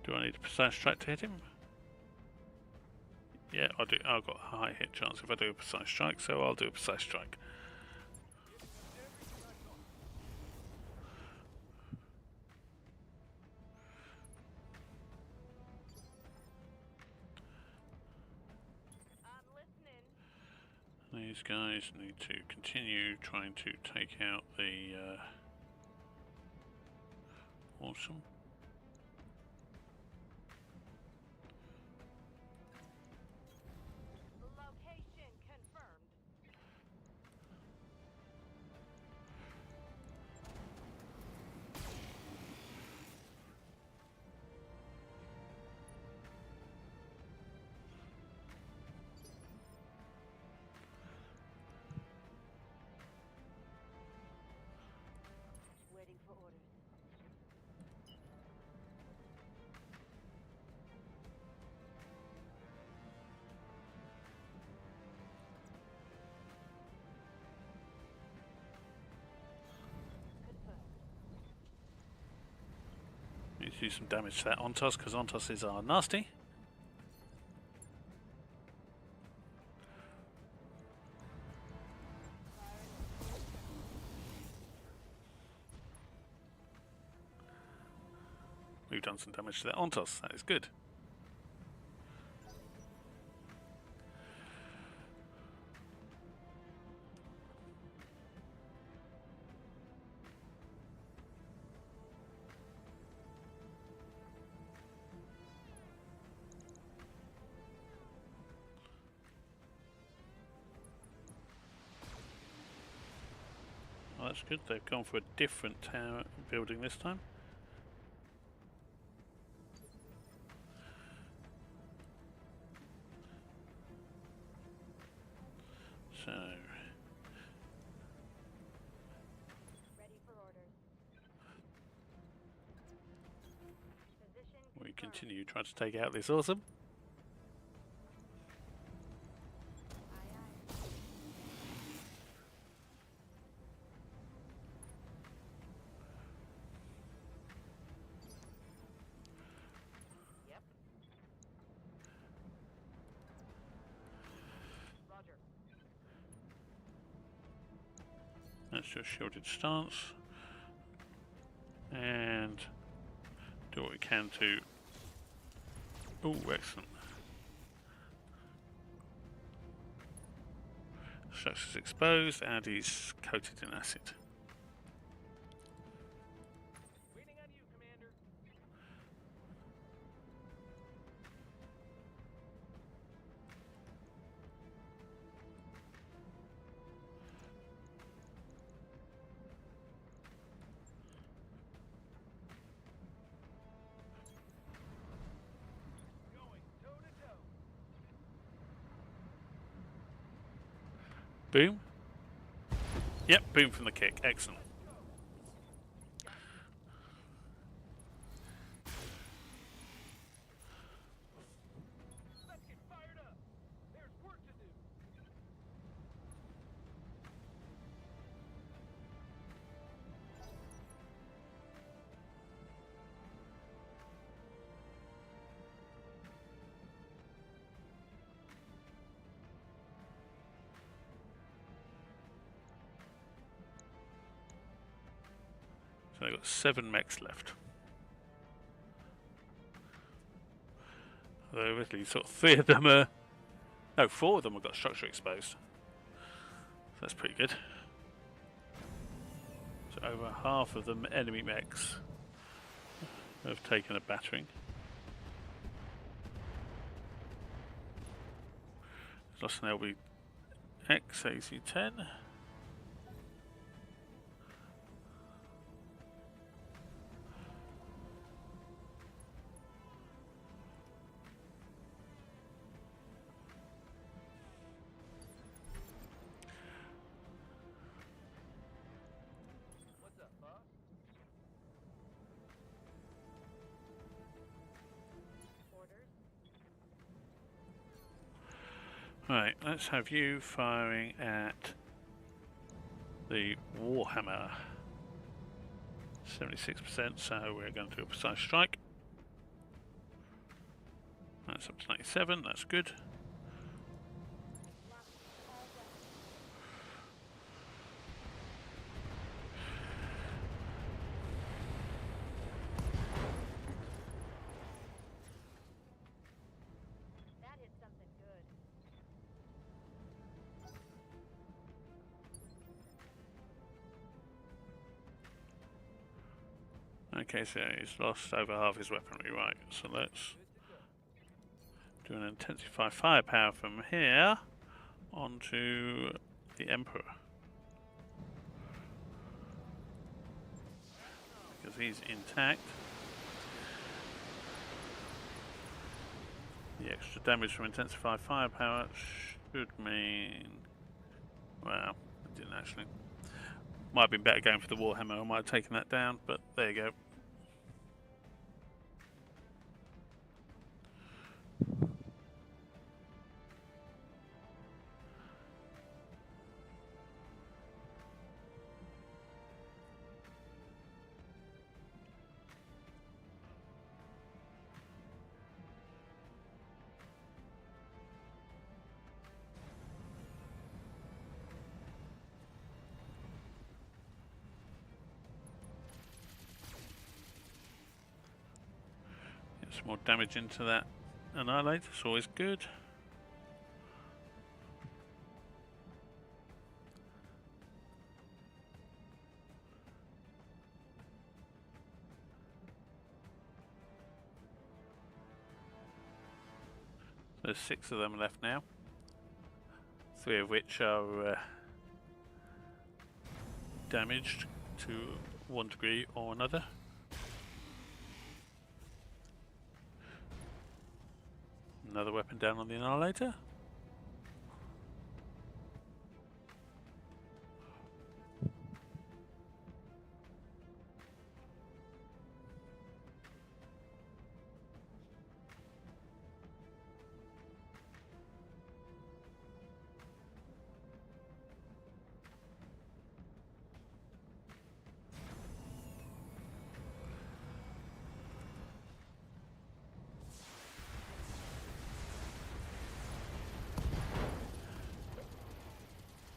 Do I need a precise strike to hit him? Yeah, I do. I've got a high hit chance if I do a precise strike, so I'll do a precise strike. I'm listening. These guys need to continue trying to take out the awesome. Location confirmed. Waiting for orders. Need to do some damage to that Ontos because Ontoses are nasty. We've done some damage to that Ontos, that is good. Well, that's good, they've gone for a different tower building this time. So Ready for orders. Position we confirmed. continue trying to take out this awesome. Aye, aye. Yep. Roger. Let's do a shielded stance and do what we can to. Oh, excellent. Structure's exposed and he's coated in acid. Waiting on you, Commander. Going toe to toe. Boom. Yep, boom from the kick. Excellent. Let's get fired up. There's work to do. So they've got 7 mechs left. Although obviously sort of 3 of them are... No, 4 of them have got structure exposed. So that's pretty good. So over half of the enemy mechs have taken a battering. Lost an LB X AC-10. What's up, boss? Orders. Right, let's have you firing at the Warhammer. 76%, so we're going to do a precise strike. That's up to 97, that's good. That hit something good. Okay, so he's lost over half his weaponry, right, so let's do an intensified firepower from here onto the Emperor. Because he's intact. The extra damage from intensified firepower should mean... well, it didn't actually. Might have been better going for the Warhammer, I might have taken that down, but there you go. Get some more damage into that Annihilate, it's always good. There's 6 of them left now, 3 of which are damaged to one degree or another. Another weapon down on the Annihilator.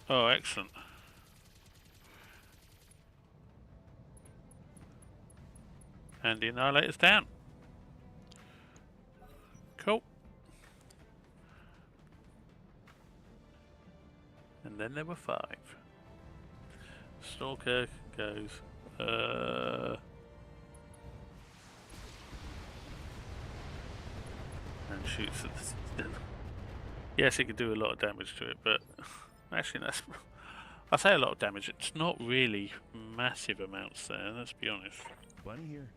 Oh, excellent. And the Annihilator's down. Cool. And then there were 5. Stalker goes, and shoots at the... Yes, it could do a lot of damage to it, but actually that's... I say a lot of damage, it's not really massive amounts there, let's be honest. Plenty here.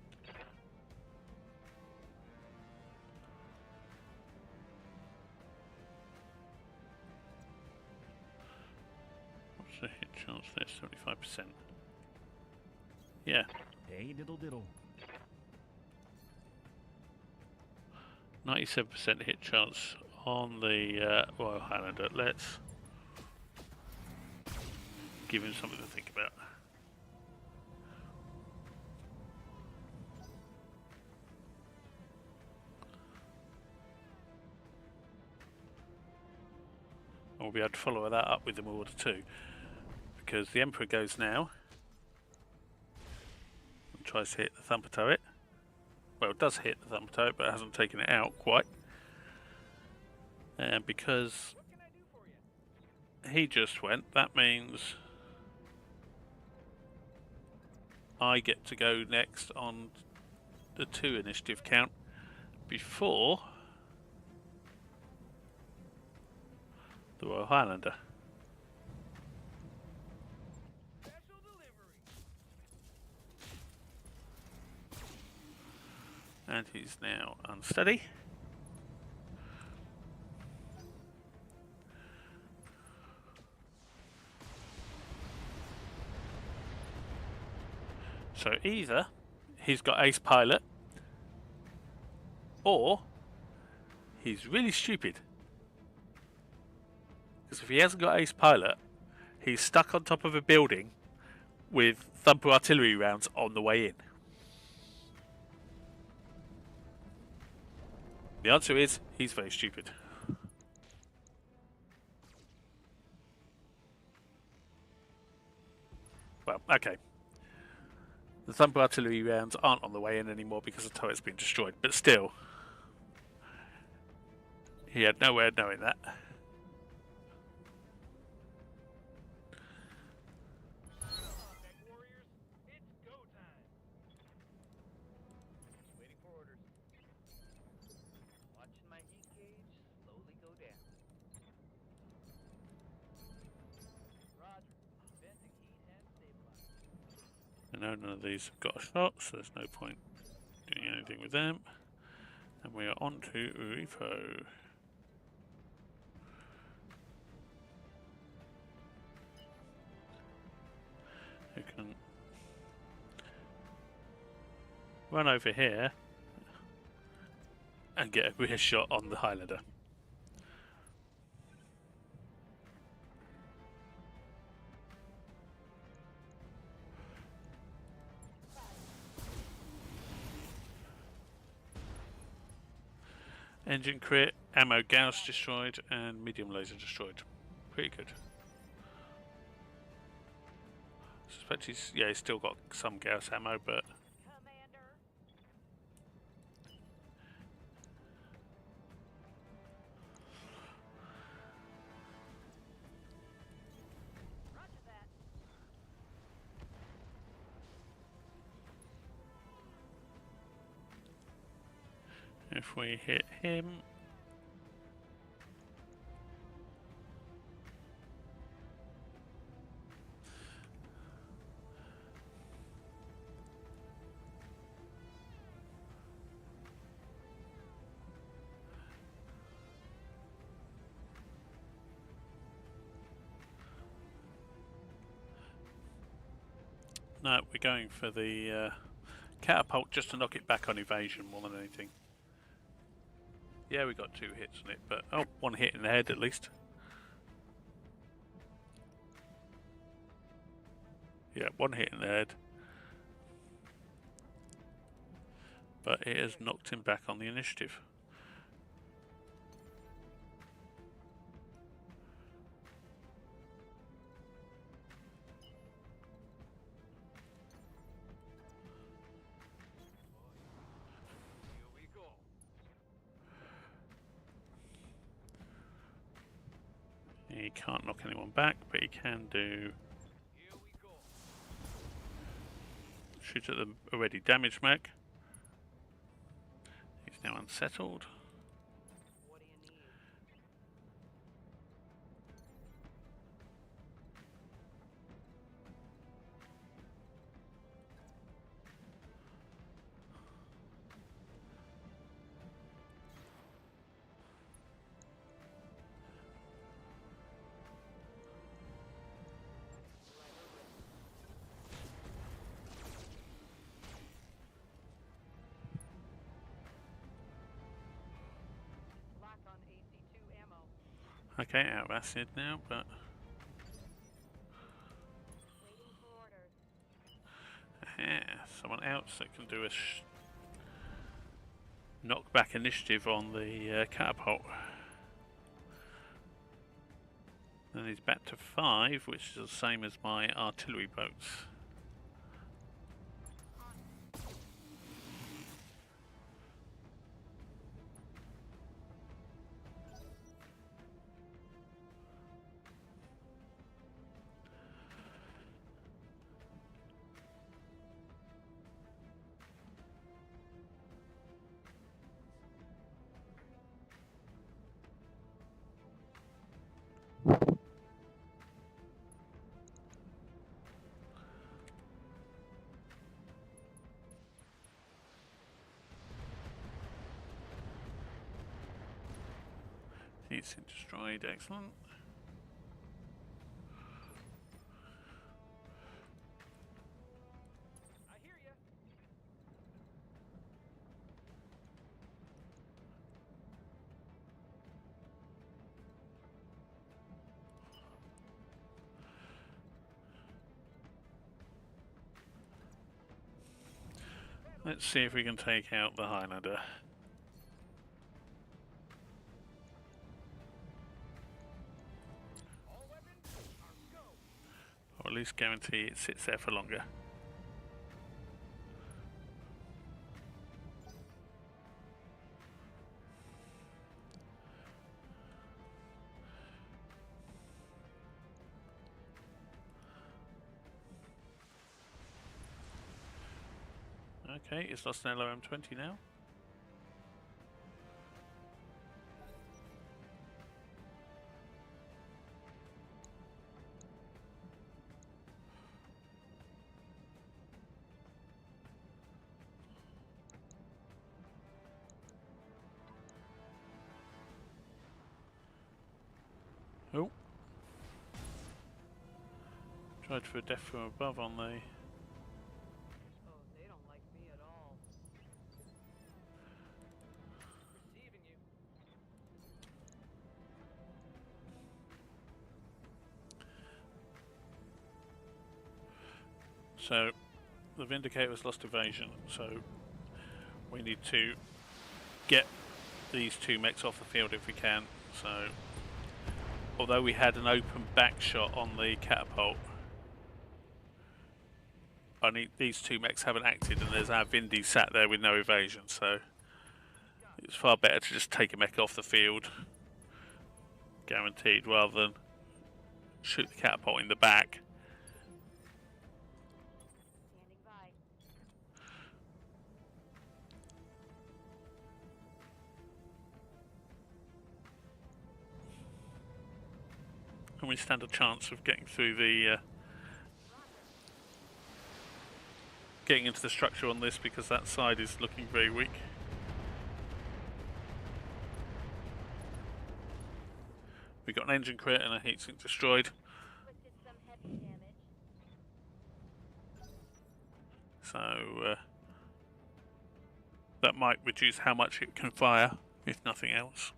What's the hit chance there? 75%. Yeah. Hey, diddle diddle. 97% hit chance on the Royal Highlander. Let's give him something to think about. And we'll be able to follow that up with the Marauder too, because the Emperor goes now and tries to hit the Thumper turret. Well, it does hit the Thumper turret, but it hasn't taken it out quite. And because he just went, that means I get to go next on the 2 initiative count before the Royal Highlander. Special delivery. And he's now unsteady. So either he's got ace pilot, or he's really stupid. Because if he hasn't got ace pilot, he's stuck on top of a building with thumper artillery rounds on the way in? The answer is he's very stupid. Well, okay. The thumper artillery rounds aren't on the way in anymore because the turret's been destroyed, but still, he had no way of knowing that. Mech warriors, it's go time. Waiting for orders. Watching my heat gauge slowly go down. Roger. Venting heat and stabilizing. I know none of these have got a shot, so there's no point doing anything with them. And we are on to Repo. Who can run over here and get a rear shot on the Highlander. Engine crit, ammo gauge destroyed, and medium laser destroyed. Pretty good. Suspect he's still got some Gauss ammo, but Commander. Roger that. if we hit him, no, we're going for the catapult just to knock it back on evasion more than anything. Yeah, we got 2 hits on it, but oh, 1 hit in the head at least. Yeah, 1 hit in the head. But it has knocked him back on the initiative. Here we go. He can't knock anyone back, but he can do Here we go. shoot at the already damaged mech. He's now unsettled. What do you need? Locked on AC2 ammo. Okay, out of acid now, but Waiting for orders. someone else that can do a knockback initiative on the catapult. Then he's back to 5, which is the same as my artillery boats. He's destroyed, excellent. I hear ya. Let's see if we can take out the Highlander. All weapons are go. Or at least guarantee it sits there for longer. Okay, it's lost an LRM-20 now. Oh. Tried for a death from above on the... Oh, they don't like me at all. Receiving you. So, the Vindicator's lost evasion, so we need to get these two mechs off the field if we can. So, although we had an open back shot on the catapult, these two mechs haven't acted, and there's our Vindy sat there with no evasion, so it's far better to just take a mech off the field, guaranteed, rather than shoot the catapult in the back. Standing by. And we stand a chance of getting through the getting into the structure on this, because that side is looking very weak. We got an engine crit and a heatsink destroyed. Inflicted some heavy damage. So that might reduce how much it can fire, if nothing else.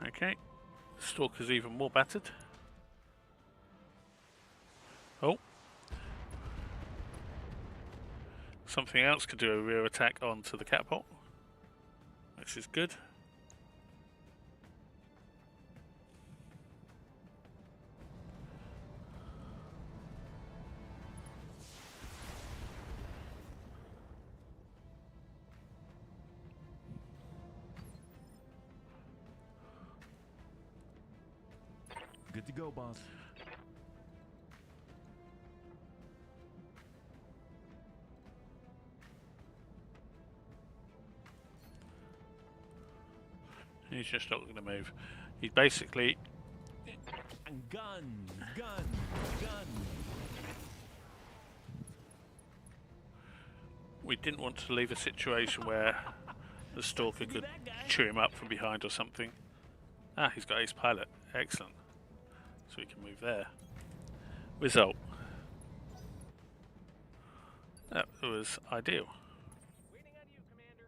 Okay, Stalker's even more battered. Oh. Something else could do a rear attack onto the catapult, which is good. Good to go, boss. He's just not going to move. He's basically... Gun. We didn't want to leave a situation where the Stalker could chew him up from behind or something. Ah, he's got ace pilot. Excellent. So we can move there. Result. That was ideal. Waiting on you, Commander.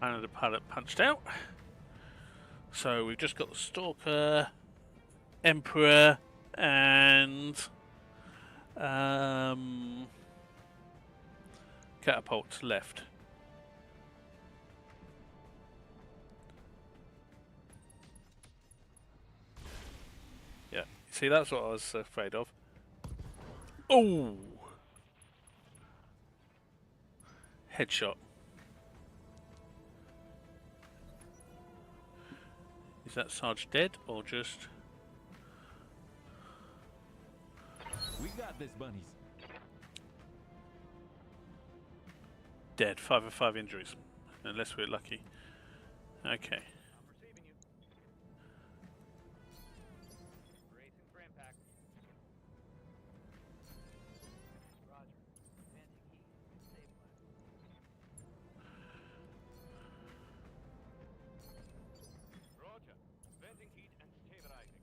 And the pilot punched out. So we've just got the Stalker, Emperor, and Catapult left. Yeah, see, that's what I was afraid of. Oh, headshot. Is that Sarge dead or just... We got this, bunnies. Dead. 5 of 5 injuries. Unless we're lucky. Okay. I'm receiving you. Racing for impact. Roger. Advancing heat. Stabilize. Roger. Venting heat and stabilizing.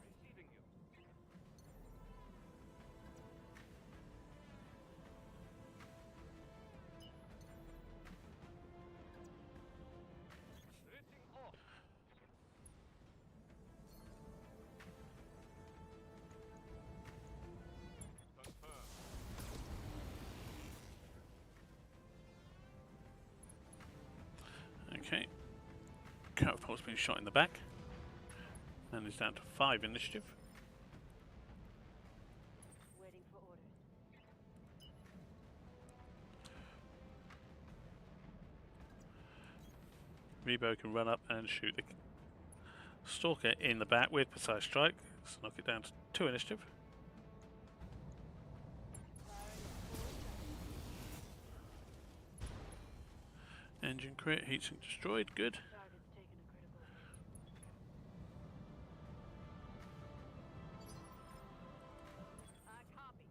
Receiving you. Switching off. Confirm. Okay. Catapult's been shot in the back. And is down to 5 initiative. Waiting for orders. Rebo can run up and shoot the Stalker in the back with Precise Strike. Let's knock it down to 2 initiative. Engine crit, heatsink destroyed, good. Target's taken a critical. I copy.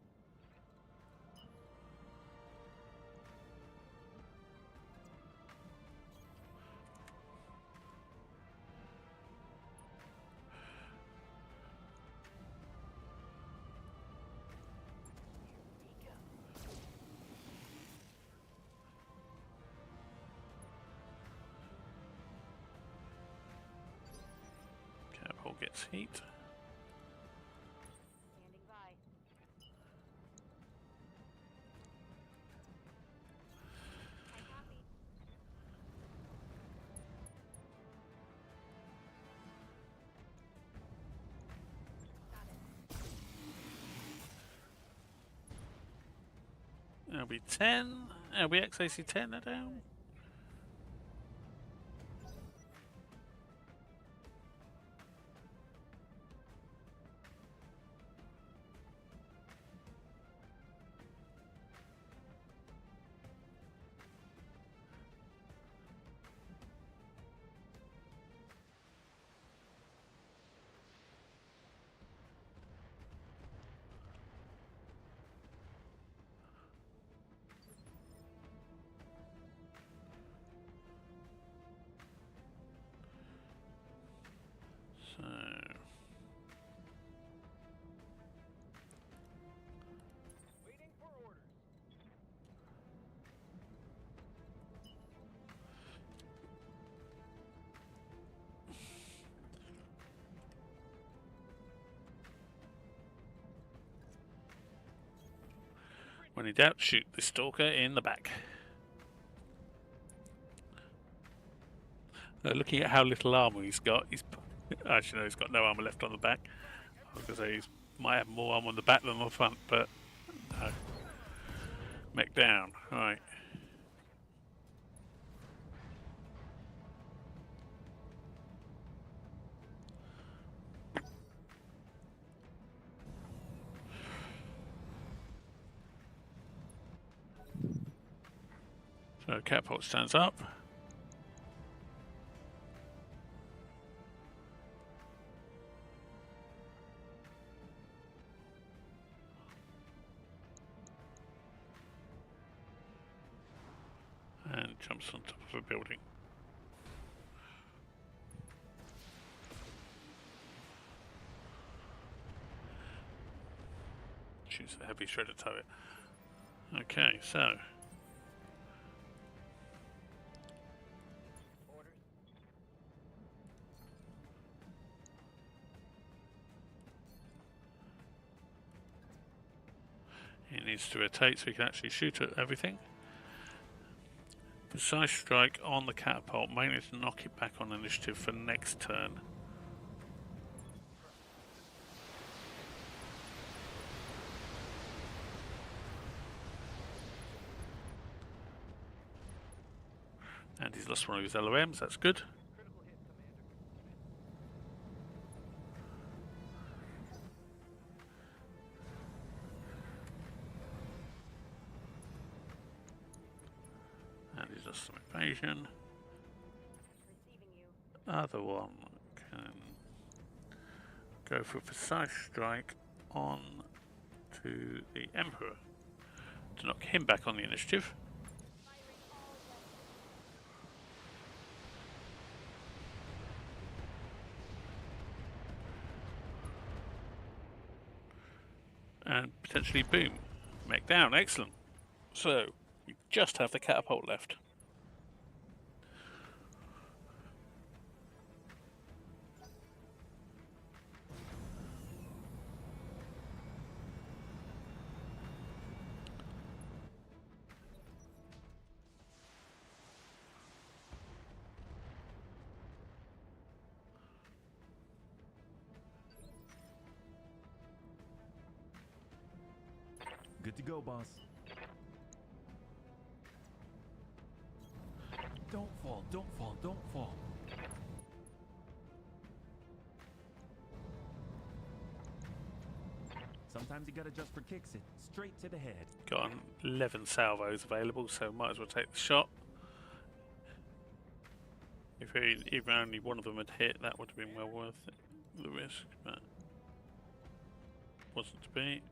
Catapult gets heat. Standing by. I copy. Got it. LB 10. LB XAC 10 are down. So Waiting for orders. when in doubt, shoot the Stalker in the back. Looking at how little armor he's got, actually no, he's got no armor left on the back. I was going to say he might have more armor on the back than on the front, but no. Mech down, right. So Catapult stands up. And jumps on top of a building. Shoots the heavy shredder turret. Okay, so Orders. he needs to rotate so he can actually shoot at everything. Precise strike on the catapult, mainly to knock it back on initiative for next turn. And he's lost one of his LOMs, that's good. Critical hit, Commander. And he's lost some evasion. Receiving you. Other one can go for a precise strike on to the Emperor to knock him back on the initiative. And potentially boom, mech down, excellent. So we just have the catapult left. Good to go, boss. Don't fall, don't fall, don't fall. Sometimes you gotta just for kicks it straight to the head. Got 11 salvos available, so might as well take the shot. If even only one of them had hit, that would have been well worth it, the risk, but wasn't to be.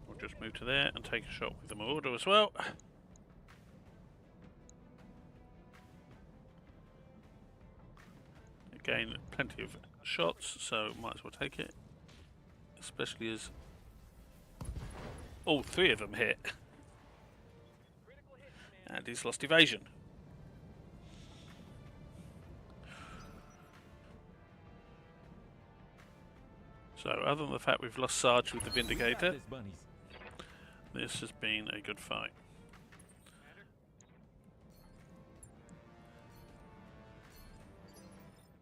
We'll just move to there and take a shot with the Marauder as well. Again, plenty of shots, so might as well take it. Especially as all three of them hit. Critical hit, Commander. And he's lost evasion. So, other than the fact we've lost Sarge with the Vindicator, This, bunnies. this has been a good fight. Commander.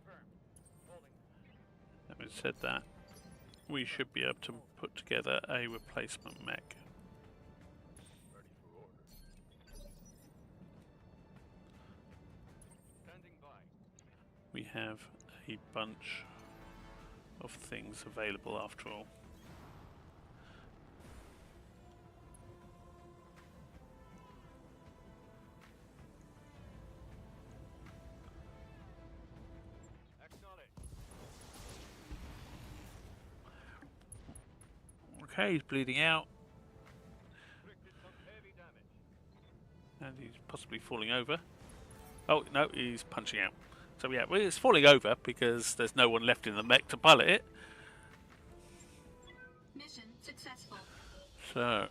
Confirmed. Holding. Having said that, we should be able to put together a replacement mech. Ready for orders. Standing by. We have a bunch of things available after all. Action on it. Okay, he's bleeding out Inflicted some heavy damage. and he's possibly falling over. Oh no, he's punching out. So yeah, well, it's falling over because there's no one left in the mech to pilot it. Mission successful. So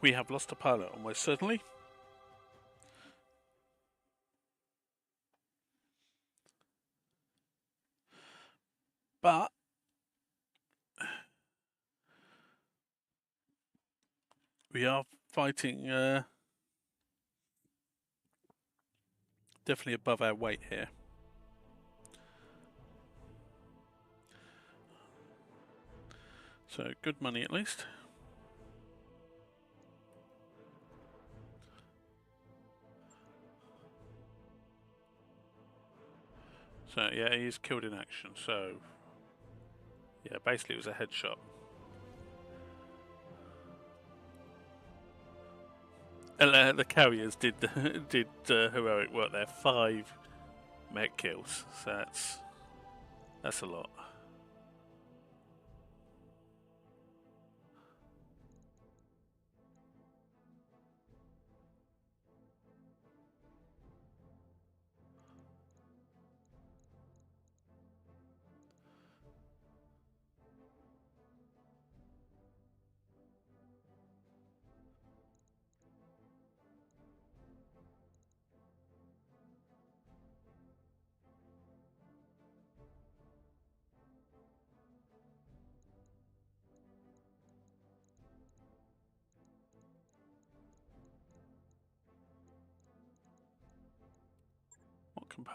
we have lost a pilot almost certainly. But we are fighting definitely above our weight here. So good money at least. So yeah, he's killed in action. So yeah, basically it was a headshot. And the carriers did did heroic work there. 5 mech kills. So that's a lot.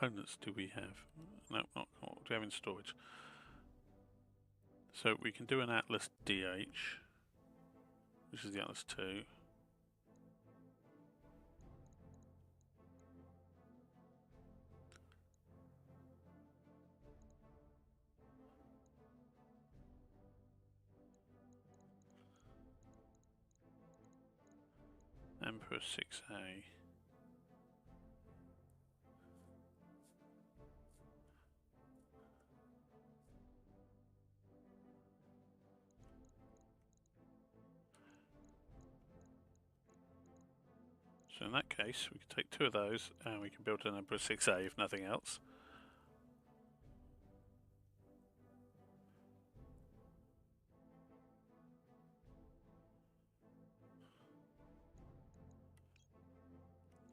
components do we have? No, not what do we have in storage? So we can do an Atlas DH, which is the Atlas 2. Emperor 6A. So in that case, we can take 2 of those and we can build an Emperor 6A if nothing else.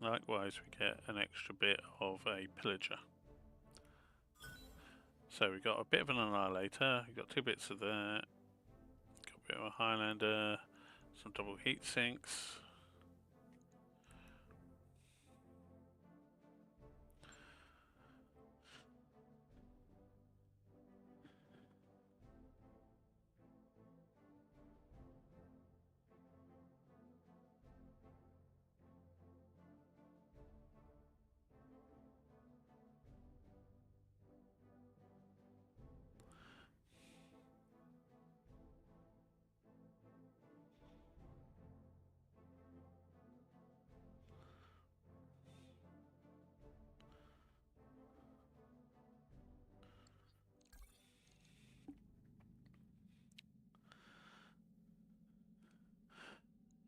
Likewise, we get an extra bit of a pillager. So we've got a bit of an annihilator, we've got 2 bits of that, got a bit of a Highlander, some double heat sinks.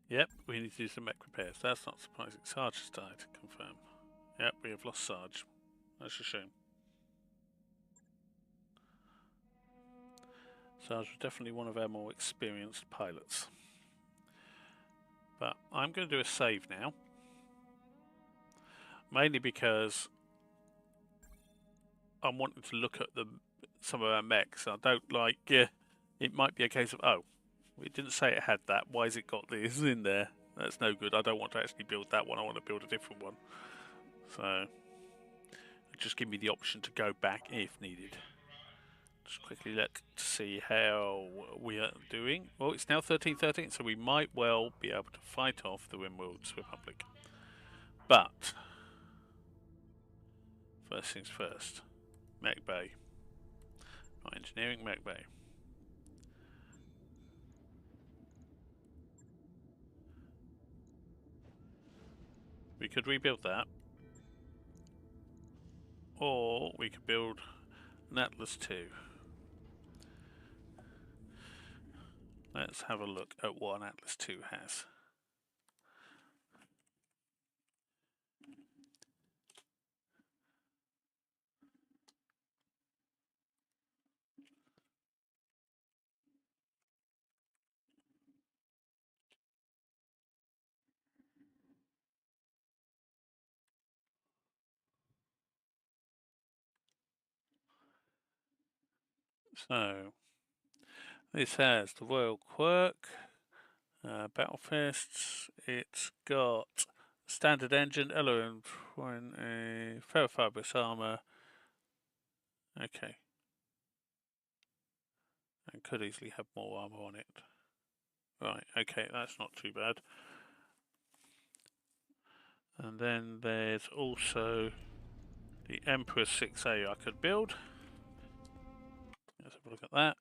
Yep, we need to do some mech repairs. That's not surprising. Sarge has died, confirm. Yep, we have lost Sarge. That's a shame. Sarge was definitely one of our more experienced pilots. But I'm going to do a save now. Mainly because I'm wanting to look at some of our mechs. I don't like... it might be a case of, oh, it didn't say it had that. Why has it got this in there? That's no good. I don't want to actually build that one. I want to build a different one. So, just give me the option to go back if needed. Just quickly look to see how we are doing. Well, it's now 13-13, so we might well be able to fight off the Rimworld's Republic. But, first things first. Mech Bay. Not engineering, Mech Bay. We could rebuild that. Or we could build an Atlas 2. Let's have a look at what an Atlas 2 has. So, this has the Royal Quirk, Battle Fists, it's got standard engine, Elohim, ferrofibrous armour. Okay. And could easily have more armour on it. Right, okay, that's not too bad. And then there's also the Emperor 6A I could build. Let's have a look at that.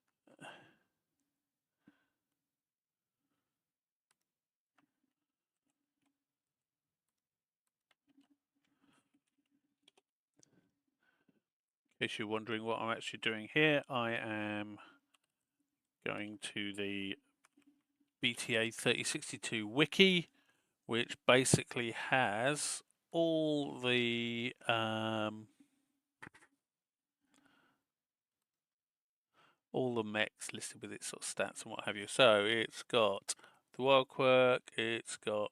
In case you're wondering what I'm actually doing here, I am going to the BTA 3062 wiki, which basically has all the mechs listed with its sort of stats and what have you. So it's got the Wild Quirk, it's got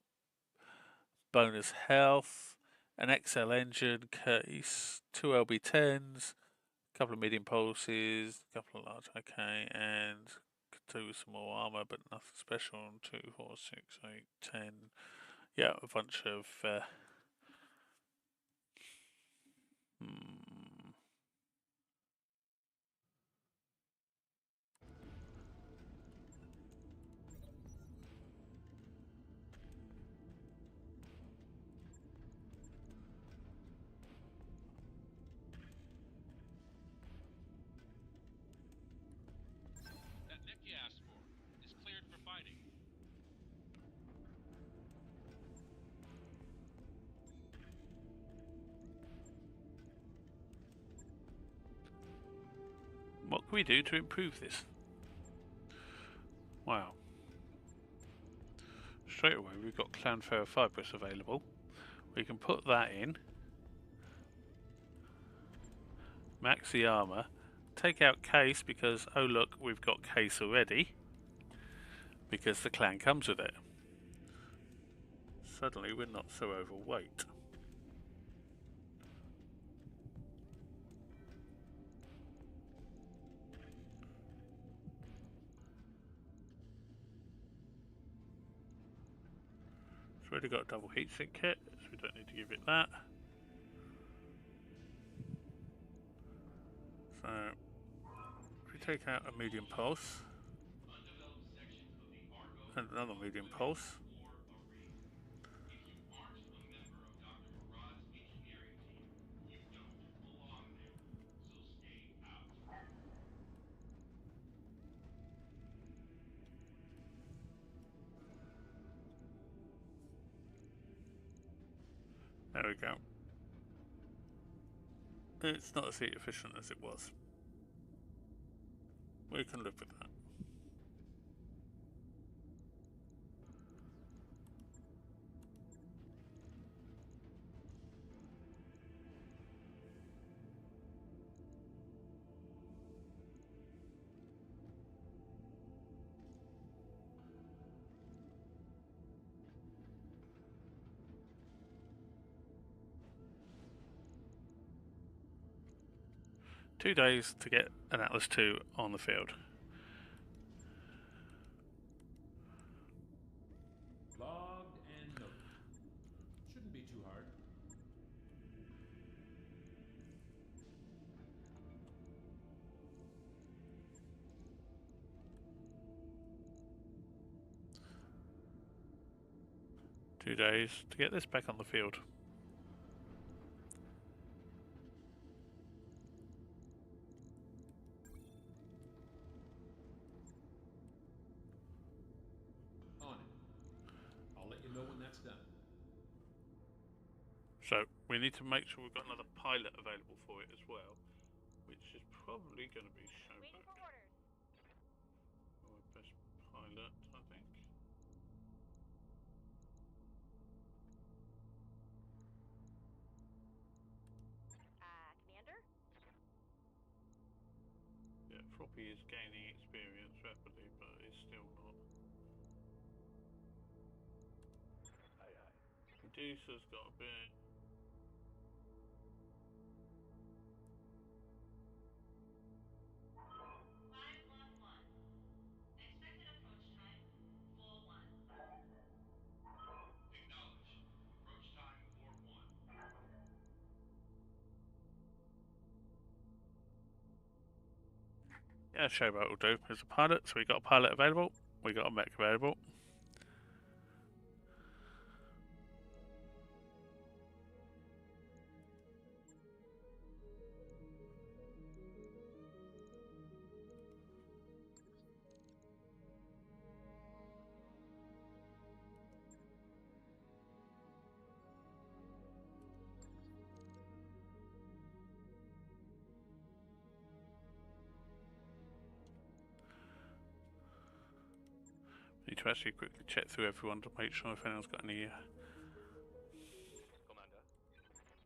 bonus health, an XL engine case, 2 LB10s, a couple of medium pulses, a couple of large, okay, and could do some more armour, but nothing special. 2, 4, 6, 8, 10. Yeah, a bunch of Hmm. That lift you asked for is cleared for fighting. What can we do to improve this? Wow. Straight away we've got clan ferrofibrous available. We can put that in. Max the armour. Take out case because, oh look, we've got case already. Because the clan comes with it. Suddenly we're not so overweight. It's already got a double heatsink kit, so we don't need to give it that. So, if we take out a medium pulse, and another medium pulse, there we go. It's not as heat efficient as it was. We can live with that. Two days to get an Atlas II on the field. Logged and noted. Shouldn't be too hard. Two days to get this back on the field. On it. I'll let you know when that's done. So we need to make sure we've got another pilot available for it as well, which is probably going to be Waiting Showboat. for orders. Our best pilot, I think. Commander? Yeah, Floppy is gaining experience rapidly, but is still not. Aye, aye. Producer's got a bit. Acknowledged. Approach time 4-1. Yeah, Showboat will do as a pilot. So we got a pilot available. We got a mech available. Need to actually quickly check through everyone to make sure if anyone's got any. Commander.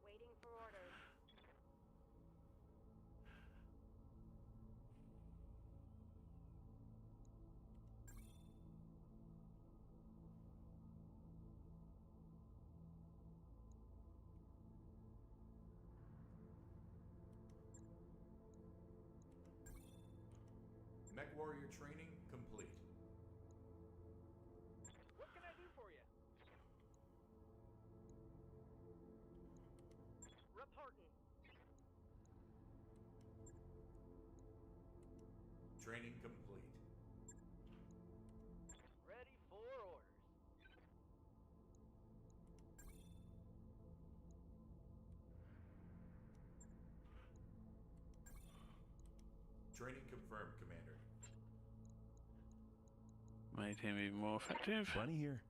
Waiting for orders. Mech warrior training complete. What can I do for you? Reporting. Training complete. Ready for orders. Training confirmed, Commander. Made him even more effective. Plenty here.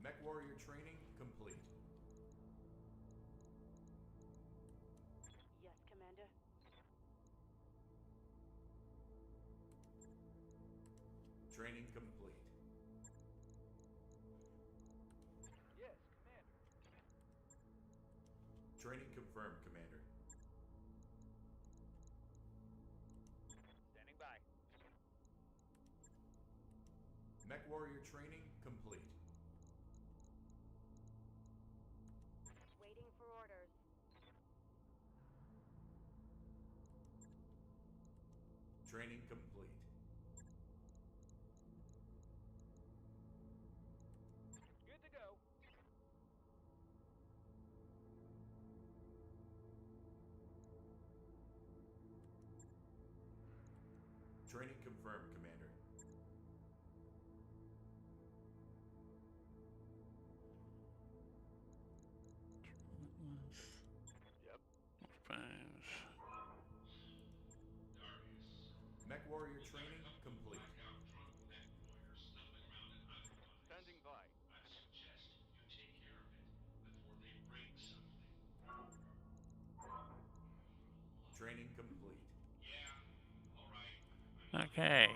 Mech warrior training complete. Yes, Commander. Training complete. Yes, Commander. Training confirmed, Commander. Standing by. Mech warrior training complete. Waiting for orders. Training complete. Good to go. Training confirmed, Commander. Yep. Mech warrior training complete. Standing by. Training complete. Okay.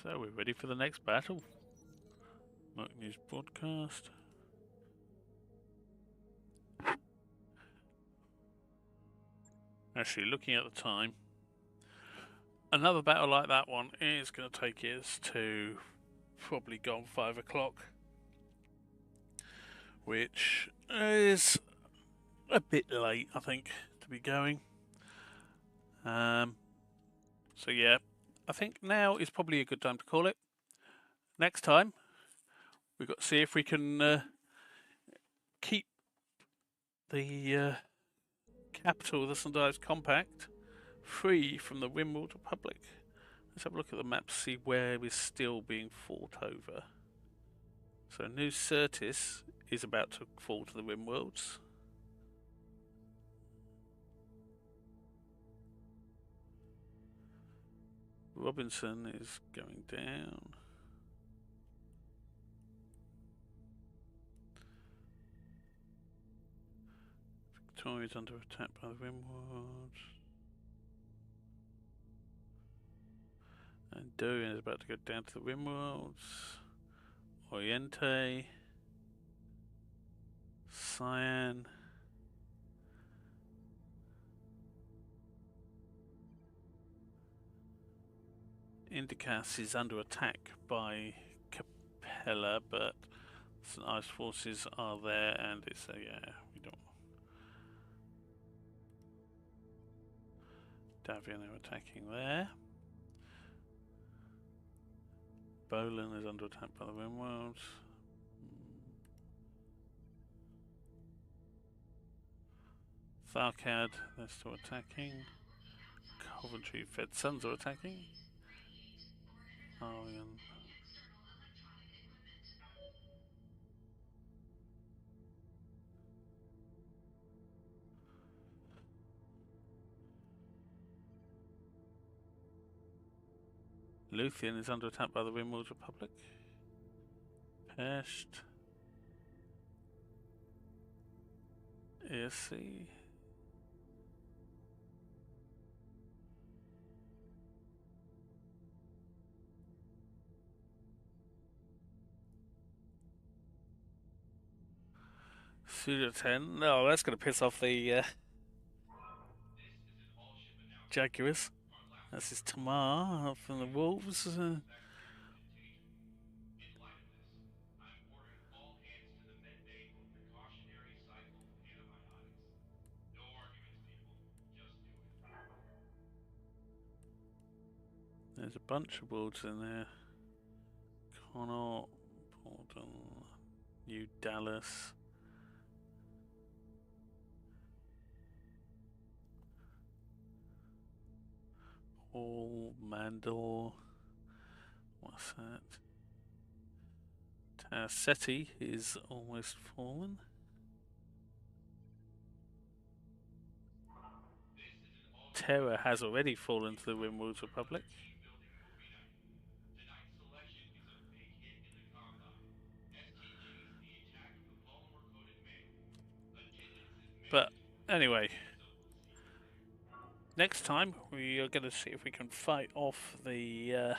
So we're ready for the next battle. Mark News broadcast. Actually, looking at the time, another battle like that one is going to take us to probably gone 5 o'clock, which is a bit late, I think, to be going. So yeah, I think now is probably a good time to call it. Next time, we've got to see if we can keep the capital of the St Ives Compact free from the Windward Republic. Let's have a look at the map to see where we're still being fought over. So New Certis is about to fall to the Windworlds. Robinson is going down. Victoria's under attack by the Windwards. And Dorian is about to go down to the Windworlds. Oriente. Cyan. Indicas is under attack by Capella, but St Ives forces are there, and it's yeah, we don't. Davian are attacking there. Bolin is under attack by the Windworlds. Tharkad, they're still attacking. Coventry Fed Sons are attacking. Arian. Luthien is under attack by the Windward Republic. Pest. ESC. Pseudo 10. No, that's going to piss off the Jaguars. This is Tamar from the Wolves. There's a bunch of wolves in there. Connaught, Portland, New Dallas. All Mandel. What's that? Tassetti is almost fallen. Terra has already fallen to the Rimworld Republic. But anyway, next time we are going to see if we can fight off the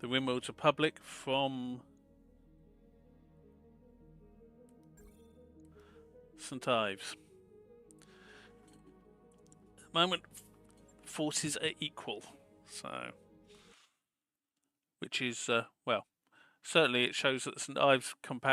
Rimworld Republic from St Ives. At the moment, forces are equal, so which is well, certainly it shows that the St Ives Compact